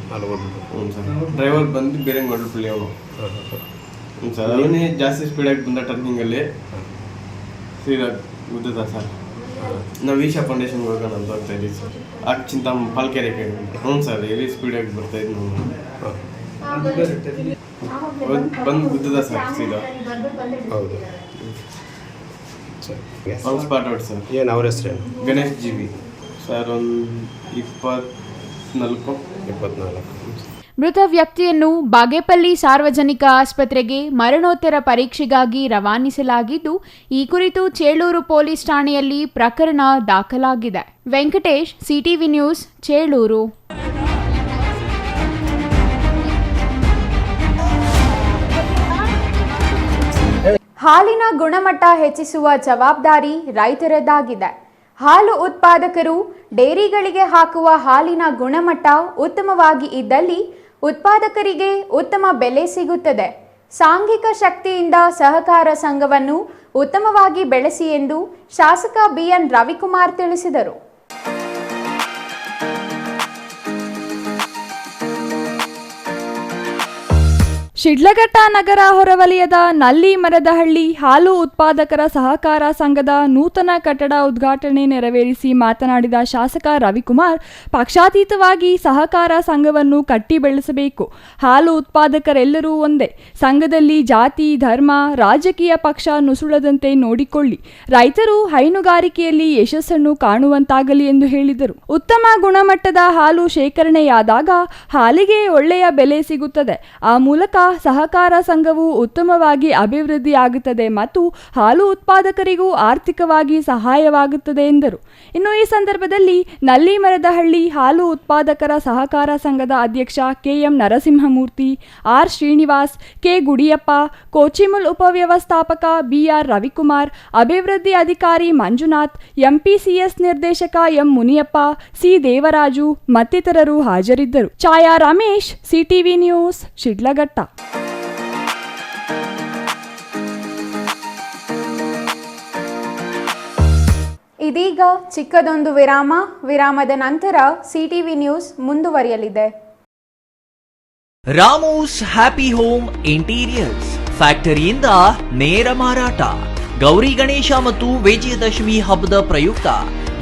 ಹ್ಞೂ ಸರ್. ಡ್ರೈವರ್ ಬಂದು ಬೇರೆ ಗೊಡ್ಲಪಲ್ಲಿ ಅವನು. ಹ್ಞೂ ಸರ್. ಅವನೇ ಜಾಸ್ತಿ ಸ್ಪೀಡಾಗಿ ಬಂದ ಟರ್ನಿಂಗಲ್ಲಿ ಸೀದಾ ಗುದ್ದದ ಸರ್. ನಾವು ಈಶಾ ಫೌಂಡೇಶನ್ಗೆ ಹೋಗೋಣ ಅಂತ ಹೋಗ್ತಾ ಇದ್ದೀವಿ ಸರ್. ಚಿಂತ ಪಾಲ್ಕೆರೆ ಕಡೆ. ಹ್ಞೂ ಸರ್. ಹೆವಿ ಸ್ಪೀಡಾಗಿ ಬರ್ತಾಯಿದ್ದು ನಾವು ಬಂದು ಗುದ್ದದ ಸರ್ ಸೀದಾ. ಹೌದು ಆನ್ ಸ್ಪಾಟ್ ಔಟ್ ಸರ್. ಏನು ಅವ್ರ ಹೆಸರೇನು? ಗಣೇಶ್ ಜೀವಿ ಸರ್. ಒಂದು 24. ಮೃತ ವ್ಯಕ್ತಿಯನ್ನು ಬಾಗೇಪಲ್ಲಿ ಸಾರ್ವಜನಿಕ ಆಸ್ಪತ್ರೆಗೆ ಮರಣೋತ್ತರ ಪರೀಕ್ಷೆಗಾಗಿ ರವಾನಿಸಲಾಗಿದ್ದು, ಈ ಕುರಿತು ಚೇಳೂರು ಪೊಲೀಸ್ ಠಾಣೆಯಲ್ಲಿ ಪ್ರಕರಣ ದಾಖಲಾಗಿದೆ. Venkatesh, CTV news, Chelur. ಹಾಲಿನ ಗುಣಮಟ್ಟ ಹೆಚ್ಚಿಸುವ ಜವಾಬ್ದಾರಿ ರೈತರದ್ದಾಗಿದೆ. ಹಾಲು ಉತ್ಪಾದಕರು ಡೇರಿಗಳಿಗೆ ಹಾಕುವ ಹಾಲಿನ ಗುಣಮಟ್ಟ ಉತ್ತಮವಾಗಿ ಇದ್ದಲ್ಲಿ ಉತ್ಪಾದಕರಿಗೆ ಉತ್ತಮ ಬೆಲೆ ಸಿಗುತ್ತದೆ. ಸಾಂಘಿಕ ಶಕ್ತಿಯಿಂದ ಸಹಕಾರ ಸಂಘವನ್ನು ಉತ್ತಮವಾಗಿ ಬೆಳೆಸಿ ಎಂದು ಶಾಸಕ ಬಿಎನ್ ರವಿಕುಮಾರ್ ತಿಳಿಸಿದರು. ಶಿಡ್ಲಘಟ್ಟ ನಗರ ಹೊರವಲಯದ ನಲ್ಲಿ ಮರದಹಳ್ಳಿ ಹಾಲು ಉತ್ಪಾದಕರ ಸಹಕಾರ ಸಂಘದ ನೂತನ ಕಟ್ಟಡ ಉದ್ಘಾಟನೆ ನೆರವೇರಿಸಿ ಮಾತನಾಡಿದ ಶಾಸಕ ರವಿಕುಮಾರ್, ಪಕ್ಷಾತೀತವಾಗಿ ಸಹಕಾರ ಸಂಘವನ್ನು ಕಟ್ಟಿ ಬೆಳೆಸಬೇಕು. ಹಾಲು ಉತ್ಪಾದಕರೆಲ್ಲರೂ ಒಂದೇ. ಸಂಘದಲ್ಲಿ ಜಾತಿ, ಧರ್ಮ, ರಾಜಕೀಯ ಪಕ್ಷ ನುಸುಳದಂತೆ ನೋಡಿಕೊಳ್ಳಿ. ರೈತರು ಹೈನುಗಾರಿಕೆಯಲ್ಲಿ ಯಶಸ್ಸನ್ನು ಕಾಣುವಂತಾಗಲಿ ಎಂದು ಹೇಳಿದರು. ಉತ್ತಮ ಗುಣಮಟ್ಟದ ಹಾಲು ಶೇಖರಣೆಯಾದಾಗ ಹಾಲಿಗೆ ಒಳ್ಳೆಯ ಬೆಲೆ ಸಿಗುತ್ತದೆ. ಆ ಮೂಲಕ ಸಹಕಾರ ಸಂಘವು ಉತ್ತಮವಾಗಿ ಅಭಿವೃದ್ಧಿಯಾಗುತ್ತದೆ ಮತ್ತು ಹಾಲು ಉತ್ಪಾದಕರಿಗೂ ಆರ್ಥಿಕವಾಗಿ ಸಹಾಯವಾಗುತ್ತದೆ ಎಂದರು. ಇನ್ನು ಈ ಸಂದರ್ಭದಲ್ಲಿ ನಲ್ಲಿ ಮರದಹಳ್ಳಿ ಹಾಲು ಉತ್ಪಾದಕರ ಸಹಕಾರ ಸಂಘದ ಅಧ್ಯಕ್ಷ KM Narasimhamurthy, R Srinivas, K Gudiyappa, Kochimul ಉಪವ್ಯವಸ್ಥಾಪಕ ಬಿಆರ್ ರವಿಕುಮಾರ್, ಅಭಿವೃದ್ಧಿ ಅಧಿಕಾರಿ ಮಂಜುನಾಥ್, ಎಂಪಿಸಿಎಸ್ ನಿರ್ದೇಶಕ ಎಂ ಮುನಿಯಪ್ಪ, ಸಿ ದೇವರಾಜು ಮತ್ತಿತರರು ಹಾಜರಿದ್ದರು. ಛಾಯಾ ರಮೇಶ್, ಸಿಟಿವಿ ನ್ಯೂಸ್, ಶಿಡ್ಲಘಟ್ಟ. ಇದೀಗ ಚಿಕ್ಕದೊಂದು ವಿರಾಮದ ನಂತರ ಸಿಟಿವಿ ನ್ಯೂಸ್ ಮುಂದುವರಿಯಲಿದೆ. ರಾಮೋಸ್ ಹ್ಯಾಪಿ ಹೋಮ್ ಇಂಟೀರಿಯರ್ಸ್ ಫ್ಯಾಕ್ಟರಿಯಿಂದ ನೇರ ಮಾರಾಟ. ಗೌರಿ ಗಣೇಶ ಮತ್ತು ವಿಜಯದಶಮಿ ಹಬ್ಬದ ಪ್ರಯುಕ್ತ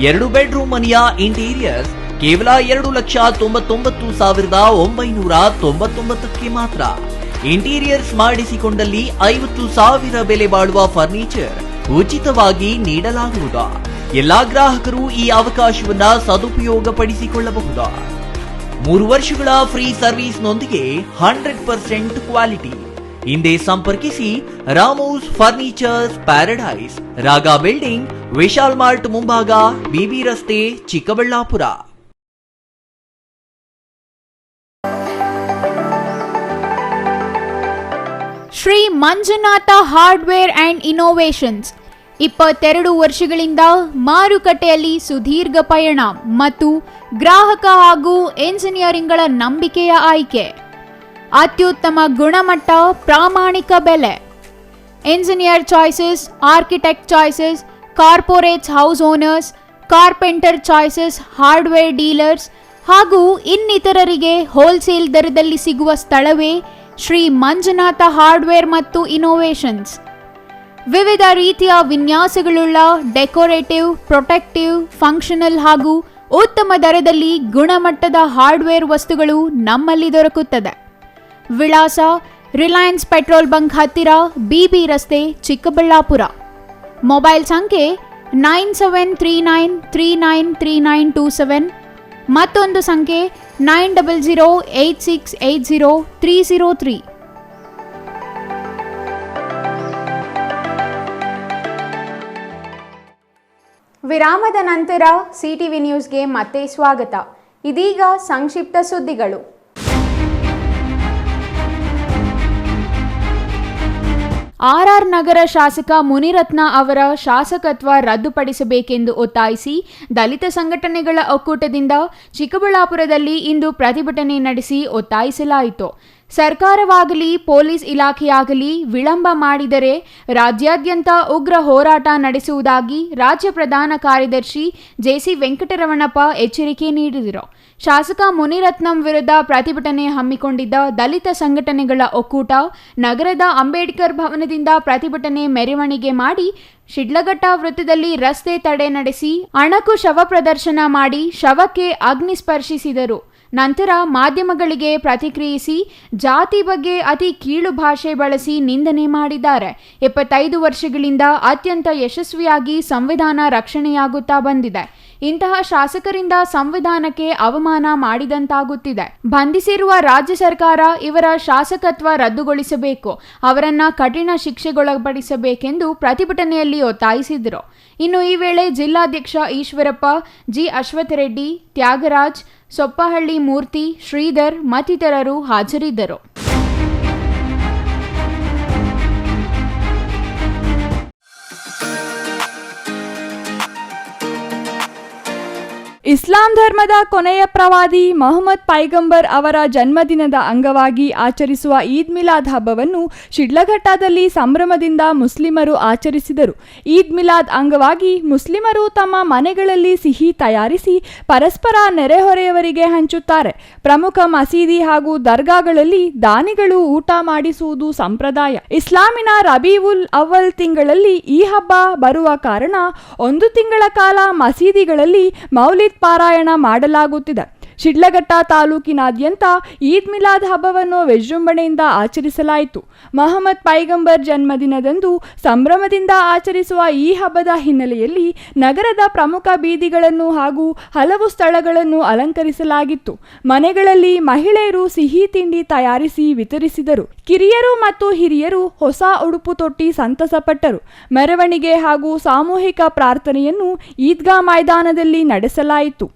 2 ಬೆಡ್ರೂಮ್ ಮನೆಯ ಇಂಟೀರಿಯರ್ಸ್ ಕೇವಲ 2,99,999ಕ್ಕೆ ಮಾತ್ರ. ಇಂಟೀರಿಯರ್ಸ್ ಮಾಡಿಸಿಕೊಂಡಲ್ಲಿ 50,000 ಬೆಲೆ ಬಾಳುವ ಫರ್ನಿಚರ್ ಉಚಿತವಾಗಿ ನೀಡಲಾಗುವುದು. ಎಲ್ಲಾ ಗ್ರಾಹಕರು ಈ ಅವಕಾಶವನ್ನ ಸದುಪಯೋಗಪಡಿಸಿಕೊಳ್ಳಬಹುದು. 3 ವರ್ಷಗಳ ಫ್ರೀ ಸರ್ವಿಸ್ನೊಂದಿಗೆ 100% ಕ್ವಾಲಿಟಿ. ಹಿಂದೆ ಸಂಪರ್ಕಿಸಿ Ramos furnitures paradise, Raga building, Vishal mart ಮುಂಭಾಗ, ಬಿಬಿ ರಸ್ತೆ, ಚಿಕ್ಕಬಳ್ಳಾಪುರ. Shri Manjunatha hardware and innovations 22 ವರ್ಷಗಳಿಂದ ಮಾರುಕಟ್ಟೆಯಲ್ಲಿ ಸುದೀರ್ಘ ಪಯಣ ಮತ್ತು ಗ್ರಾಹಕ ಹಾಗೂ ಎಂಜಿನಿಯರಿಂಗ್ಗಳ ನಂಬಿಕೆಯ ಆಯ್ಕೆ. ಅತ್ಯುತ್ತಮ ಗುಣಮಟ್ಟ, ಪ್ರಾಮಾಣಿಕ ಬೆಲೆ. Engineer choices, architect choices, corporates house owners, carpenter choices, hardware dealers ಹಾಗೂ ಇನ್ನಿತರರಿಗೆ ಹೋಲ್ಸೇಲ್ ದರದಲ್ಲಿ ಸಿಗುವ ಸ್ಥಳವೇ ಶ್ರೀ ಮಂಜುನಾಥ ಹಾರ್ಡ್ವೇರ್ ಮತ್ತು ಇನೋವೇಷನ್ಸ್. ವಿವಿಧ ರೀತಿಯ ವಿನ್ಯಾಸಗಳುಳ್ಳ ಡೆಕೋರೇಟಿವ್, ಪ್ರೊಟೆಕ್ಟಿವ್, ಫಂಕ್ಷನಲ್ ಹಾಗೂ ಉತ್ತಮ ದರದಲ್ಲಿ ಗುಣಮಟ್ಟದ ಹಾರ್ಡ್ವೇರ್ ವಸ್ತುಗಳು ನಮ್ಮಲ್ಲಿ ದೊರಕುತ್ತದೆ. ವಿಳಾಸ: ರಿಲಯನ್ಸ್ ಪೆಟ್ರೋಲ್ ಬಂಕ್ ಹತ್ತಿರ, ಬಿಬಿ ರಸ್ತೆ, ಚಿಕ್ಕಬಳ್ಳಾಪುರ. ಮೊಬೈಲ್ ಸಂಖ್ಯೆ 9739393927, ಮತ್ತೊಂದು ಸಂಖ್ಯೆ 9008680303. ವಿರಾಮದ ನಂತರ ಸಿಟಿವಿ ನ್ಯೂಸ್ಗೆ ಮತ್ತೆ ಸ್ವಾಗತ. ಇದೀಗ ಸಂಕ್ಷಿಪ್ತ ಸುದ್ದಿಗಳು. ಆರ್ಆರ್ ನಗರ ಶಾಸಕ ಮುನಿರತ್ನ ಅವರ ಶಾಸಕತ್ವ ರದ್ದುಪಡಿಸಬೇಕೆಂದು ಒತ್ತಾಯಿಸಿ ದಲಿತ ಸಂಘಟನೆಗಳ ಒಕ್ಕೂಟದಿಂದ ಚಿಕ್ಕಬಳ್ಳಾಪುರದಲ್ಲಿ ಇಂದು ಪ್ರತಿಭಟನೆ ನಡೆಸಿ ಒತ್ತಾಯಿಸಲಾಯಿತು. ಸರ್ಕಾರವಾಗಲಿ ಪೊಲೀಸ್ ಇಲಾಖೆಯಾಗಲಿ ವಿಳಂಬ ಮಾಡಿದರೆ ರಾಜ್ಯಾದ್ಯಂತ ಉಗ್ರ ಹೋರಾಟ ನಡೆಸುವುದಾಗಿ ರಾಜ್ಯ ಪ್ರಧಾನ ಕಾರ್ಯದರ್ಶಿ ಜೆಸಿ ವೆಂಕಟರಮಣಪ್ಪ ಎಚ್ಚರಿಕೆ ನೀಡಿದರು. ಶಾಸಕ ಮುನಿರತ್ನಂ ವಿರುದ್ಧ ಪ್ರತಿಭಟನೆ ಹಮ್ಮಿಕೊಂಡಿದ್ದ ದಲಿತ ಸಂಘಟನೆಗಳ ಒಕ್ಕೂಟ ನಗರದ ಅಂಬೇಡ್ಕರ್ ಭವನದಿಂದ ಪ್ರತಿಭಟನೆ ಮೆರವಣಿಗೆ ಮಾಡಿ ಶಿಡ್ಲಘಟ್ಟ ವೃತ್ತದಲ್ಲಿ ರಸ್ತೆ ತಡೆ ನಡೆಸಿ ಅಣಕು ಶವ ಪ್ರದರ್ಶನ ಮಾಡಿ ಶವಕ್ಕೆ ಅಗ್ನಿ ಸ್ಪರ್ಶಿಸಿದರು. ನಂತರ ಮಾಧ್ಯಮಗಳಿಗೆ ಪ್ರತಿಕ್ರಿಯಿಸಿ ಜಾತಿ ಬಗ್ಗೆ ಅತಿ ಕೀಳು ಭಾಷೆ ಬಳಸಿ ನಿಂದನೆ ಮಾಡಿದ್ದಾರೆ. 75 ವರ್ಷಗಳಿಂದ ಅತ್ಯಂತ ಯಶಸ್ವಿಯಾಗಿ ಸಂವಿಧಾನ ರಕ್ಷಣೆಯಾಗುತ್ತಾ ಬಂದಿದೆ. ಇಂತಹ ಶಾಸಕರಿಂದ ಸಂವಿಧಾನಕ್ಕೆ ಅವಮಾನ ಮಾಡಿದಂತಾಗುತ್ತಿದೆ. ಬಂಧಿಸಿರುವ ರಾಜ್ಯ ಸರ್ಕಾರ ಇವರ ಶಾಸಕತ್ವ ರದ್ದುಗೊಳಿಸಬೇಕು, ಅವರನ್ನ ಕಠಿಣ ಶಿಕ್ಷೆಗೊಳಪಡಿಸಬೇಕೆಂದು ಪ್ರತಿಭಟನೆಯಲ್ಲಿ ಒತ್ತಾಯಿಸಿದರು. ಇನ್ನು ಈ ವೇಳೆ ಜಿಲ್ಲಾಧ್ಯಕ್ಷ ಈಶ್ವರಪ್ಪ, ಜಿ ಅಶ್ವಥರೆಡ್ಡಿ, ತ್ಯಾಗರಾಜ್, ಸೊಪ್ಪಹಳ್ಳಿ ಮೂರ್ತಿ, ಶ್ರೀಧರ್ ಮತ್ತಿತರರು ಹಾಜರಿದ್ದರು. ಇಸ್ಲಾಂ ಧರ್ಮದ ಕೊನೆಯ ಪ್ರವಾದಿ ಮೊಹಮ್ಮದ್ ಪೈಗಂಬರ್ ಅವರ ಜನ್ಮದಿನದ ಅಂಗವಾಗಿ ಆಚರಿಸುವ ಈದ್ ಮಿಲಾದ್ ಹಬ್ಬವನ್ನು ಶಿಡ್ಲಘಟ್ಟದಲ್ಲಿ ಸಂಭ್ರಮದಿಂದ ಮುಸ್ಲಿಮರು ಆಚರಿಸಿದರು. ಈದ್ ಮಿಲಾದ್ ಅಂಗವಾಗಿ ಮುಸ್ಲಿಮರು ತಮ್ಮ ಮನೆಗಳಲ್ಲಿ ಸಿಹಿ ತಯಾರಿಸಿ ಪರಸ್ಪರ ನೆರೆಹೊರೆಯವರಿಗೆ ಹಂಚುತ್ತಾರೆ. ಪ್ರಮುಖ ಮಸೀದಿ ಹಾಗೂ ದರ್ಗಾಗಳಲ್ಲಿ ದಾನಿಗಳು ಊಟ ಮಾಡಿಸುವುದು ಸಂಪ್ರದಾಯ. ಇಸ್ಲಾಮಿನ ರಬೀವುಲ್ ಅವ್ವಲ್ ತಿಂಗಳಲ್ಲಿ ಈ ಹಬ್ಬ ಬರುವ ಕಾರಣ 1 ತಿಂಗಳ ಕಾಲ ಮಸೀದಿಗಳಲ್ಲಿ ಮೌಲಿದ್ ಪಾರಾಯಣ ಮಾಡಲಾಗುತ್ತಿದೆ. ಶಿಡ್ಲಘಟ್ಟ ತಾಲೂಕಿನಾದ್ಯಂತ ಈದ್ ಮಿಲಾದ್ ಹಬ್ಬವನ್ನು ವಿಜೃಂಭಣೆಯಿಂದ ಆಚರಿಸಲಾಯಿತು. ಮೊಹಮ್ಮದ್ ಪೈಗಂಬರ್ ಜನ್ಮದಿನದಂದು ಸಂಭ್ರಮದಿಂದ ಆಚರಿಸುವ ಈ ಹಬ್ಬದ ಹಿನ್ನೆಲೆಯಲ್ಲಿ ನಗರದ ಪ್ರಮುಖ ಬೀದಿಗಳನ್ನು ಹಾಗೂ ಹಲವು ಸ್ಥಳಗಳನ್ನು ಅಲಂಕರಿಸಲಾಗಿತ್ತು. ಮನೆಗಳಲ್ಲಿ ಮಹಿಳೆಯರು ಸಿಹಿ ತಿಂಡಿ ತಯಾರಿಸಿ ವಿತರಿಸಿದರು. ಕಿರಿಯರು ಮತ್ತು ಹಿರಿಯರು ಹೊಸ ಉಡುಪು ತೊಟ್ಟಿ ಸಂತಸಪಟ್ಟರು. ಮೆರವಣಿಗೆ ಹಾಗೂ ಸಾಮೂಹಿಕ ಪ್ರಾರ್ಥನೆಯನ್ನು ಈದ್ಗಾ ಮೈದಾನದಲ್ಲಿ ನಡೆಸಲಾಯಿತು.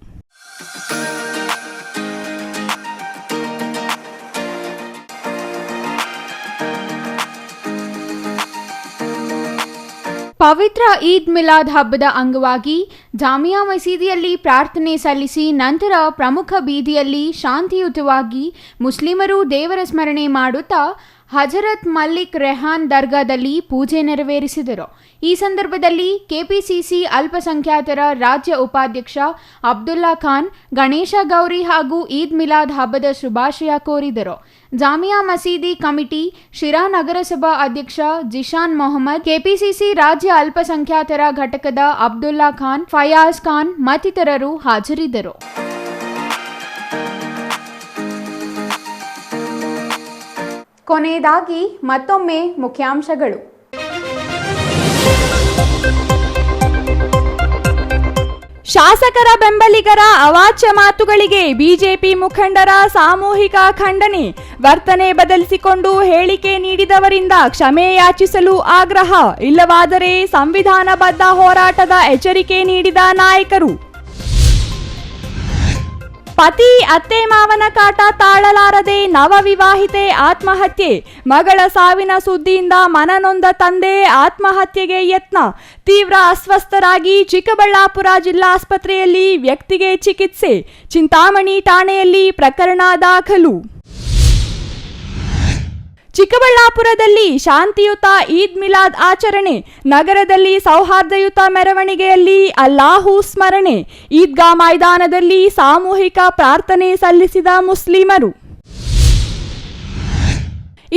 ಪವಿತ್ರ ಈದ್ ಮಿಲಾದ್ ಹಬ್ಬದ ಅಂಗವಾಗಿ ಜಾಮಿಯಾ ಮಸೀದಿಯಲ್ಲಿ ಪ್ರಾರ್ಥನೆ ಸಲ್ಲಿಸಿ ನಂತರ ಪ್ರಮುಖ ಬೀದಿಯಲ್ಲಿ ಶಾಂತಿಯುತವಾಗಿ ಮುಸ್ಲಿಮರು ದೇವರ ಸ್ಮರಣೆ ಮಾಡುತ್ತಾ ಹಜರತ್ ಮಲ್ಲಿಕ್ ರೆಹಾನ್ ದರ್ಗಾದಲ್ಲಿ ಪೂಜೆ ನೆರವೇರಿಸಿದರು. ಈ ಸಂದರ್ಭದಲ್ಲಿ ಕೆಪಿಸಿಸಿ ಅಲ್ಪಸಂಖ್ಯಾತರ ರಾಜ್ಯ ಉಪಾಧ್ಯಕ್ಷ ಅಬ್ದುಲ್ಲಾ ಖಾನ್ ಗಣೇಶ ಗೌರಿ ಹಾಗೂ ಈದ್ ಮಿಲಾದ್ ಹಬ್ಬದ ಶುಭಾಶಯ ಕೋರಿದರು. ಜಾಮಿಯಾ ಮಸೀದಿ ಕಮಿಟಿ ಶಿರಾ ನಗರಸಭಾ ಅಧ್ಯಕ್ಷ ಜಿಶಾನ್ ಮೊಹಮ್ಮದ್, ಕೆಪಿಸಿಸಿ ರಾಜ್ಯ ಅಲ್ಪಸಂಖ್ಯಾತರ ಘಟಕದ ಅಬ್ದುಲ್ಲಾ ಖಾನ್, ಫಯಾಜ್ ಖಾನ್ ಮತ್ತಿತರರು ಹಾಜರಿದ್ದರು. ಕೊನೆಯದಾಗಿ ಮತ್ತೊಮ್ಮೆ ಮುಖ್ಯಾಂಶಗಳು. ಶಾಸಕರ ಬೆಂಬಲಿಗರ ಅವಾಚ್ಯ ಮಾತುಗಳಿಗೆ ಬಿಜೆಪಿ ಮುಖಂಡರ ಸಾಮೂಹಿಕ ಖಂಡನೆ. ವರ್ತನೆ ಬದಲಿಸಿಕೊಂಡು ಹೇಳಿಕೆ ನೀಡಿದವರಿಂದ ಕ್ಷಮೆ ಯಾಚಿಸಲು ಆಗ್ರಹ. ಇಲ್ಲವಾದರೆ ಸಂವಿಧಾನಬದ್ಧ ಹೋರಾಟದ ಎಚ್ಚರಿಕೆ ನೀಡಿದ ನಾಯಕರು. ಪತಿ ಅತ್ತೆ ಮಾವನ ಕಾಟ ತಾಳಲಾರದೆ ನವವಿವಾಹಿತೆ ಆತ್ಮಹತ್ಯೆ. ಮಗಳ ಸಾವಿನ ಸುದ್ದಿಯಿಂದ ಮನನೊಂದ ತಂದೆ ಆತ್ಮಹತ್ಯೆಗೆ ಯತ್ನ. ತೀವ್ರ ಅಸ್ವಸ್ಥರಾಗಿ ಚಿಕ್ಕಬಳ್ಳಾಪುರ ಜಿಲ್ಲಾಸ್ಪತ್ರೆಯಲ್ಲಿ ವ್ಯಕ್ತಿಗೆ ಚಿಕಿತ್ಸೆ. ಚಿಂತಾಮಣಿ ಠಾಣೆಯಲ್ಲಿ ಪ್ರಕರಣ ದಾಖಲು. ಚಿಕ್ಕಬಳ್ಳಾಪುರದಲ್ಲಿ ಶಾಂತಿಯುತ ಈದ್ ಮಿಲಾದ್ ಆಚರಣೆ. ನಗರದಲ್ಲಿ ಸೌಹಾರ್ದಯುತ ಮೆರವಣಿಗೆಯಲ್ಲಿ ಅಲ್ಲಾಹು ಸ್ಮರಣೆ. ಈದ್ಗಾ ಮೈದಾನದಲ್ಲಿ ಸಾಮೂಹಿಕ ಪ್ರಾರ್ಥನೆ ಸಲ್ಲಿಸಿದ ಮುಸ್ಲಿಮರು.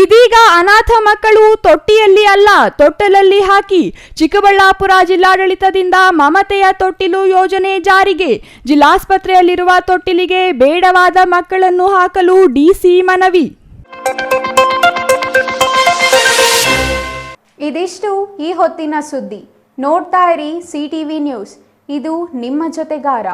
ಇದೀಗ ಅನಾಥ ಮಕ್ಕಳು ತೊಟ್ಟಿಯಲ್ಲಿ ಅಲ್ಲ ತೊಟ್ಟಲಲ್ಲಿ ಹಾಕಿ. ಚಿಕ್ಕಬಳ್ಳಾಪುರ ಜಿಲ್ಲಾಡಳಿತದಿಂದ ಮಮತೆಯ ತೊಟ್ಟಿಲು ಯೋಜನೆ ಜಾರಿಗೆ. ಜಿಲ್ಲಾಸ್ಪತ್ರೆಯಲ್ಲಿರುವ ತೊಟ್ಟಿಲಿಗೆ ಬೇಡವಾದ ಮಕ್ಕಳನ್ನು ಹಾಕಲು ಡಿಸಿ ಮನವಿ. ಇದಿಷ್ಟು ಈ ಹೊತ್ತಿನ ಸುದ್ದಿ. ನೋಡ್ತಾ ಇರಿ CTV ನ್ಯೂಸ್, ಇದು ನಿಮ್ಮ ಜೊತೆಗಾರ.